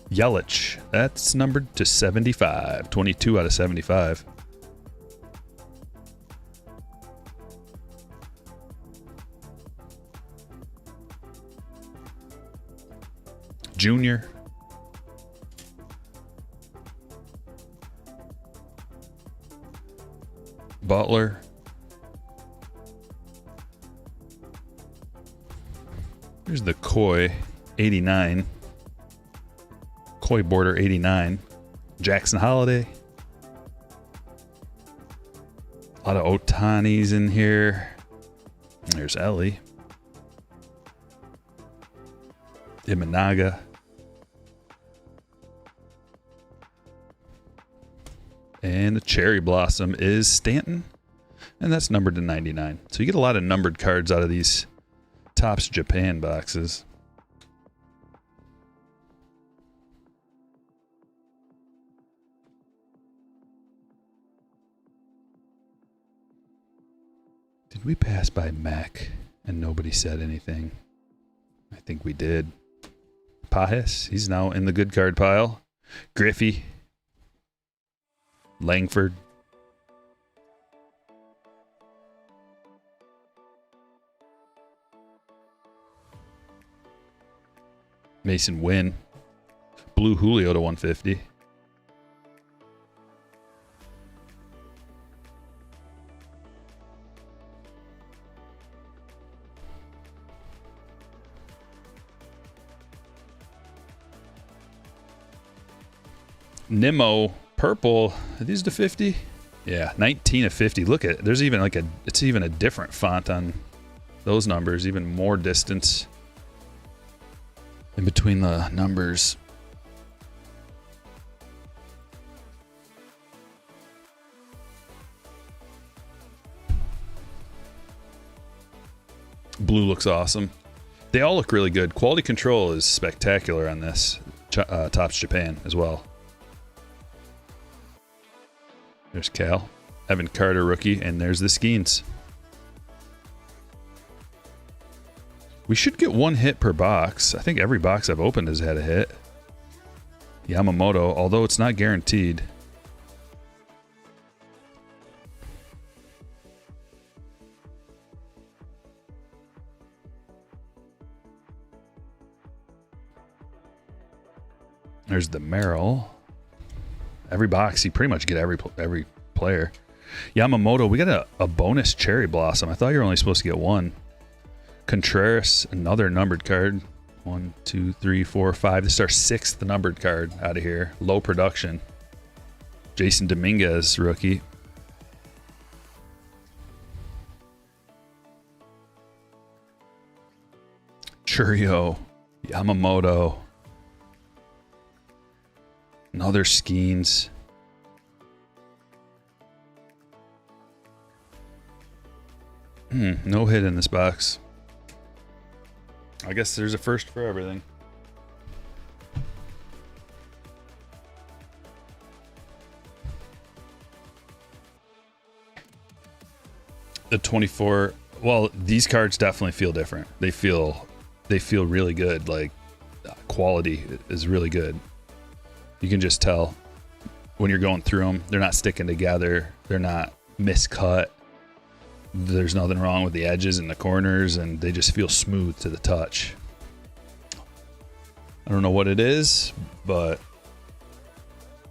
Yelich. That's numbered to 75. 22 out of 75. Junior. Butler. Here's the Koi 89. Koi border 89. Jackson Holiday. A lot of Otanis in here. There's Ellie. Imanaga. And the Cherry Blossom is Stanton. And that's numbered to 99. So you get a lot of numbered cards out of these Topps Japan boxes. Did we pass by Mac and nobody said anything? I think we did. Pajes, he's now in the good card pile. Griffey. Langford. Mason Wynn. Blue Julio to 150. Nimmo purple. Are these to 50? Yeah, 19 of 50. Look at it. There's even like it's even a different font on those numbers, even more distance in between the numbers. Blue looks awesome. They all look really good. Quality control is spectacular on this Topps Japan as well. There's Cal. Evan Carter rookie, and there's the Skeens. We should get one hit per box. I think every box I've opened has had a hit. Yamamoto, although it's not guaranteed. There's the Merrill. Every box, you pretty much get every player. Yamamoto, we got a bonus Cherry Blossom. I thought you were only supposed to get one. Contreras, another numbered card. 1, 2, 3, 4, 5. This is our 6th numbered card out of here. Low production. Jason Dominguez, rookie. Churio, Yamamoto. Another Skeens. No hit in this box. I guess there's a first for everything. The 24. Well, these cards definitely feel different. They feel really good. Like quality is really good. You can just tell when you're going through them. They're not sticking together. They're not miscut. There's nothing wrong with the edges and the corners, and they just feel smooth to the touch. I don't know what it is, but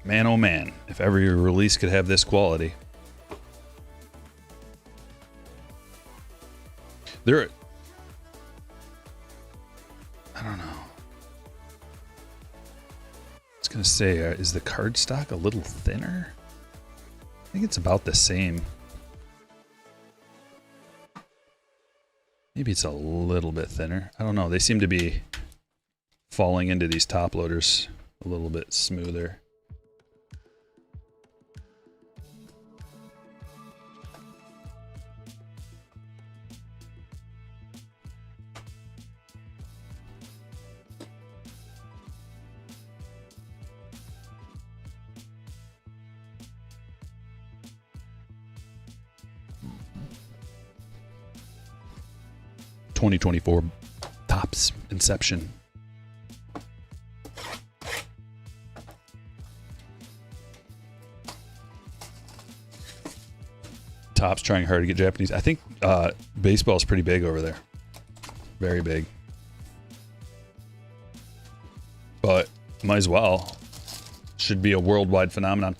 man, oh man, if every release could have this quality. I don't know. I was going to say, is the card stock a little thinner? I think it's about the same. Maybe it's a little bit thinner. I don't know. They seem to be falling into these top loaders a little bit smoother. '24 Topps Inception. Topps trying hard to get Japanese. I think baseball is pretty big over there. Very big. But might as well. Should be a worldwide phenomenon.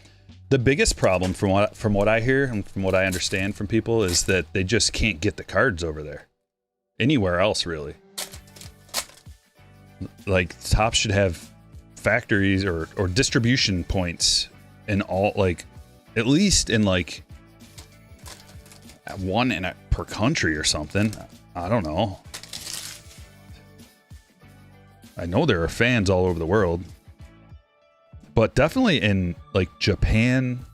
The biggest problem from what I hear and from what I understand from people is that they just can't get the cards over there. Anywhere else, really. Like, Topps should have factories or distribution points in all, like, at least in, like, one per country or something. I don't know. I know there are fans all over the world. But definitely in, like, Japan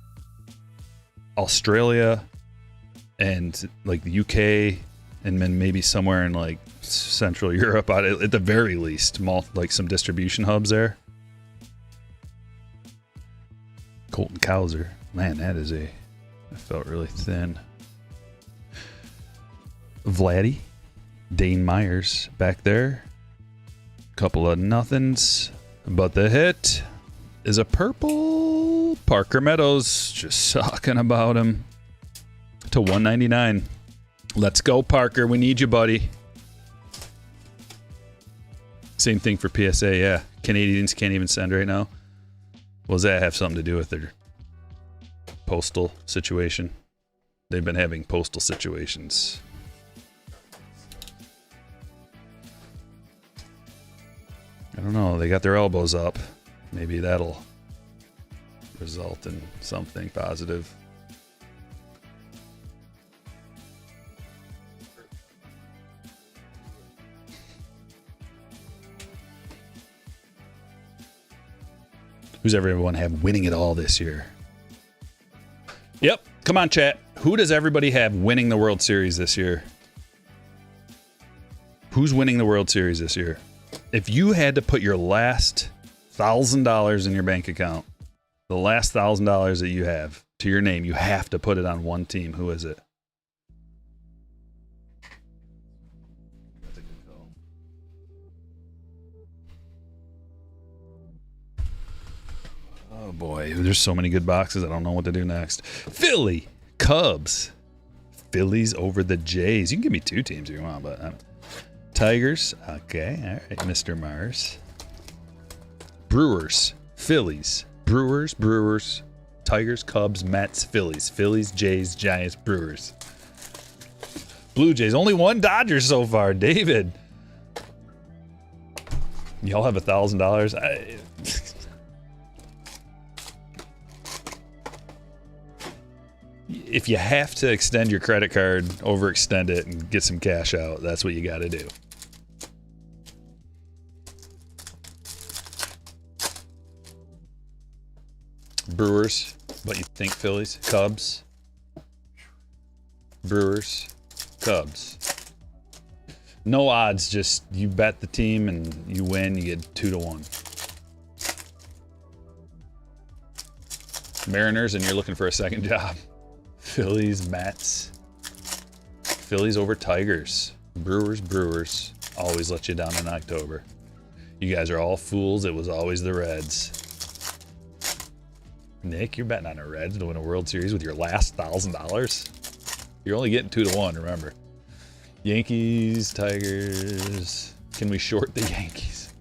Australia and like the UK, and then maybe somewhere in like Central Europe at the very least, like some distribution hubs there. Colton Cowser, man, that felt really thin. Vladdy, Dane Myers back there. Couple of nothings, but the hit is a purple. Parker Meadows, just talking about him, to 199. Let's go, Parker. We need you, buddy. Same thing for PSA, yeah. Canadians can't even send right now. Well, does that have something to do with their postal situation? They've been having postal situations. I don't know. They got their elbows up. Maybe that'll result in something positive. Who's everyone have winning it all this year? Yep. Come on, chat. Who does everybody have winning the World Series this year? Who's winning the World Series this year? If you had to put your last $1,000 in your bank account, the last $1,000 that you have to your name, you have to put it on one team. Who is it? That's a good call. Oh boy, there's so many good boxes. I don't know what to do next. Philly, Cubs. Phillies over the Jays. You can give me two teams if you want, but Tigers. Okay, all right, Mr. Mars. Brewers, Phillies, Brewers, Tigers, Cubs, Mets, Phillies, Jays, Giants, Brewers. Blue Jays, only one Dodgers so far. David, y'all have $1,000. If you have to extend your credit card, overextend it and get some cash out, that's what you got to do. Brewers, but you think Phillies? Cubs. Brewers, Cubs. No odds, just you bet the team and you win, you get 2-1. Mariners, and you're looking for a second job. Phillies, Mets. Phillies over Tigers. Brewers. Always let you down in October. You guys are all fools. It was always the Reds. Nick, you're betting on the Reds to win a World Series with your last $1,000? You're only getting 2-1, remember. Yankees, Tigers. Can we short the Yankees?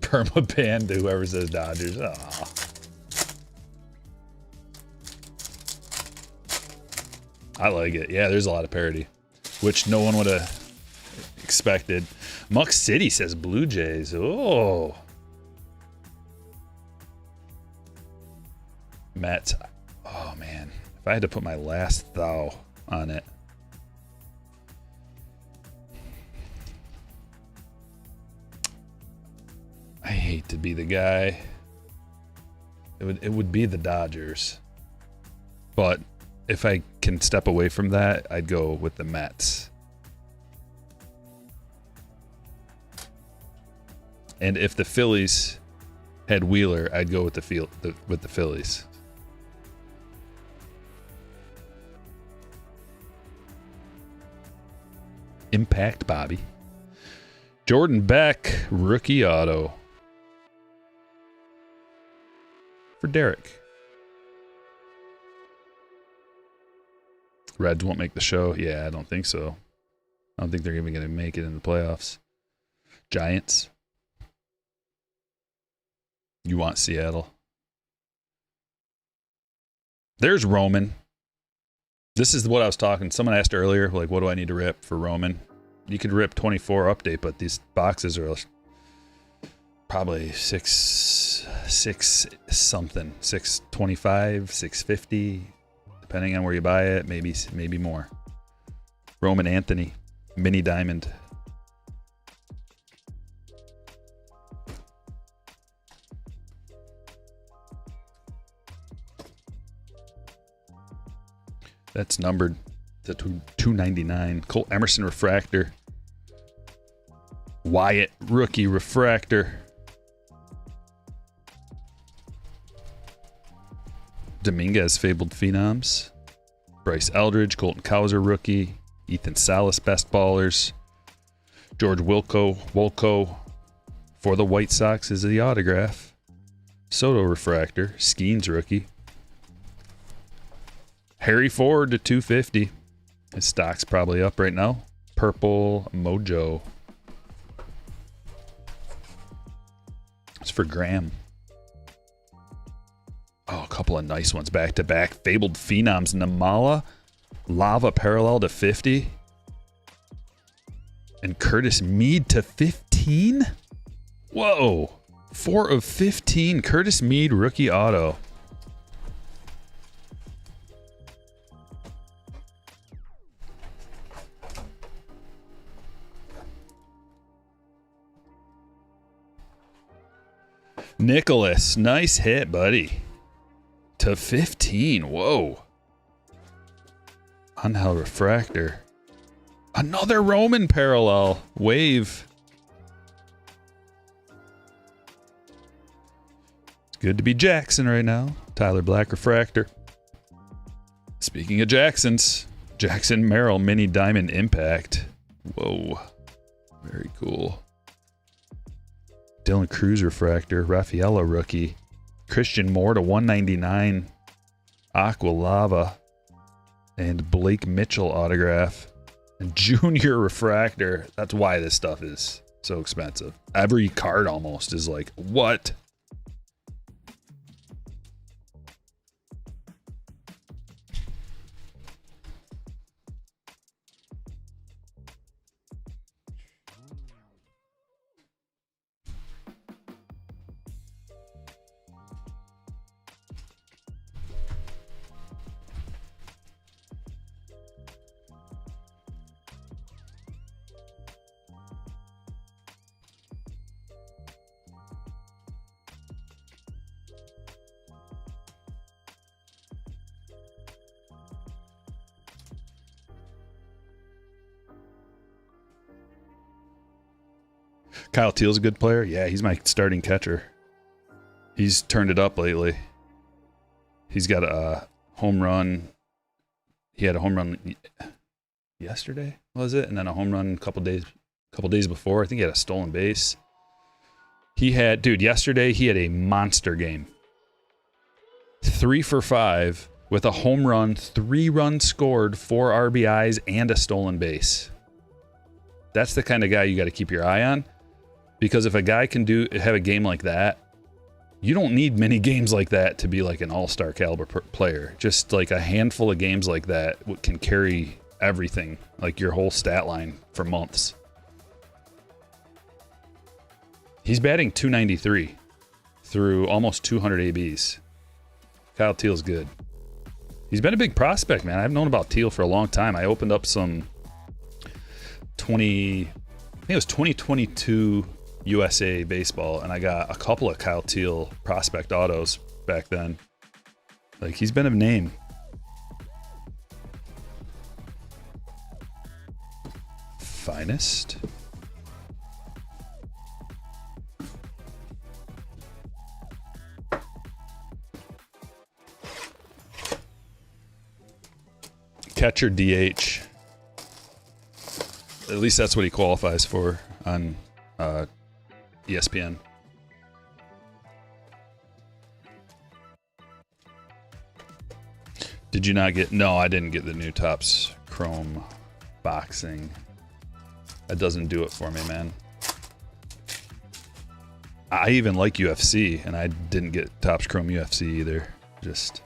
Perma-ban to whoever says Dodgers. Aw. I like it. Yeah, there's a lot of parity, which no one would have expected. Muck City says Blue Jays. Oh. Mets. Oh, man. If I had to put my last thou on it. I hate to be the guy. It would be the Dodgers. But if I can step away from that, I'd go with the Mets. And if the Phillies had Wheeler, I'd go with the Phillies. Impact Bobby. Jordan Beck, rookie auto. For Derek. Reds won't make the show. Yeah, I don't think so. I don't think they're even going to make it in the playoffs. Giants. You want Seattle. There's Roman. This is what I was talking. Someone asked earlier, like, what do I need to rip for Roman? You could rip 24 update, but these boxes are probably 6 something. 625, 650. Depending on where you buy it, maybe more. Roman Anthony, mini diamond. That's numbered to 299. Colt Emerson refractor. Wyatt rookie refractor. Dominguez fabled phenoms. Bryce Eldridge, Colton Cowser rookie. Ethan Salas best ballers. George Wilco for the White Sox is the autograph. Soto refractor. Skeens rookie. Harry Ford to 250. His stock's probably up right now. Purple Mojo. It's for Graham. Oh, a couple of nice ones back to back. Fabled phenoms. Namala Lava parallel to 50. And Curtis Mead to 15? Whoa. 4 of 15. Curtis Mead rookie auto. Nicholas, nice hit, buddy. To 15. Whoa. Angel refractor. Another Roman parallel. Wave. It's good to be Jackson right now. Tyler Black refractor. Speaking of Jacksons, Jackson Merrill mini diamond impact. Whoa. Very cool. Dylan Cruz refractor. Rafaela rookie. Christian Moore to 199. Aqua Lava. And Blake Mitchell autograph. And Junior refractor. That's why this stuff is so expensive. Every card almost is like, what? Kyle Teal's a good player. Yeah, he's my starting catcher. He's turned it up lately. He's got a home run. He had a home run yesterday, was it? And then a home run a couple days before. I think he had a stolen base. Yesterday he had a monster game. 3 for 5 with a home run, 3 runs scored, 4 RBIs, and a stolen base. That's the kind of guy you got to keep your eye on. Because if a guy can have a game like that, you don't need many games like that to be like an all-star caliber player. Just like a handful of games like that can carry everything, like your whole stat line for months. He's batting .293 through almost 200 ABs. Kyle Teal's good. He's been a big prospect, man. I've known about Teal for a long time. I opened up some 2022 USA baseball, and I got a couple of Kyle Teal prospect autos back then. Like, he's been a name. Finest. Catcher DH. At least that's what he qualifies for on ESPN. Did you not get... No, I didn't get the new Topps Chrome boxing. That doesn't do it for me, man. I even like UFC, and I didn't get Topps Chrome UFC either. Just,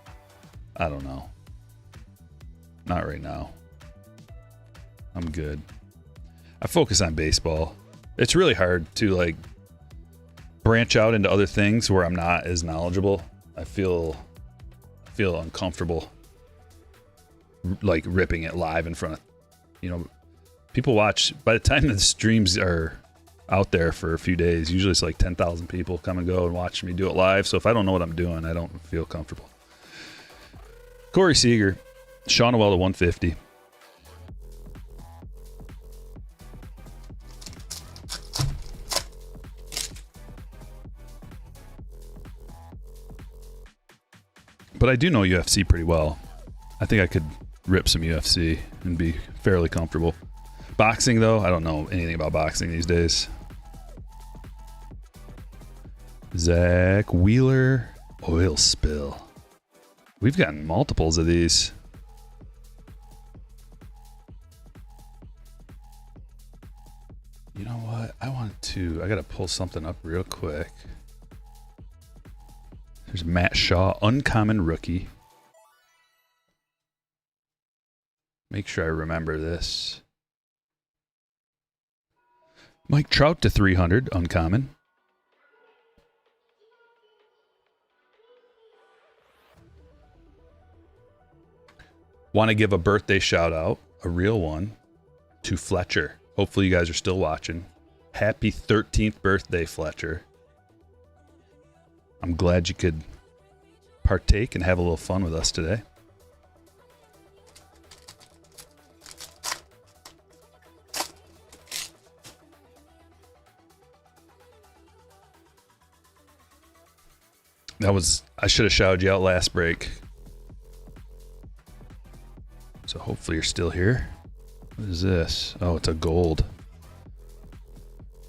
I don't know. Not right now. I'm good. I focus on baseball. It's really hard to like branch out into other things where I'm not as knowledgeable. I feel uncomfortable like ripping it live in front of, people watch. By the time the streams are out there for a few days, usually it's like 10,000 people come and go and watch me do it live. So if I don't know what I'm doing, I don't feel comfortable. Corey Seager. Sean Noel to 150. But I do know UFC pretty well. I think I could rip some UFC and be fairly comfortable. Boxing, though, I don't know anything about boxing these days. Zach Wheeler, oil spill. We've gotten multiples of these. You know what? I gotta pull something up real quick. There's Matt Shaw, uncommon rookie. Make sure I remember this. Mike Trout to 300, uncommon. Want to give a birthday shout out, a real one, to Fletcher. Hopefully you guys are still watching. Happy 13th birthday, Fletcher. I'm glad you could partake and have a little fun with us today. I should have shouted you out last break. So hopefully you're still here. What is this? Oh, it's a gold.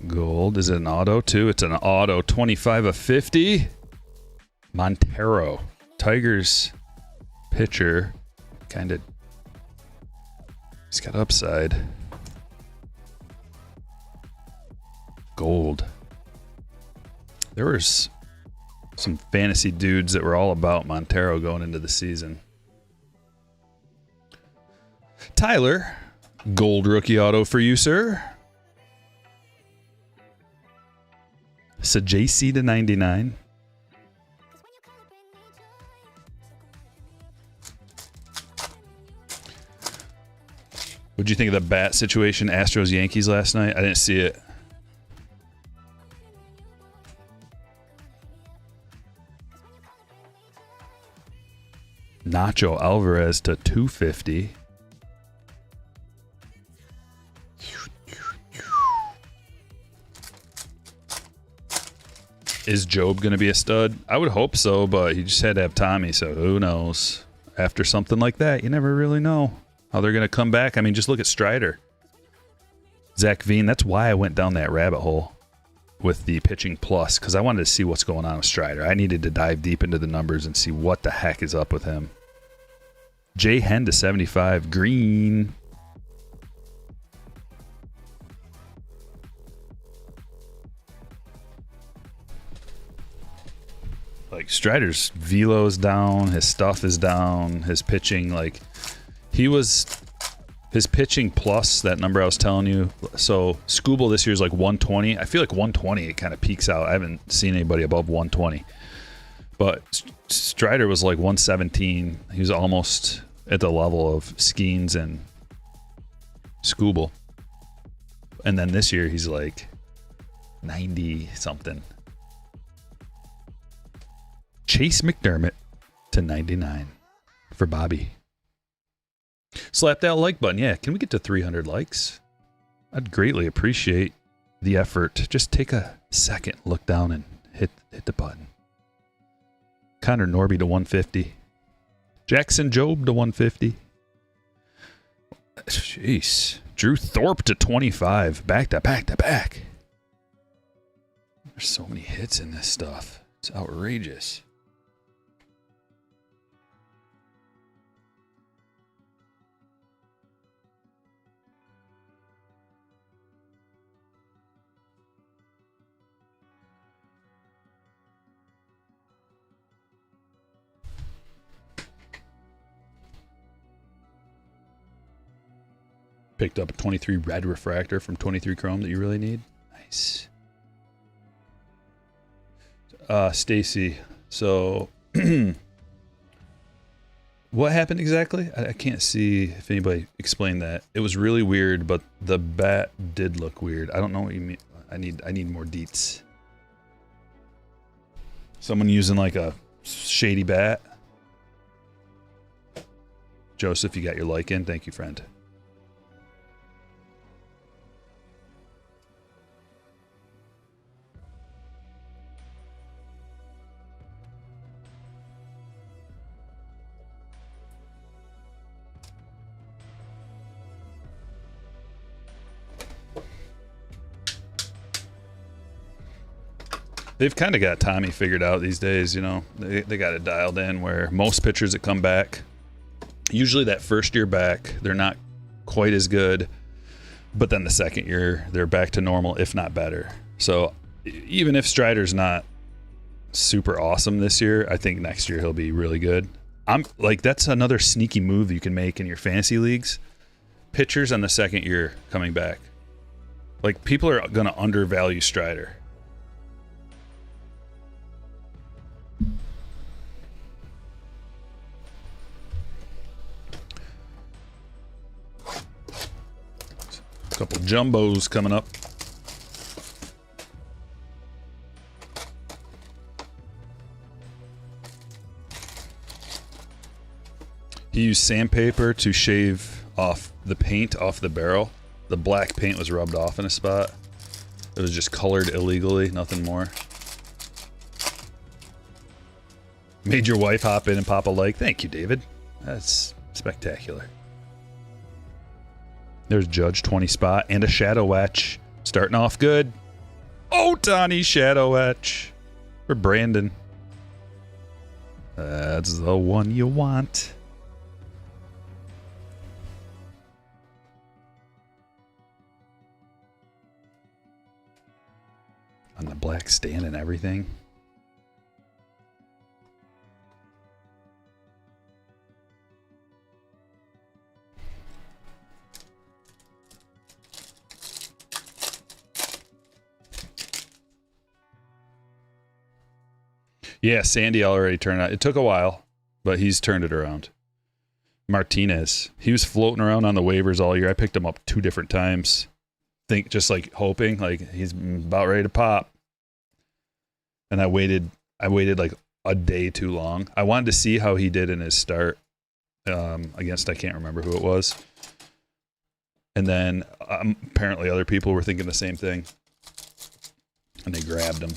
Gold. Is it an auto too? It's an auto. 25 of 50. Montero. Tigers pitcher. Kind of. He's got upside. Gold. There was some fantasy dudes that were all about Montero going into the season. Tyler, gold rookie auto for you, sir. It's a JC to 99. What'd you think of the bat situation, Astros Yankees last night? I didn't see it. Nacho Alvarez to 250. Is Job going to be a stud? I would hope so, but he just had to have Tommy, so who knows? After something like that, you never really know how they're going to come back. I mean, just look at Strider. Zach Veen, that's why I went down that rabbit hole with the pitching plus, because I wanted to see what's going on with Strider. I needed to dive deep into the numbers and see what the heck is up with him. Jay Hen to 75. Green. Like, Strider's velo's down, his stuff is down, his pitching, like, his pitching plus, that number I was telling you. So, Scooble this year is like 120. I feel like 120, it kind of peaks out. I haven't seen anybody above 120. But Strider was like 117. He was almost at the level of Skeens and Scooble. And then this year, he's like 90-something. Chase McDermott to 99 for Bobby. Slap that like button. Yeah, can we get to 300 likes? I'd greatly appreciate the effort. Just take a second, look down, and hit the button. Connor Norby to 150. Jackson Job to 150. Jeez. Drew Thorpe to 25. Back to back to back. There's so many hits in this stuff. It's outrageous. Picked up a 23 red refractor from 23 Chrome that you really need. Nice. Stacy, so what happened exactly? I can't see if anybody explained that. It was really weird, but the bat did look weird. I don't know what you mean. I need more deets. Someone using like a shady bat. Joseph, you got your like in. Thank you, friend. They've kind of got Tommy figured out these days, you know. They got it dialed in where most pitchers that come back, usually that first year back, they're not quite as good. But then the second year, they're back to normal, if not better. So even if Strider's not super awesome this year, I think next year he'll be really good. I'm like, that's another sneaky move you can make in your fantasy leagues. Pitchers on the second year coming back. Like, people are going to undervalue Strider. Couple jumbos coming up. He used sandpaper to shave off the paint off the barrel. The black paint was rubbed off in a spot. It was just colored illegally, nothing more. Made your wife hop in and pop a like. Thank you, David. That's spectacular. There's Judge 20 spot and a shadow etch. Starting off good. Ohtani shadow etch for Brandon. That's the one you want. On the black stand and everything. Yeah, Sandy already turned out. It took a while, but he's turned it around. Martinez, he was floating around on the waivers all year. I picked him up 2 different times. Think just like hoping, like he's about ready to pop. And I waited like a day too long. I wanted to see how he did in his start against, I can't remember who it was. And then apparently other people were thinking the same thing. And they grabbed him.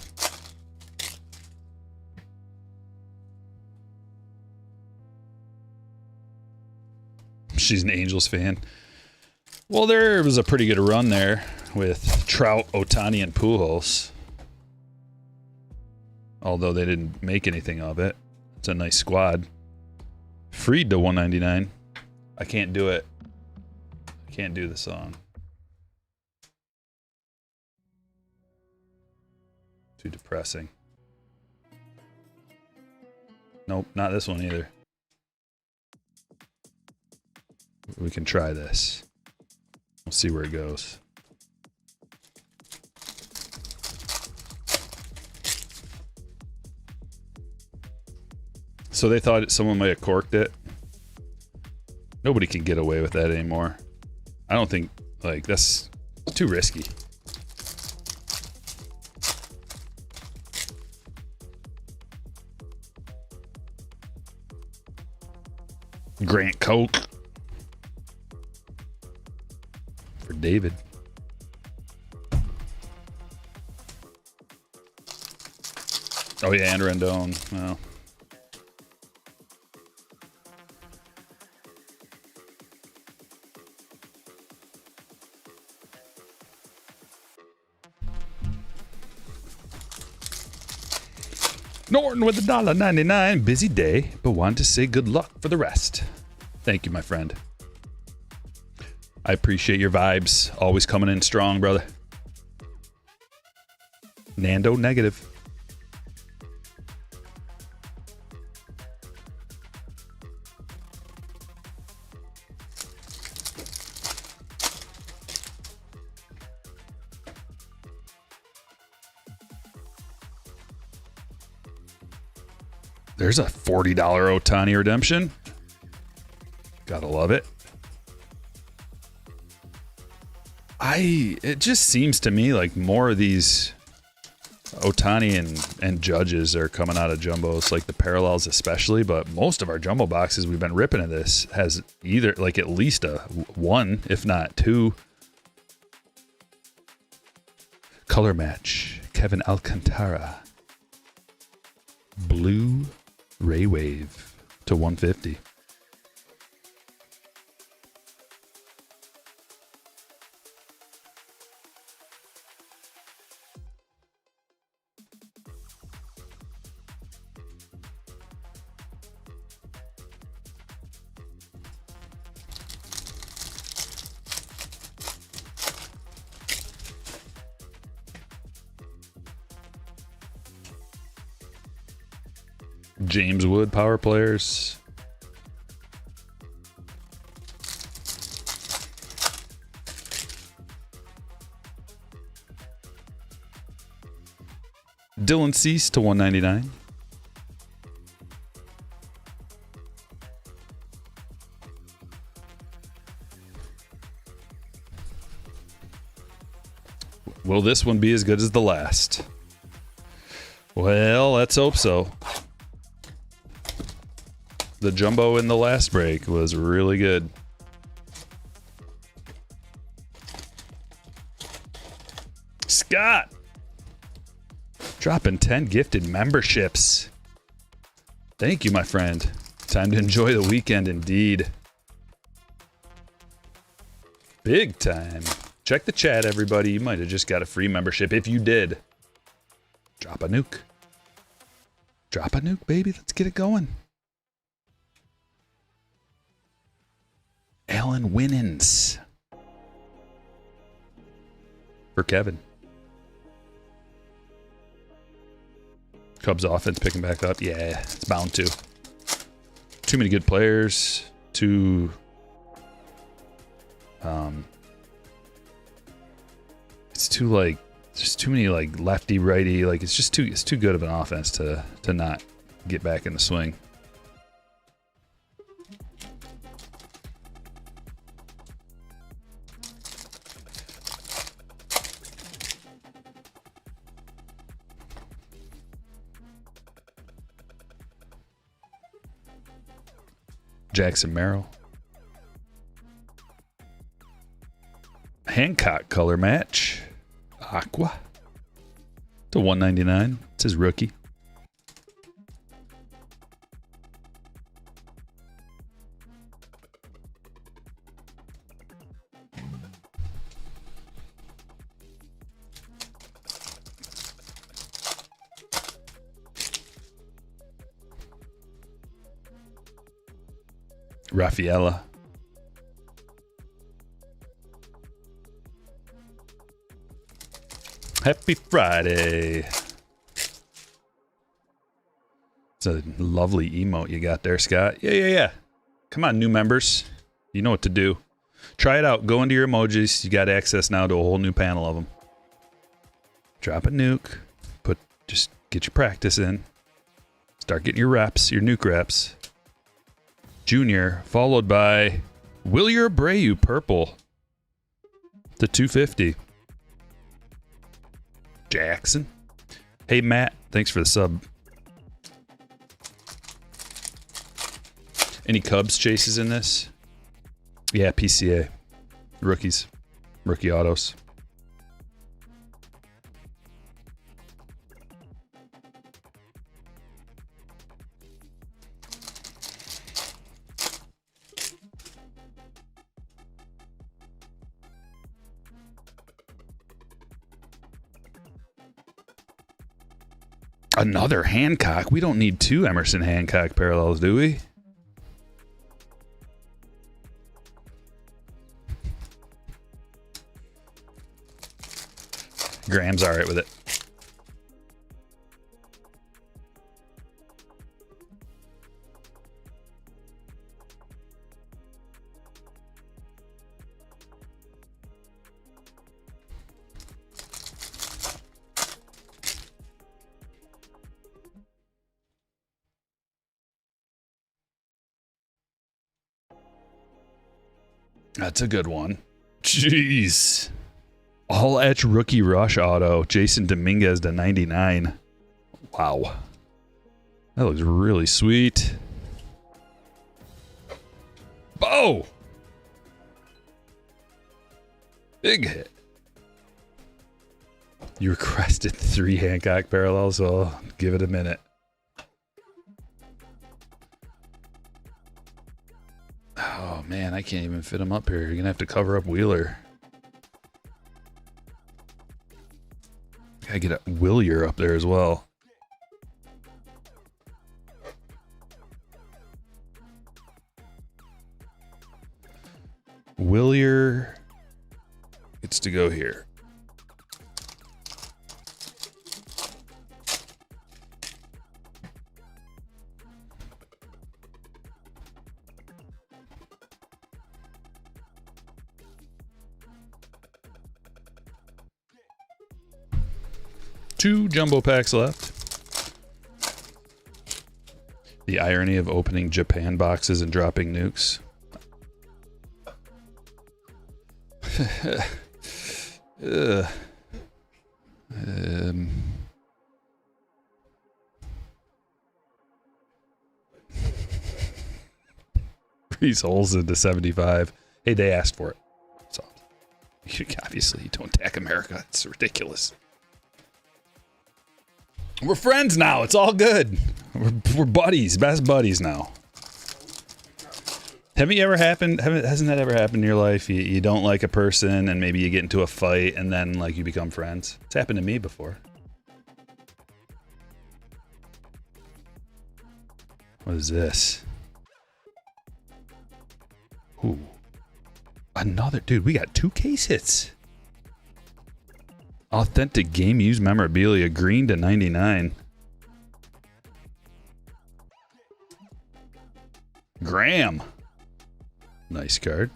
She's an Angels fan. Well, there was a pretty good run there with Trout, Ohtani, and Pujols. Although they didn't make anything of it. It's a nice squad. Freed to 199. I can't do it. I can't do the song. Too depressing. Nope, not this one either. We can try this. We'll see where it goes. So they thought someone might have corked it. Nobody can get away with that anymore. I don't think, like, that's too risky. Grant Coke. For David. Oh yeah, and Rendon. Well. Norton with $1.99. Busy day, but wanted to say good luck for the rest. Thank you, my friend. I appreciate your vibes. Always coming in strong, brother. Nando negative. There's a $40 Ohtani redemption. Gotta love it. It just seems to me like more of these Otani and Judges are coming out of jumbos, like the parallels especially, but most of our jumbo boxes we've been ripping at this has either like at least a 1, if not 2. Color match, Kevin Alcantara. Blue Ray Wave to 150. James Wood power players. Dylan Cease to 199. Will this one be as good as the last? Well, let's hope so. The jumbo in the last break was really good. Scott! Dropping 10 gifted memberships. Thank you, my friend. Time to enjoy the weekend indeed. Big time. Check the chat, everybody. You might have just got a free membership. If you did, drop a nuke. Drop a nuke, baby. Let's get it going. Alan Winans. For Kevin. Cubs offense picking back up. Yeah, it's bound to. Too many good players. It's too like just too many like lefty righty, like it's too good of an offense to not get back in the swing. Jackson Merrill. Hancock color match. Aqua. To 199. It's his rookie. Rafaela. Happy Friday. It's a lovely emote you got there, Scott. Yeah. Come on, new members. You know what to do. Try it out. Go into your emojis. You got access now to a whole new panel of them. Drop a nuke. Just get your practice in. Start getting your reps, your nuke reps. Junior, followed by Wilyer Abreu, purple to 250. Jackson. Hey, Matt, thanks for the sub. Any Cubs chases in this? Yeah, PCA. Rookies. Rookie autos. Another Hancock. We don't need 2 Emerson Hancock parallels, do we? Graham's all right with it. That's a good one. Jeez. All etch rookie rush auto. Jason Dominguez to 99. Wow. That looks really sweet. Bo! Big hit. You requested 3 Hancock parallels, so I'll give it a minute. Oh man, I can't even fit him up here. You're gonna have to cover up Wheeler. Gotta get a Willier up there as well. Willier gets to go here. Two jumbo packs left. The irony of opening Japan boxes and dropping nukes. These holes into 75. Hey, they asked for it. So obviously you don't attack America. It's ridiculous. We're friends now. It's all good. We're buddies, best buddies now. Hasn't that ever happened in your life? You don't like a person and maybe you get into a fight and then like you become friends. It's happened to me before. What is this? Ooh. Another, dude, we got 2 case hits. Authentic game used memorabilia, green to 99. Graham. Nice card.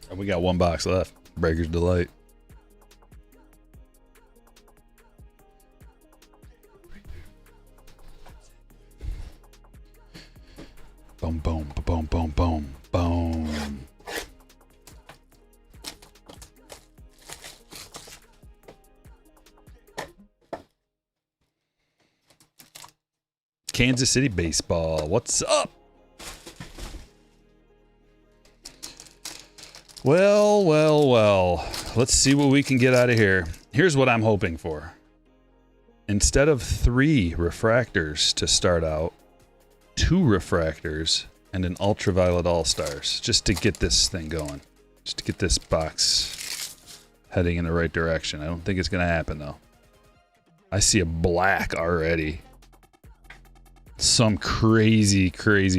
And we got 1 box left. Breaker's Delight. Boom, boom, boom, boom, boom, boom. Kansas City baseball. What's up? Well, well, well. Let's see what we can get out of here. Here's what I'm hoping for. Instead of 3 refractors to start out, 2 refractors and an ultraviolet all-stars, just to get this thing going, just to get this box heading in the right direction. I don't think it's gonna happen though. I see a black already, some crazy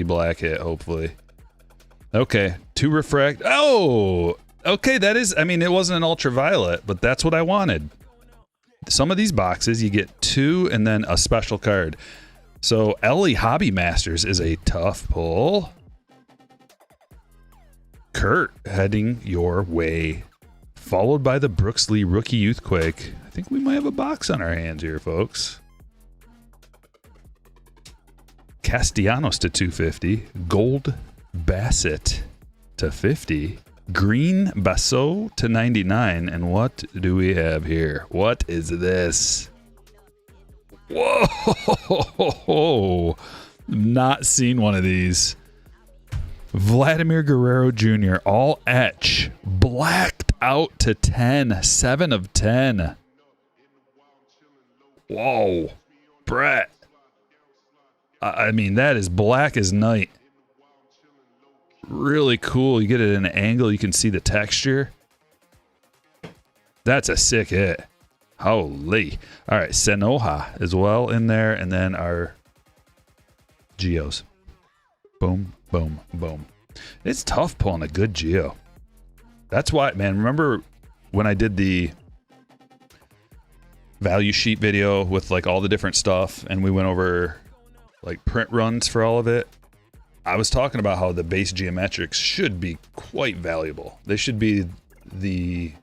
black hit, hopefully. Okay, 2 refract. Oh, okay, that is, I mean, it wasn't an ultraviolet, but that's what I wanted. Some of these boxes you get 2 and then a special card. So Ellie Hobby Masters is a tough pull. Kurt heading your way. Followed by the Brooks Lee Rookie Youthquake. I think we might have a box on our hands here, folks. Castellanos to 250. Gold Bassett to 50. Green Basso to 99. And what do we have here? What is this? Whoa! Not seen one of these. Vladimir Guerrero Jr. all etch. Blacked out to 10. 7 of 10. Whoa. Brett. I mean, that is black as night. Really cool. You get it in an angle. You can see the texture. That's a sick hit. Holy. All right, Senoja as well in there, and then our Geos. Boom, boom, boom. It's tough pulling a good Geo. That's why, man, remember when I did the value sheet video with like all the different stuff and we went over like print runs for all of it? I was talking about how the base geometrics should be quite valuable. They should be the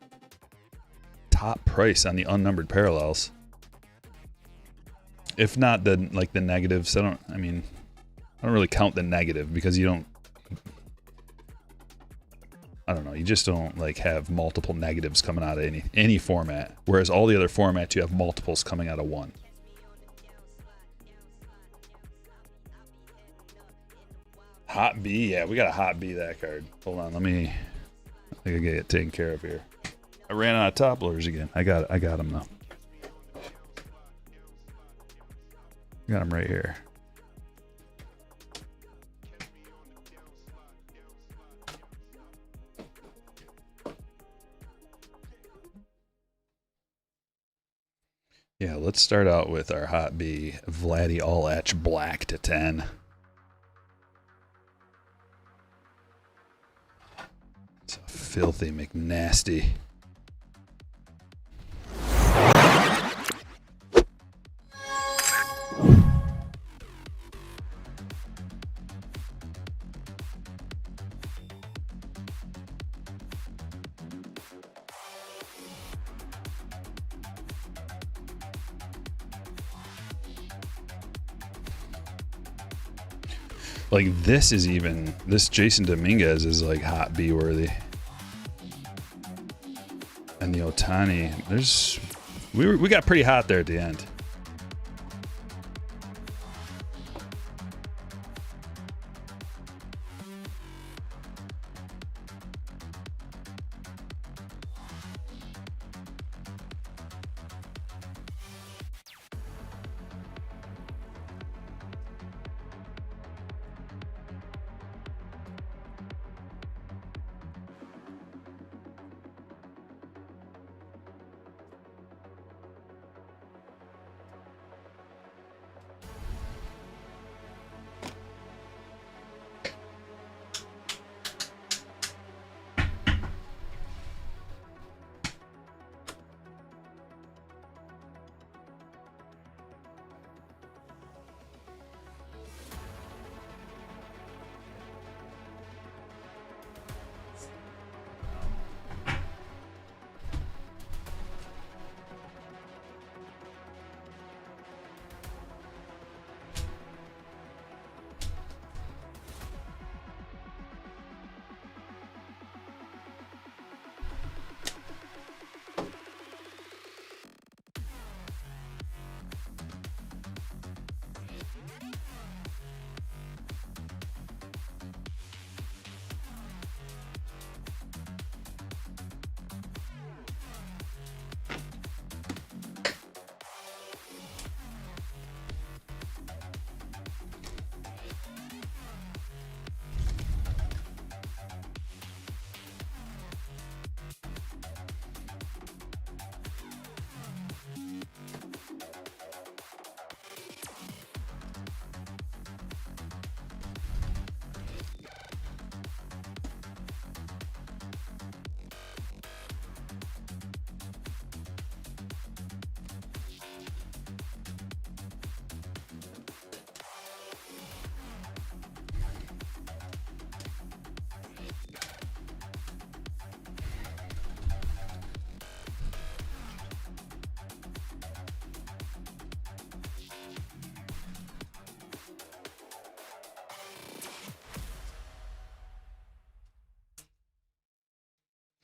top price on the unnumbered parallels. If not the negatives. I don't really count the negative because you just don't like have multiple negatives coming out of any format. Whereas all the other formats, you have multiples coming out of one. Hot B, yeah, we got a hot B that card. Hold on, I think I get it taken care of here. I ran out of top loaders again. I got them though. Got them right here. Yeah, let's start out with our hot B, Vladdy All Etch Black to 10. It's a filthy McNasty. Like this Jason Dominguez is like hot B worthy. And the Otani, we got pretty hot there at the end.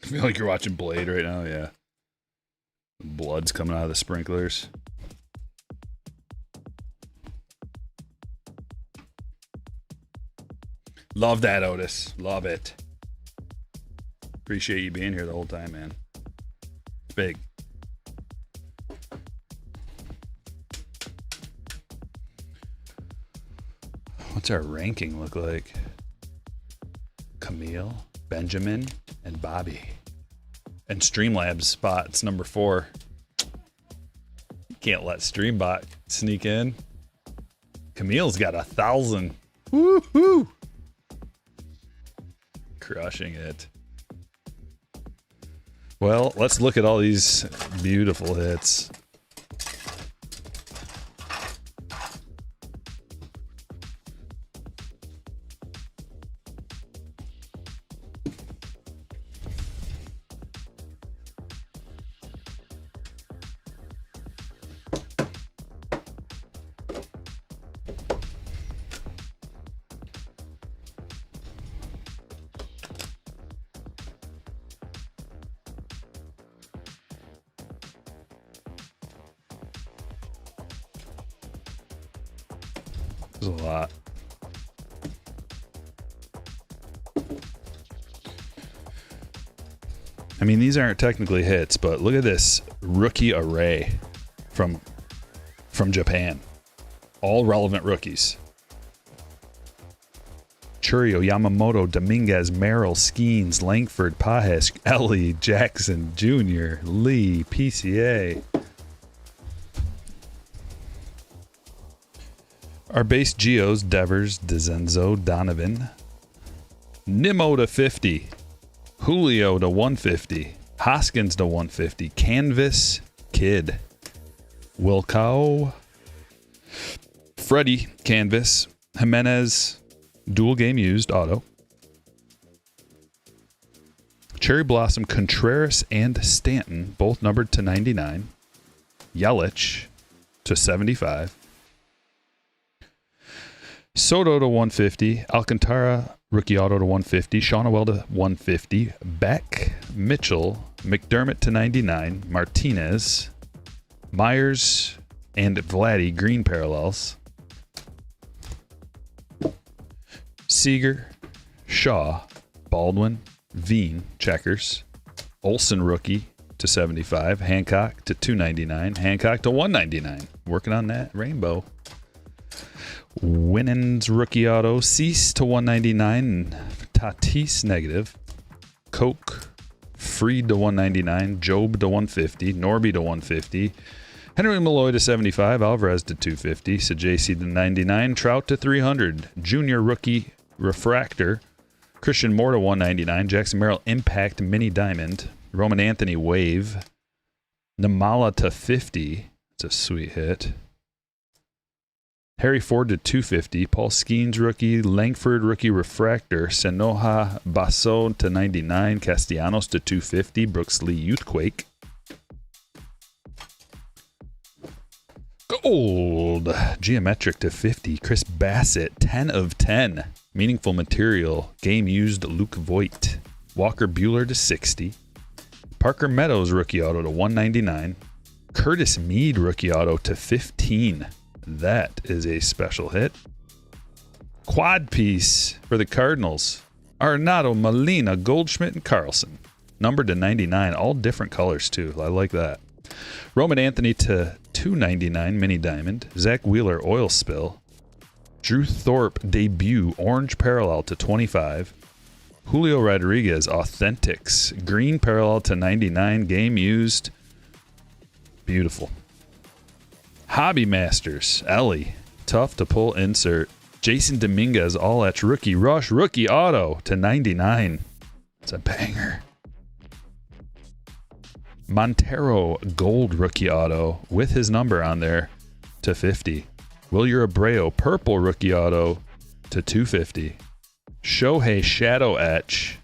I feel like you're watching Blade right now, yeah. Blood's coming out of the sprinklers. Love that, Otis. Love it. Appreciate you being here the whole time, man. It's big. What's our ranking look like? Camille, Benjamin, and Bobby. And Streamlabs spot's number 4. You can't let Streambot sneak in. Camille's got 1,000. Woohoo! Crushing it. Well, let's look at all these beautiful hits. There's a lot. I mean, these aren't technically hits, but look at this rookie array from Japan. All relevant rookies. Churio, Yamamoto, Dominguez, Merrill, Skeens, Langford, Pajes, Ellie, Jackson, Jr., Lee, PCA. Our base Geos, Devers, DeZenzo, Donovan. Nimmo to 50. Julio to 150. Hoskins to 150. Canvas, Kid. Wilcow. Freddie, Canvas. Jimenez, dual game used, auto. Cherry Blossom, Contreras, and Stanton, both numbered to 99. Yelich to 75. Soto to 150. Alcantara, rookie auto to 150. Shawnwell to 150. Beck, Mitchell, McDermott to 99. Martinez, Myers, and Vladdy, green parallels. Seager, Shaw, Baldwin, Veen, checkers. Olsen, rookie to 75. Hancock to 299. Hancock to 199. Working on that rainbow. Winans, rookie auto. Cease to 199. Tatis, negative. Coke, Freed to 199. Job to 150. Norby to 150. Henry Malloy to 75. Alvarez to 250. Sajaci to 99. Trout to 300. Junior rookie refractor. Christian Moore to 199. Jackson Merrill Impact Mini Diamond. Roman Anthony Wave. Namala to 50. It's a sweet hit. Harry Ford to 250. Paul Skeens rookie. Langford rookie refractor. Senoja Basso to 99. Castellanos to 250. Brooks Lee Youthquake. Gold. Geometric to 50. Chris Bassett, 10 of 10. Meaningful material. Game used, Luke Voigt. Walker Buehler to 60. Parker Meadows rookie auto to 199. Curtis Mead rookie auto to 15. That is a special hit. Quad piece for the Cardinals. Arenado, Molina, Goldschmidt, and Carlson. Numbered to 99. All different colors, too. I like that. Roman Anthony to 299, mini diamond. Zach Wheeler, oil spill. Drew Thorpe, debut, orange parallel to 25. Julio Rodriguez, authentics. Green parallel to 99, game used. Beautiful. Hobby Masters, Ellie, tough to pull insert. Jason Dominguez, all etch rookie rush, rookie auto to 99. It's a banger. Montero, gold rookie auto with his number on there to 50. Wilyer Abreu, purple rookie auto to 250. Shohei shadow etch.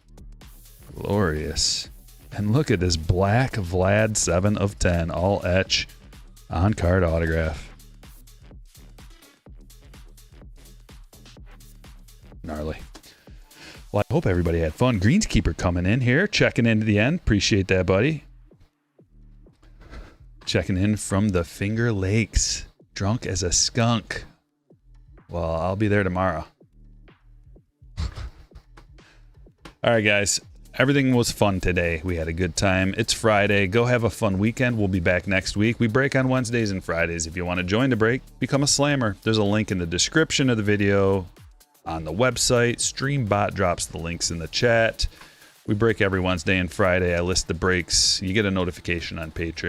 Glorious. And look at this black Vlad 7 of 10, all etch on card autograph. Gnarly. Well, I hope everybody had fun. Greenskeeper coming in here, checking into the end. Appreciate that, buddy. Checking in from the Finger Lakes. Drunk as a skunk. Well, I'll be there tomorrow. All right, guys. Everything was fun today. We had a good time. It's Friday. Go have a fun weekend. We'll be back next week. We break on Wednesdays and Fridays. If you want to join the break, become a slammer. There's a link in the description of the video on the website. StreamBot drops the links in the chat. We break every Wednesday and Friday. I list the breaks. You get a notification on Patreon.